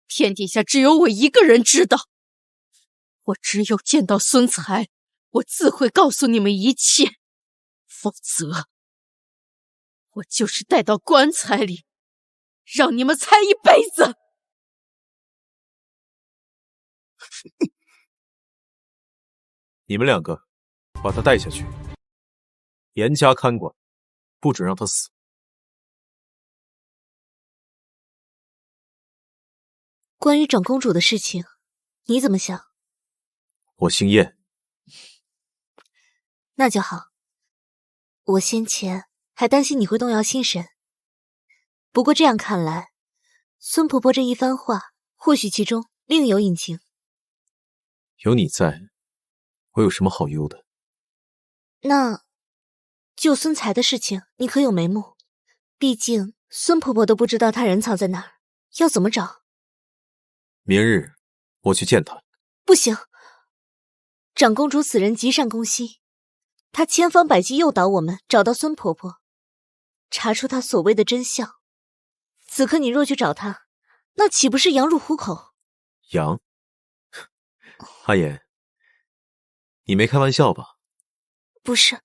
天底下只有我一个人知道。我只有见到孙才，我自会告诉你们一切。否则，我就是带到棺材里，让你们猜一辈子。你们两个把他带下去，严加看管，不准让他死。关于长公主的事情，你怎么想？我姓燕。那就好。我先前还担心你会动摇心神，不过这样看来，孙婆婆这一番话，或许其中另有隐情。有你在，我有什么好忧的？那救孙才的事情，你可有眉目？毕竟孙婆婆都不知道她人藏在哪儿，要怎么找？明日我去见她。不行，长公主此人极善攻心，她千方百计诱导我们找到孙婆婆，查出她所谓的真相。此刻你若去找她，那岂不是羊入虎口？羊？阿言，你没开玩笑吧？不是，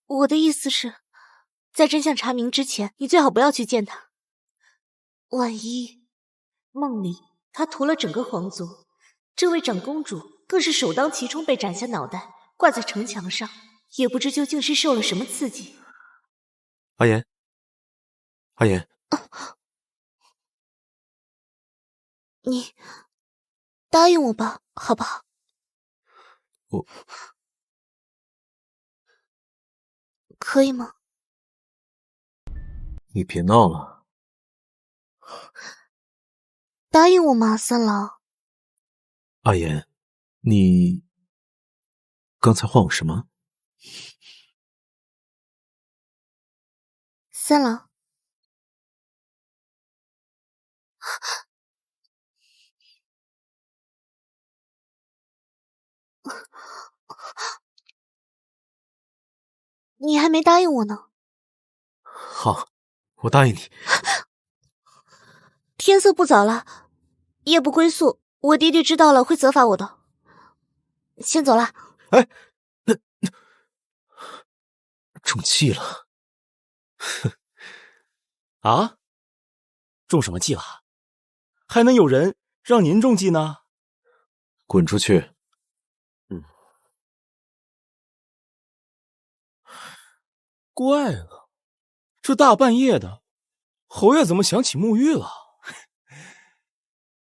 我的意思是，在真相查明之前，你最好不要去见她。万一梦里她屠了整个皇族，这位长公主更是首当其冲被斩下脑袋，挂在城墙上，也不知究竟是受了什么刺激。阿言，阿言，你答应我吧，好不好？我可以吗？你别闹了。答应我嘛，三郎。阿言，你刚才唤我什么？三郎。你还没答应我呢。好，我答应你。天色不早了，夜不归宿，我爹爹知道了会责罚我的。先走了。哎，那中计了。啊？中什么计了？还能有人让您中计呢？滚出去！怪了，这大半夜的，侯爷怎么想起沐浴了？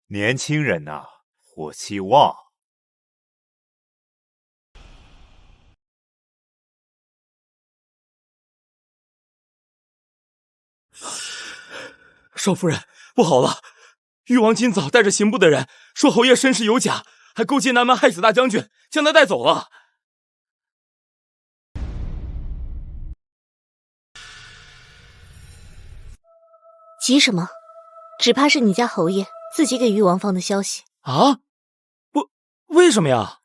年轻人呐，火气旺。少夫人，不好了！誉王今早带着刑部的人说侯爷身世有假，还勾结南蛮害死大将军，将他带走了。急什么？只怕是你家侯爷自己给誉王放的消息啊！为什么呀？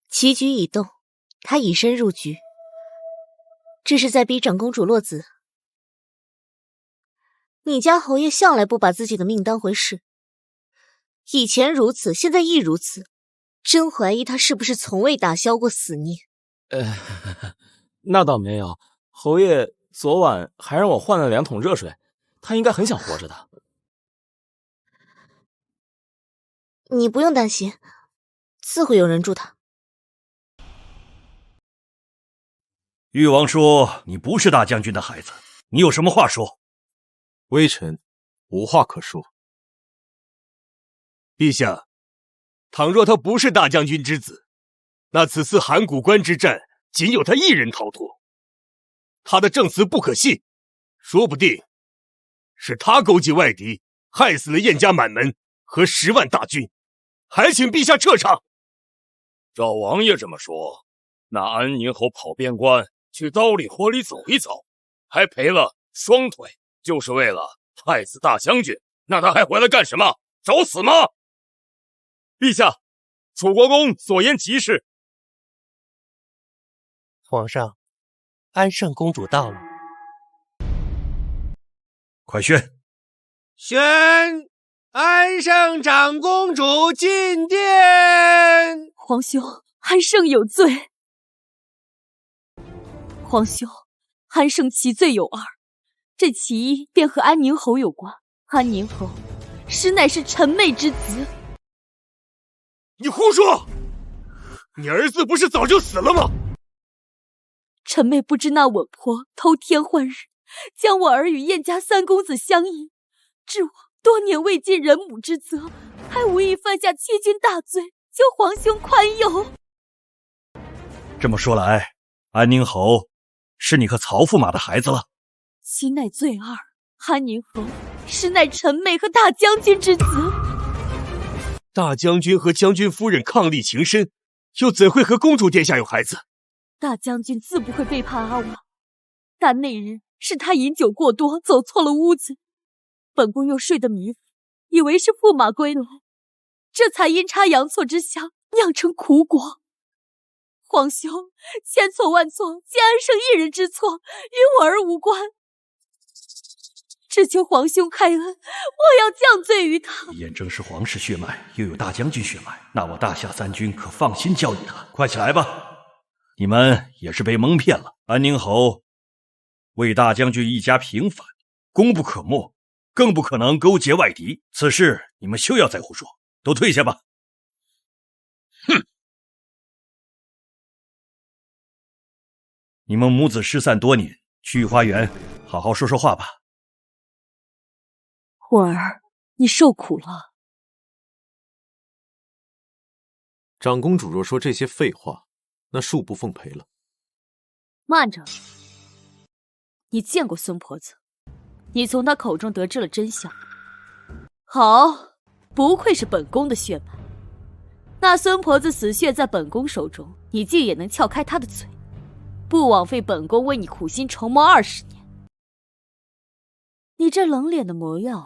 棋局已动，他以身入局，这是在逼长公主落子。你家侯爷向来不把自己的命当回事，以前如此，现在亦如此，真怀疑他是不是从未打消过死念。那倒没有，侯爷昨晚还让我换了2桶热水，他应该很想活着的。你不用担心，自会有人助他。誉王说你不是大将军的孩子，你有什么话说？微臣无话可说。陛下，倘若他不是大将军之子，那此次函谷关之战仅有他一人逃脱，他的证词不可信，说不定是他勾结外敌，害死了燕家满门和10万大军，还请陛下撤场。赵王爷这么说，那安宁侯跑边关去刀里火里走一走，还赔了双腿，就是为了害死大将军，那他还回来干什么？找死吗？陛下，楚国公所言极是。皇上，安圣公主到了。快宣！宣安圣长公主进殿。皇兄，安圣有罪。皇兄，安圣其罪有二，这其一便和安宁侯有关。安宁侯实乃是臣妹之子。你胡说！你儿子不是早就死了吗？臣妹不知那稳婆偷天换日，将我儿与燕家3公子相依，致我多年未尽人母之责，还无意犯下欺君大罪，求皇兄宽宥。这么说来，安宁侯是你和曹驸马的孩子了？其乃罪二，安宁侯实乃臣妹和大将军之子。大将军和将军夫人伉俪情深，又怎会和公主殿下有孩子？大将军自不会背叛阿王，但那日是他饮酒过多，走错了屋子，本宫又睡得迷糊，以为是驸马归来，这才阴差阳错之下酿成苦果。皇兄，千错万错，皆安圣一人之错，与我儿无关。只求皇兄开恩，我要降罪于他。燕征是皇室血脉，又有大将军血脉，那我大夏3军可放心教育他。快起来吧！你们也是被蒙骗了。安宁侯为大将军一家平反，功不可没，更不可能勾结外敌。此事你们休要再胡说，都退下吧。哼！你们母子失散多年，去御花园好好说说话吧。我儿，你受苦了。长公主若说这些废话，那恕不奉陪了。慢着，你见过孙婆子，你从她口中得知了真相。好，不愧是本宫的血脉。那孙婆子死血在本宫手中，你竟也能撬开她的嘴，不枉费本宫为你苦心筹谋20年。你这冷脸的模样，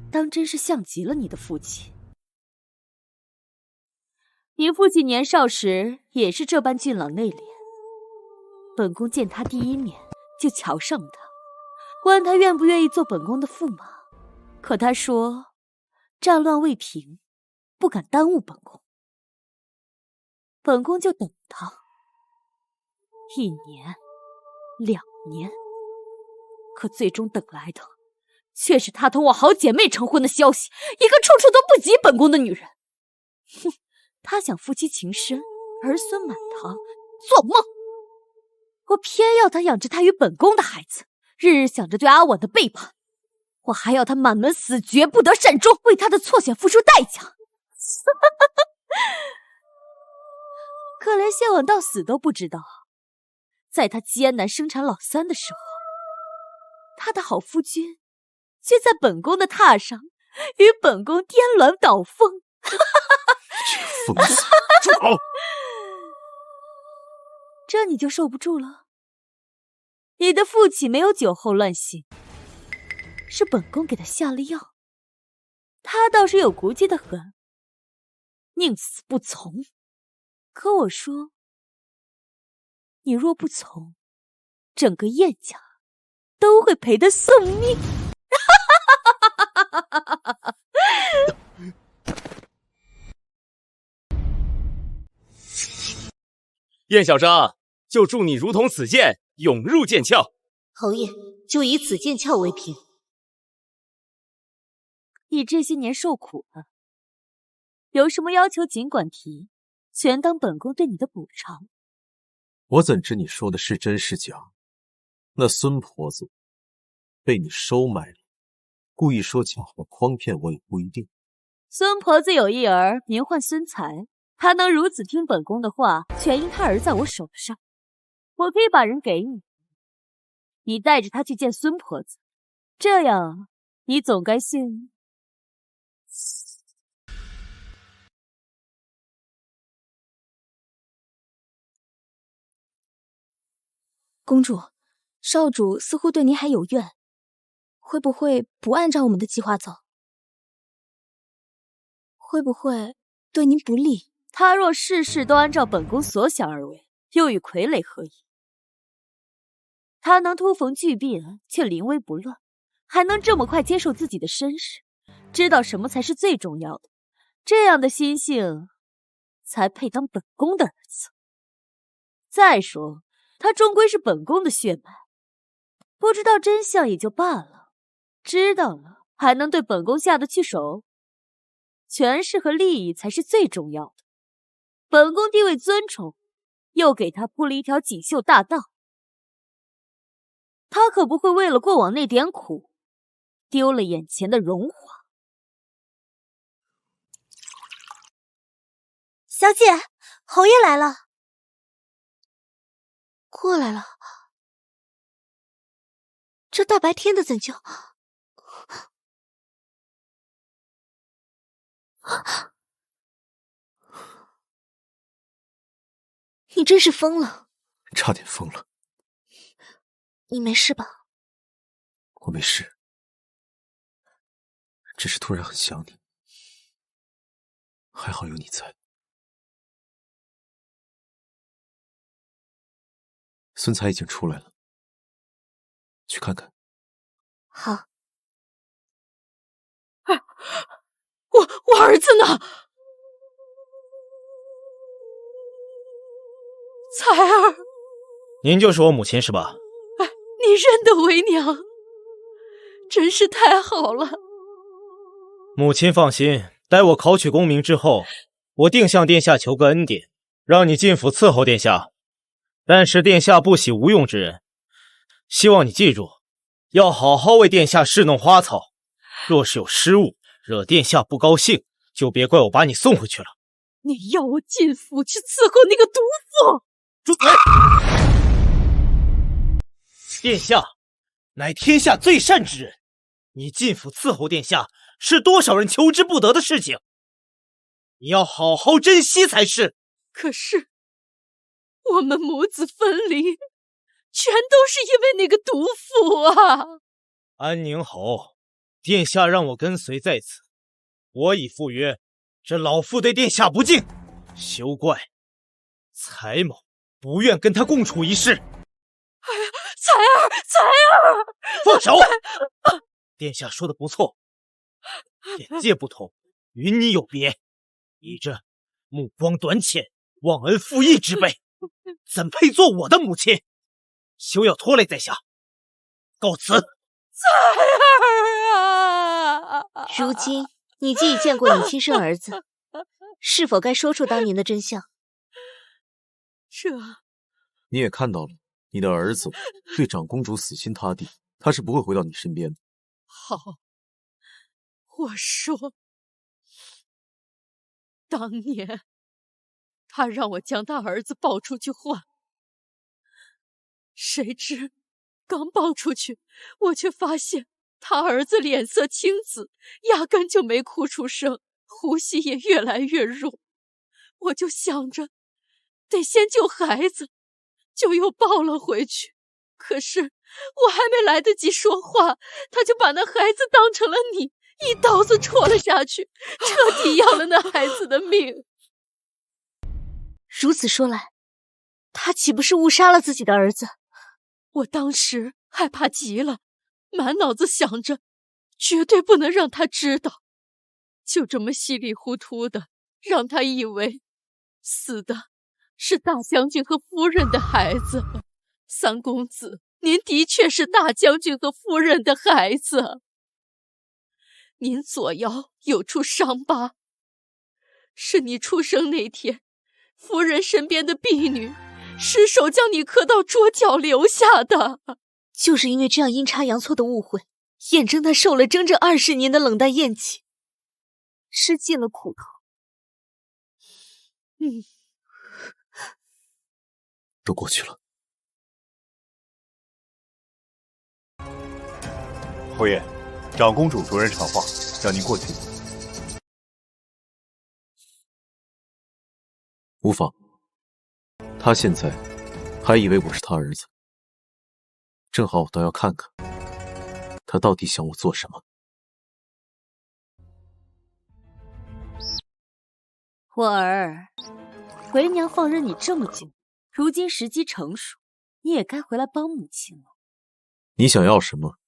当真是像极了你的父亲。你父亲年少时也是这般俊朗内敛，本宫见他第一面就瞧上了他，问他愿不愿意做本宫的驸马，可他说战乱未平，不敢耽误本宫。本宫就等他1年、2年，可最终等来的却是他同我好姐妹成婚的消息，一个处处都不及本宫的女人。哼，他想夫妻情深，儿孙满堂，做梦！我偏要他养着他与本宫的孩子，日日想着对阿婉的背叛，我还要他满门死绝，不得善终，为他的错选付出代价。可怜谢婉到死都不知道，在他艰难生产老3的时候，他的好夫君却在本宫的榻上与本宫颠鸾倒凤。疯子，住口！这你就受不住了？你的父亲没有酒后乱性，是本宫给他下了药，他倒是有骨气的很，宁死不从。可我说，你若不从，整个燕家都会陪他送命。燕小生，就祝你如同此剑，永入剑鞘。侯爷就以此剑鞘为凭。你这些年受苦了，有什么要求尽管提，全当本宫对你的补偿。我怎知你说的是真是假？那孙婆子被你收买了，故意说假话诓骗我也不一定。孙婆子有一儿，名唤孙才，她能如此听本宫的话，全因她儿在我手上。我可以把人给你，你带着她去见孙婆子，这样你总该信。公主，少主似乎对您还有怨，会不会不按照我们的计划走？会不会对您不利？他若事事都按照本宫所想而为，又与傀儡何异？他能突逢巨变却临危不乱，还能这么快接受自己的身世，知道什么才是最重要的，这样的心性才配当本宫的儿子。再说他终归是本宫的血脉，不知道真相也就罢了，知道了还能对本宫下得去手？权势和利益才是最重要的。本宫地位尊崇，又给他铺了一条锦绣大道，他可不会为了过往那点苦，丢了眼前的荣华。小姐，侯爷来了。过来了，这大白天的怎就……你真是疯了！差点疯了。你没事吧？我没事，只是突然很想你。还好有你在。孙才已经出来了，去看看。好。我儿子呢？才儿，您就是我母亲是吧？你认得为娘，真是太好了。母亲放心，待我考取功名之后，我定向殿下求个恩典，让你进府伺候殿下。但是殿下不喜无用之人，希望你记住，要好好为殿下侍弄花草。若是有失误，惹殿下不高兴，就别怪我把你送回去了。你要我进府去伺候那个毒妇？住嘴！殿下乃天下最善之人，你进府伺候殿下，是多少人求之不得的事情，你要好好珍惜才是。可是我们母子分离，全都是因为那个毒妇啊！安宁侯，殿下让我跟随在此，我已赴约，这老妇对殿下不敬，休怪才某不愿跟他共处一室。哎呀，才儿，放手！殿下说的不错，眼界不同，与你有别。你这目光短浅、忘恩负义之辈，怎配做我的母亲？休要拖累在下，告辞。才儿啊！如今你既已见过你亲生儿子，是否该说出当年的真相？你也看到了，你的儿子对长公主死心塌地，他是不会回到你身边的。好，我说，当年他让我将他儿子抱出去换，谁知刚抱出去，我却发现他儿子脸色青紫，压根就没哭出声，呼吸也越来越弱。我就想着得先救孩子，就又抱了回去。可是我还没来得及说话，他就把那孩子当成了你，一刀子戳了下去，彻底要了那孩子的命。如此说来，他岂不是误杀了自己的儿子？我当时害怕极了，满脑子想着绝对不能让他知道，就这么稀里糊涂的让他以为死的是大将军和夫人的孩子。三公子，您的确是大将军和夫人的孩子。您左腰有处伤疤，是你出生那天，夫人身边的婢女失手将你磕到桌角留下的。就是因为这样阴差阳错的误会，燕征他受了整整20年的冷淡厌弃，吃尽了苦头。都过去了。侯爷，长公主着人传话，让您过去。无妨，他现在还以为我是他儿子，正好我倒要看看他到底想我做什么。我儿，回娘放任你这么久，如今时机成熟，你也该回来帮母亲了。你想要什么？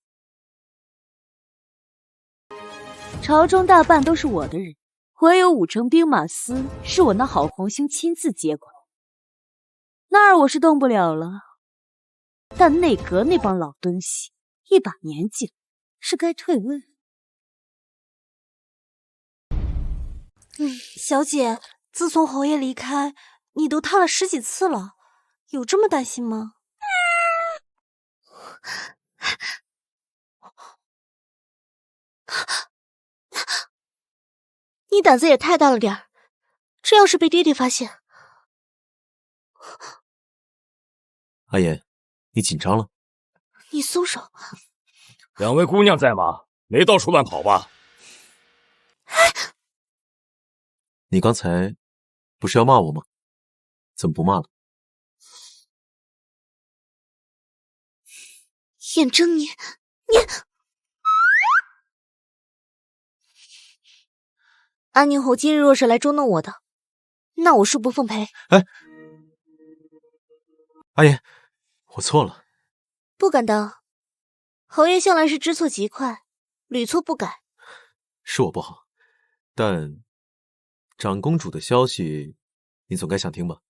朝中大半都是我的人，唯有5城兵马司是我那好皇兄亲自接管，那儿我是动不了了。但内阁那帮老东西，一把年纪了，是该退位。小姐，自从侯爷离开，你都踏了10几次了，有这么担心吗？你胆子也太大了点儿，这要是被爹爹发现……阿言，你紧张了？你松手！两位姑娘在吗？没到处乱跑吧？你刚才不是要骂我吗？怎么不骂了？燕征，你……安宁侯今日若是来捉弄我的，那我恕不奉陪。哎，阿言，我错了。不敢当，侯爷向来是知错极快，屡错不改。是我不好，但长公主的消息，你总该想听吧？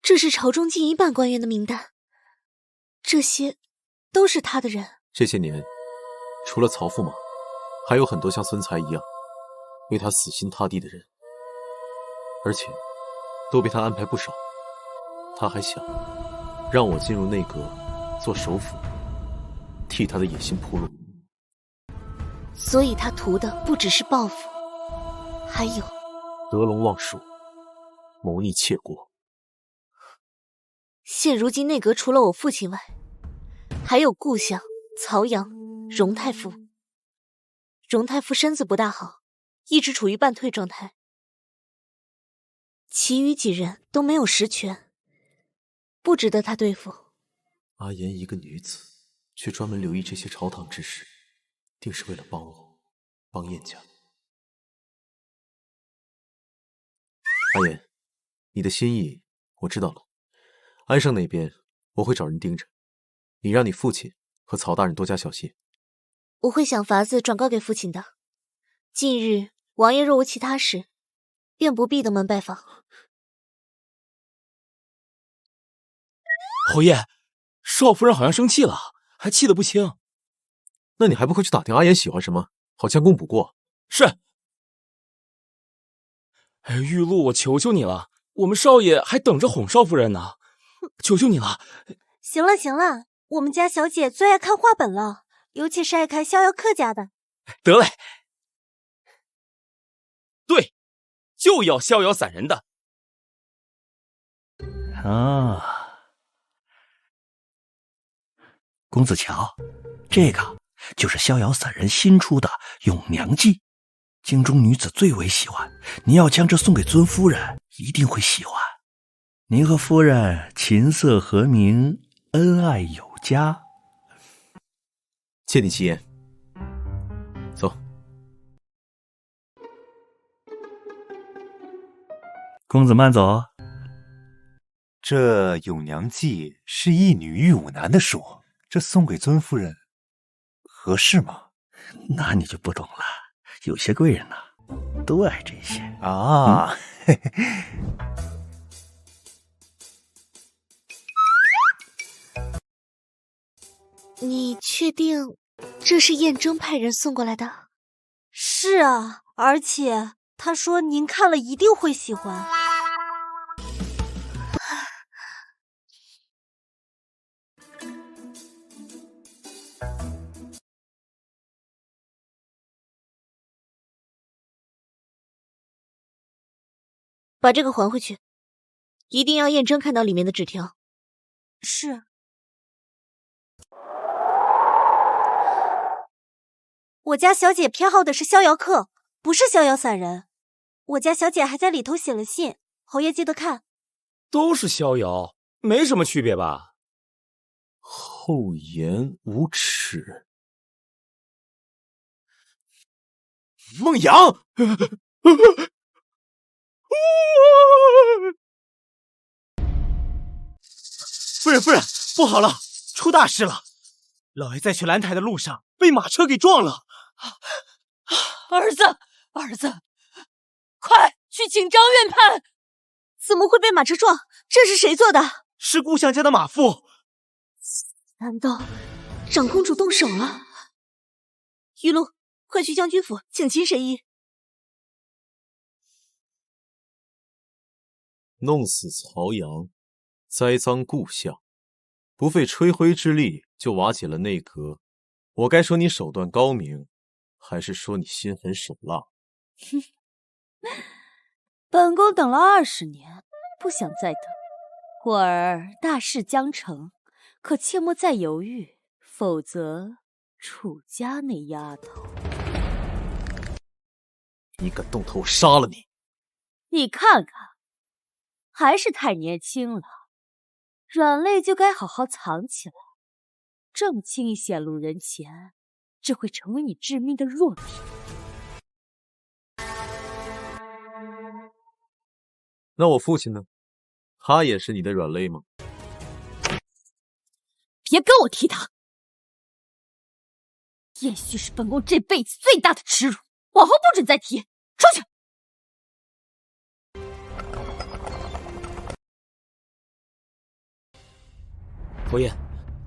这是朝中近1半官员的名单，这些都是他的人。这些年，除了曹驸马，还有很多像孙才一样为他死心塌地的人，而且都被他安排不少。他还想让我进入内阁做首辅，替他的野心铺路。所以他图的不只是报复，还有得陇望蜀，谋逆窃国。现如今内阁除了我父亲外，还有顾相、曹阳、荣太傅。荣太傅身子不大好，一直处于半退状态，其余几人都没有实权，不值得他对付。阿言一个女子，却专门留意这些朝堂之事，定是为了帮我，帮燕家。阿言，你的心意我知道了。安胜那边我会找人盯着，你让你父亲和曹大人多加小心。我会想法子转告给父亲的。近日王爷若无其他事，便不必登门拜访。侯爷，少夫人好像生气了，还气得不轻。那你还不快去打听阿言喜欢什么，好将功补过。是。哎，玉露，我求求你了，我们少爷还等着哄少夫人呢，求求你了。行了行了，我们家小姐最爱看话本了，尤其是爱看逍遥客家的。得嘞，对，就要逍遥散人的。啊，公子瞧，这个就是逍遥散人新出的《咏娘记》，京中女子最为喜欢。您要将这送给尊夫人，一定会喜欢。您和夫人琴瑟和鸣，恩爱有加。借你吉言。走。公子慢走。这《咏娘记》是一女遇五男的书，这送给尊夫人合适吗？那你就不懂了，有些贵人都爱这些啊。你确定这是燕征派人送过来的？是啊，而且他说您看了一定会喜欢。把这个还回去，一定要燕征看到里面的纸条。是。我家小姐偏好的是逍遥客，不是逍遥散人。我家小姐还在里头写了信，侯爷记得看。都是逍遥，没什么区别吧？厚颜无耻，孟阳。夫人，夫人，不好了，出大事了！老爷在去兰台的路上被马车给撞了。儿子，儿子，快去请张院判！怎么会被马车撞？这是谁做的？是顾相家的马夫。难道长公主动手了？玉露，快去将军府请秦神医。弄死曹阳，栽赃故乡，不费吹灰之力就瓦解了内阁，我该说你手段高明，还是说你心狠手辣？哼，本宫等了20年，不想再等。过儿大事将成，可切莫再犹豫，否则楚家那丫头……你敢动头，我杀了你！你看看，还是太年轻了，软肋就该好好藏起来。这么轻易显露人前，只会成为你致命的弱点。那我父亲呢？他也是你的软肋吗？别跟我提他！燕絮是本宫这辈子最大的耻辱，往后不准再提。出去！侯爷，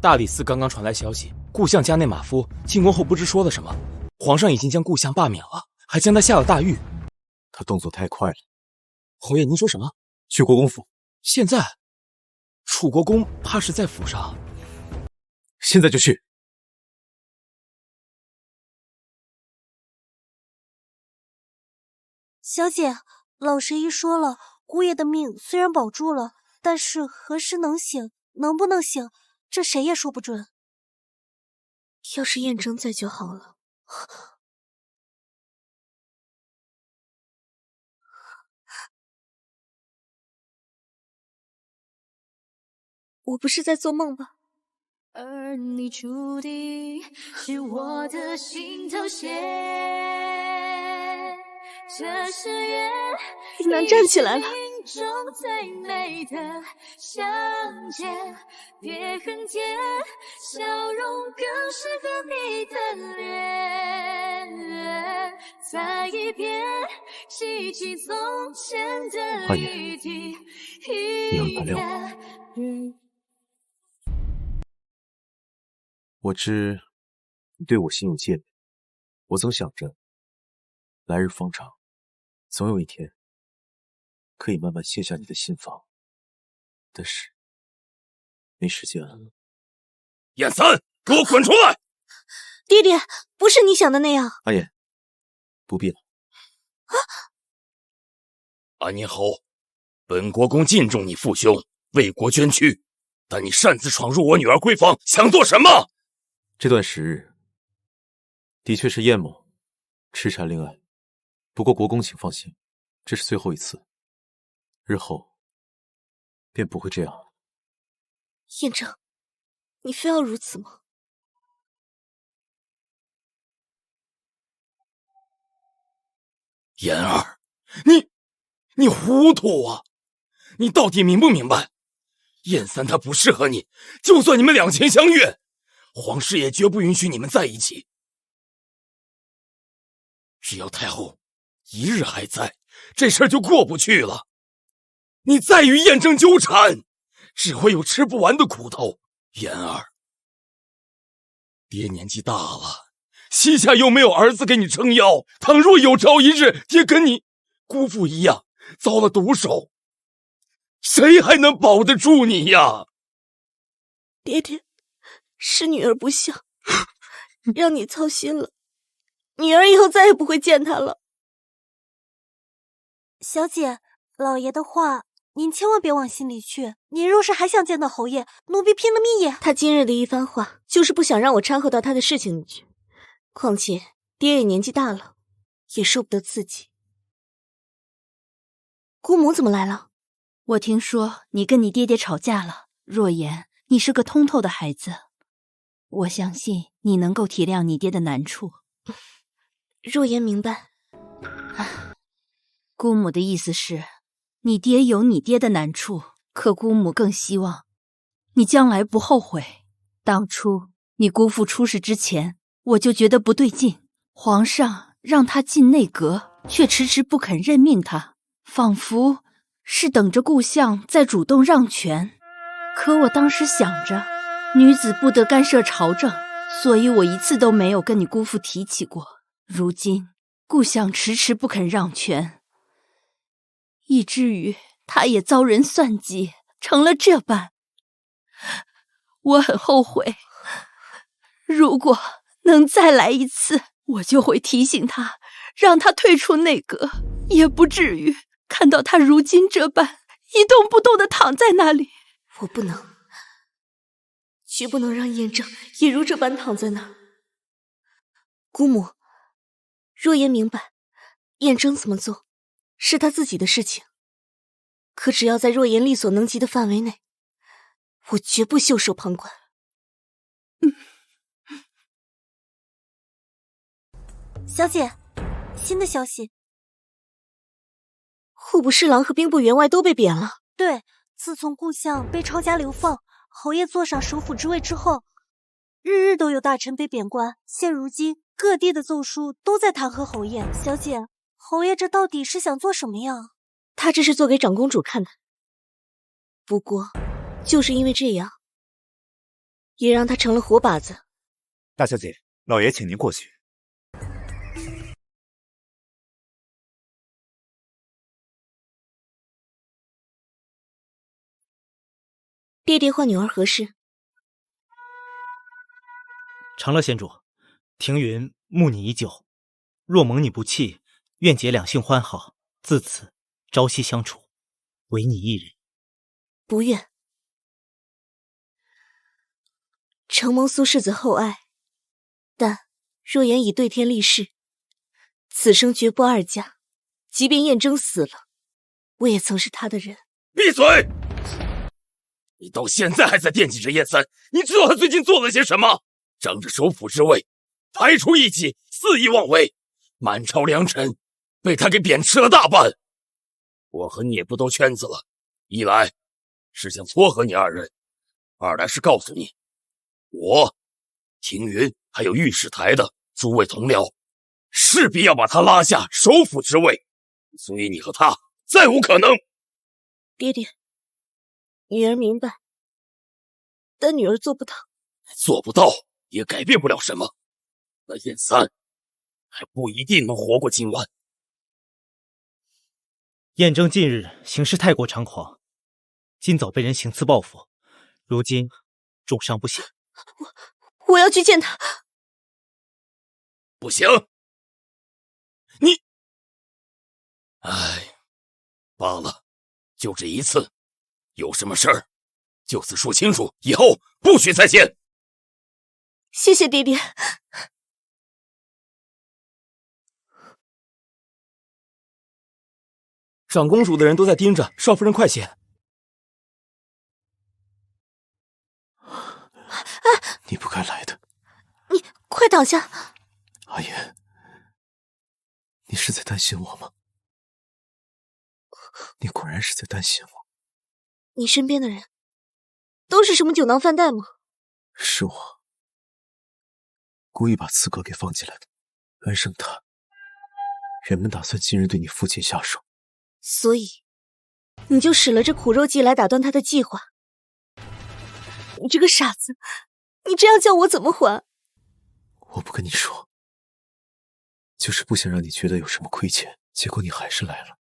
大理寺刚刚传来消息，顾相家那马夫进宫后不知说了什么，皇上已经将顾相罢免了，还将他下了大狱。他动作太快了。侯爷，您说什么？去国公府。现在？楚国公怕是在府上。现在就去。小姐，老神医说了，姑爷的命虽然保住了，但是何时能醒，能不能醒，这谁也说不准。要是燕征在就好了。我不是在做梦吧？而你注定是我的心头血，这誓言林南站起来了。中最美的相见，别恨天，笑容更适合你的脸。再一遍记起从前的一滴一点。我知你对我心有戒备，我总想着来日方长，总有一天可以慢慢卸下你的心防，但是没时间了。燕三，给我滚出来！爹爹，不是你想的那样。阿言，不必了。安宁侯，本国公敬重你父兄，为国捐躯，但你擅自闯入我女儿闺房，想做什么？这段时日的确是燕某痴缠恋爱，不过国公请放心，这是最后一次，日后便不会这样了。燕征，你非要如此吗？妍儿，你糊涂啊！你到底明不明白？燕三他不适合你，就算你们两情相悦，皇室也绝不允许你们在一起。只要太后一日还在，这事儿就过不去了。你再与燕征纠缠，只会有吃不完的苦头。妍儿，爹年纪大了，膝下又没有儿子给你撑腰，倘若有朝一日爹跟你姑父一样遭了毒手，谁还能保得住你呀？爹爹，是女儿不孝，让你操心了。女儿以后再也不会见他了。小姐，老爷的话您千万别往心里去。您若是还想见到侯爷，奴婢拼了命也……他今日的一番话，就是不想让我掺和到他的事情里去。况且爹也年纪大了，也受不得刺激。姑母怎么来了？我听说你跟你爹爹吵架了。若言，你是个通透的孩子，我相信你能够体谅你爹的难处。若言明白。姑母的意思是，你爹有你爹的难处，可姑母更希望你将来不后悔。当初你姑父出事之前，我就觉得不对劲，皇上让他进内阁，却迟迟不肯任命他，仿佛是等着顾相再主动让权。可我当时想着，女子不得干涉朝政，所以我一次都没有跟你姑父提起过。如今顾相迟迟不肯让权，以至于他也遭人算计，成了这般。我很后悔，如果能再来一次，我就会提醒他，让他退出内阁，也不至于看到他如今这般一动不动地躺在那里。我不能，绝不能让燕正也如这般躺在那儿。姑母，若言明白，燕正怎么做是他自己的事情，可只要在若言力所能及的范围内，我绝不袖手旁观。小姐，新的消息，户部侍郎和兵部员外都被贬了。对，自从顾相被抄家流放，侯爷坐上首辅之位之后，日日都有大臣被贬官。现如今各地的奏书都在弹劾侯爷。小姐，侯爷这到底是想做什么呀？他这是做给长公主看的。不过就是因为这样，也让他成了活靶子。大小姐，老爷请您过去。爹爹唤女儿何事？长乐贤主，庭云慕你已久，若蒙你不弃，愿结两性欢好，自此朝夕相处，唯你一人。不愿。承蒙苏世子厚爱，但若言已对天立誓，此生绝不二嫁。即便燕征死了，我也曾是他的人。闭嘴！你到现在还在惦记着燕三，你知道他最近做了些什么？仗着首辅之位，排除异己，肆意妄为，满朝良臣被他给贬斥了大半。我和你也不兜圈子了，一来是想撮合你二人，二来是告诉你，我庭云还有御史台的诸位同僚，势必要把他拉下首辅之位，所以你和他再无可能。爹爹，女儿明白，但女儿做不到。做不到也改变不了什么，那燕三还不一定能活过今晚。燕征近日行事太过猖狂，今早被人行刺报复，如今重伤不醒。我要去见他。不行，你……哎，罢了，就这一次，有什么事儿就此说清楚，以后不许再见。谢谢爹爹。长公主的人都在盯着，少夫人快些！你不该来的。你快躺下。阿言，你是在担心我吗？你果然是在担心我。你身边的人都是什么酒囊饭袋吗？是我故意把刺客给放进来的。安生他原本打算今日对你父亲下手，所以你就使了这苦肉计来打断他的计划。你这个傻子，你这样叫我怎么还？我不跟你说，就是不想让你觉得有什么亏欠，结果你还是来了。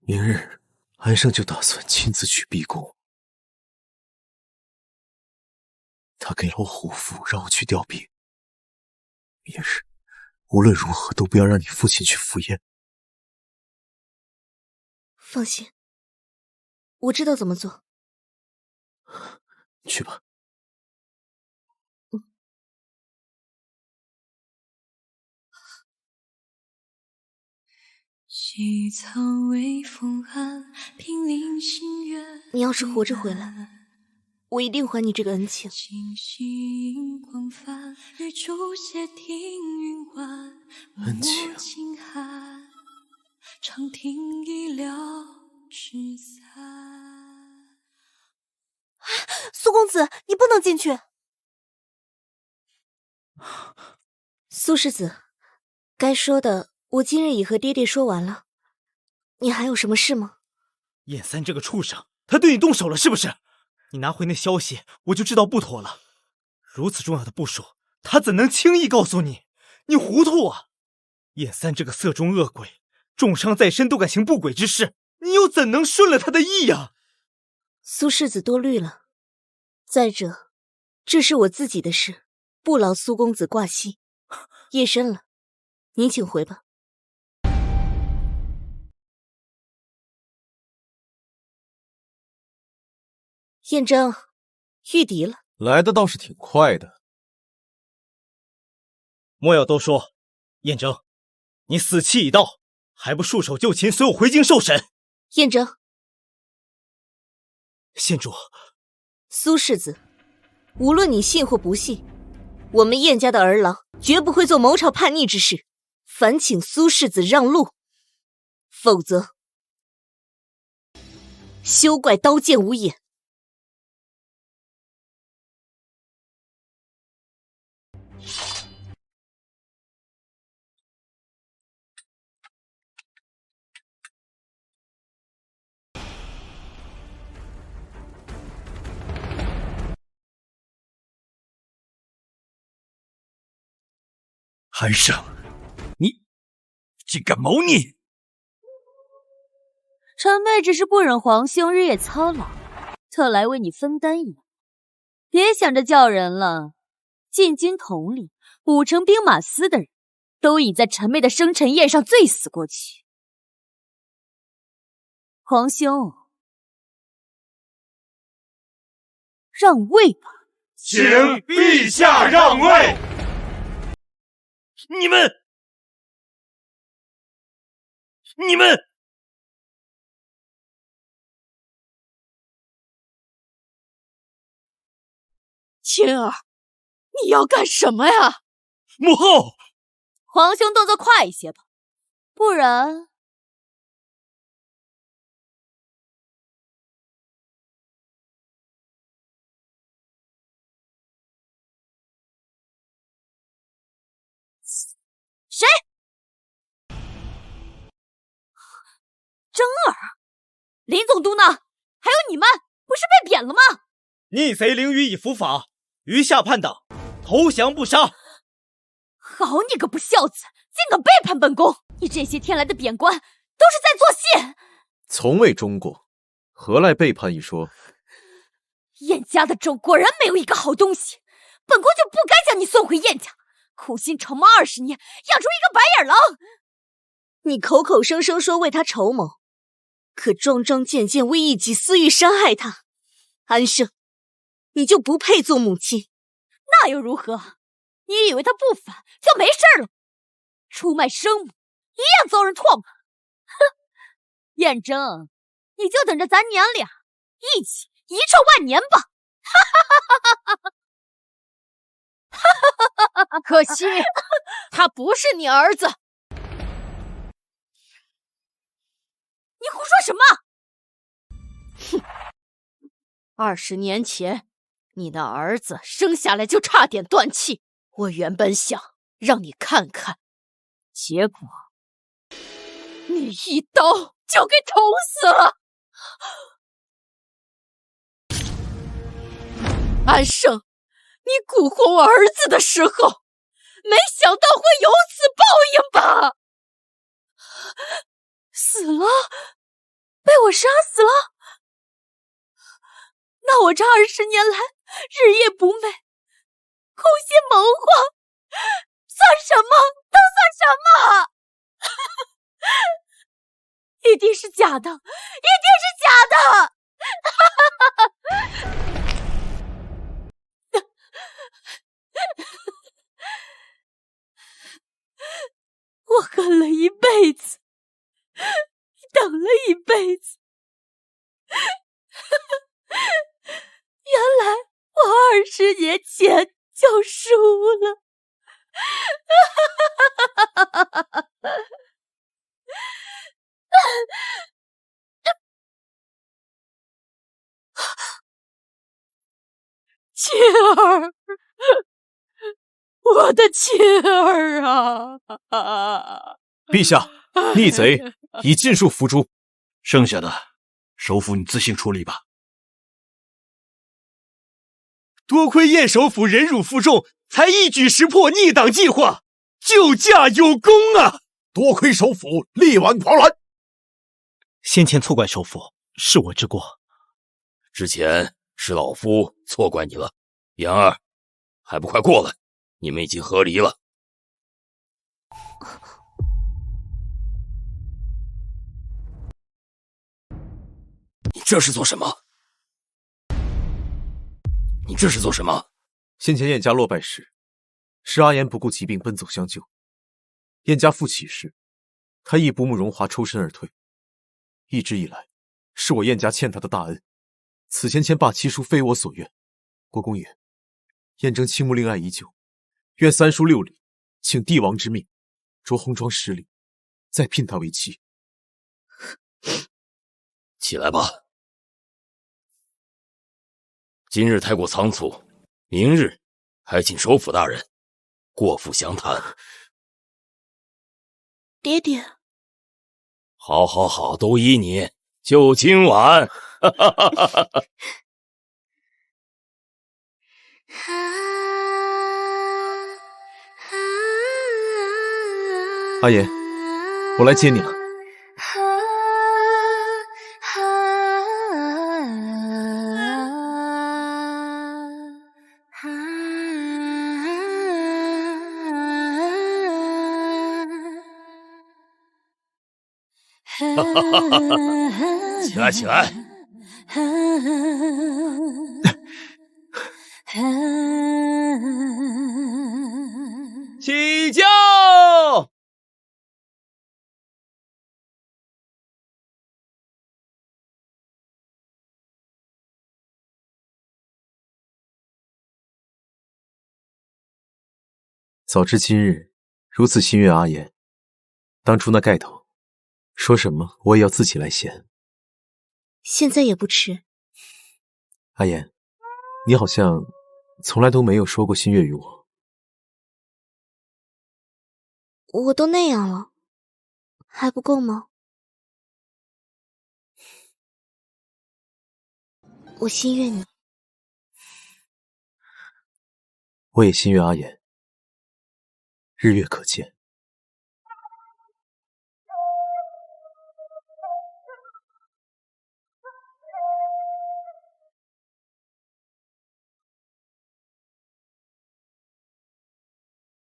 明日安胜就打算亲自去逼宫，他给了我虎符，让我去调兵。明日无论如何都不要让你父亲去赴宴。放心，我知道怎么做。去吧。西草微风寒，平林星月。你要是活着回来，我一定还你这个恩情。恩情。长亭已了纸伞。苏公子，你不能进去。苏世子，该说的我今日已和爹爹说完了，你还有什么事吗？燕三这个畜生，他对你动手了是不是？你拿回那消息，我就知道不妥了。如此重要的部署，他怎能轻易告诉你？你糊涂啊！燕三这个色中恶鬼，重伤在身都敢行不轨之事，你又怎能顺了他的意呀？苏世子多虑了。再者，这是我自己的事，不劳苏公子挂心。夜深了，您请回吧。燕征，御敌了。来的倒是挺快的。莫要多说，燕征，你死期已到，还不束手就擒，随我回京受审？燕征，县主，苏世子，无论你信或不信，我们燕家的儿郎绝不会做谋朝叛逆之事，烦请苏世子让路，否则休怪刀剑无眼。韩胜，你竟敢谋逆！臣妹只是不忍皇兄日夜操劳，特来为你分担一把。别想着叫人了，进京统领5城兵马司的人，都已在臣妹的生辰宴上醉死过去。皇兄，让位吧。请陛下让位。你们！青儿，你要干什么呀？母后，皇兄动作快一些吧，不然……谁？征儿，林总督呢？还有你们，不是被贬了吗？逆贼凌羽已伏法，余下叛党，投降不杀。好你个不孝子，竟敢背叛本宫！你这些天来的贬官，都是在做戏。从未中过，何来背叛一说？燕家的种果然没有一个好东西，本宫就不该将你送回燕家。苦心筹谋20年，养出一个白眼狼。你口口声声说为他筹谋，可桩桩件件为一己私欲伤害他。安胜，你就不配做母亲。那又如何？你以为他不反就没事了？出卖生母一样遭人唾骂。哼，燕征，你就等着咱娘俩一起遗臭万年吧。哈哈哈哈哈！可惜，他不是你儿子。你胡说什么？哼！20年前，你的儿子生下来就差点断气，我原本想让你看看，结果你一刀就给捅死了。安胜，你蛊惑我儿子的时候，没想到会有此报应吧？死了，被我杀死了。那我这20年来日夜不寐，空心谋划，算什么？都算什么？一定是假的，一定是假的！我恨了一辈子，等了一辈子，原来我20年前就输了。妾儿，我的妾儿啊！陛下，逆贼已尽数伏诛，剩下的首府你自行处理吧。多亏燕首府忍辱负重，才一举识破逆党计划，救驾有功啊！多亏首府力挽狂澜。先前错怪首府，是我之过。之前是老夫错怪你了，杨儿，还不快过来！你们已经和离了。你这是做什么？你这是做什么？先前燕家落败时，是阿言不顾疾病奔走相救。燕家复起时，他亦不慕荣华，抽身而退。一直以来，是我燕家欠他的大恩。此前签罢期书非我所愿。国公爷，燕征倾慕令爱已久，愿3书6礼，请帝王之命，着红妆10礼，再聘她为妻。起来吧。今日太过仓促，明日还请首府大人过府详谈。爹爹，好好好，都依你，就今晚。阿言，我来接你了。起来，起来！起轿！早知今日如此心悦阿言，当初那盖头说什么我也要自己来衔。现在也不迟。阿言，你好像从来都没有说过心悦于我。我都那样了，还不够吗？我心悦你。我也心悦阿言，日月可见。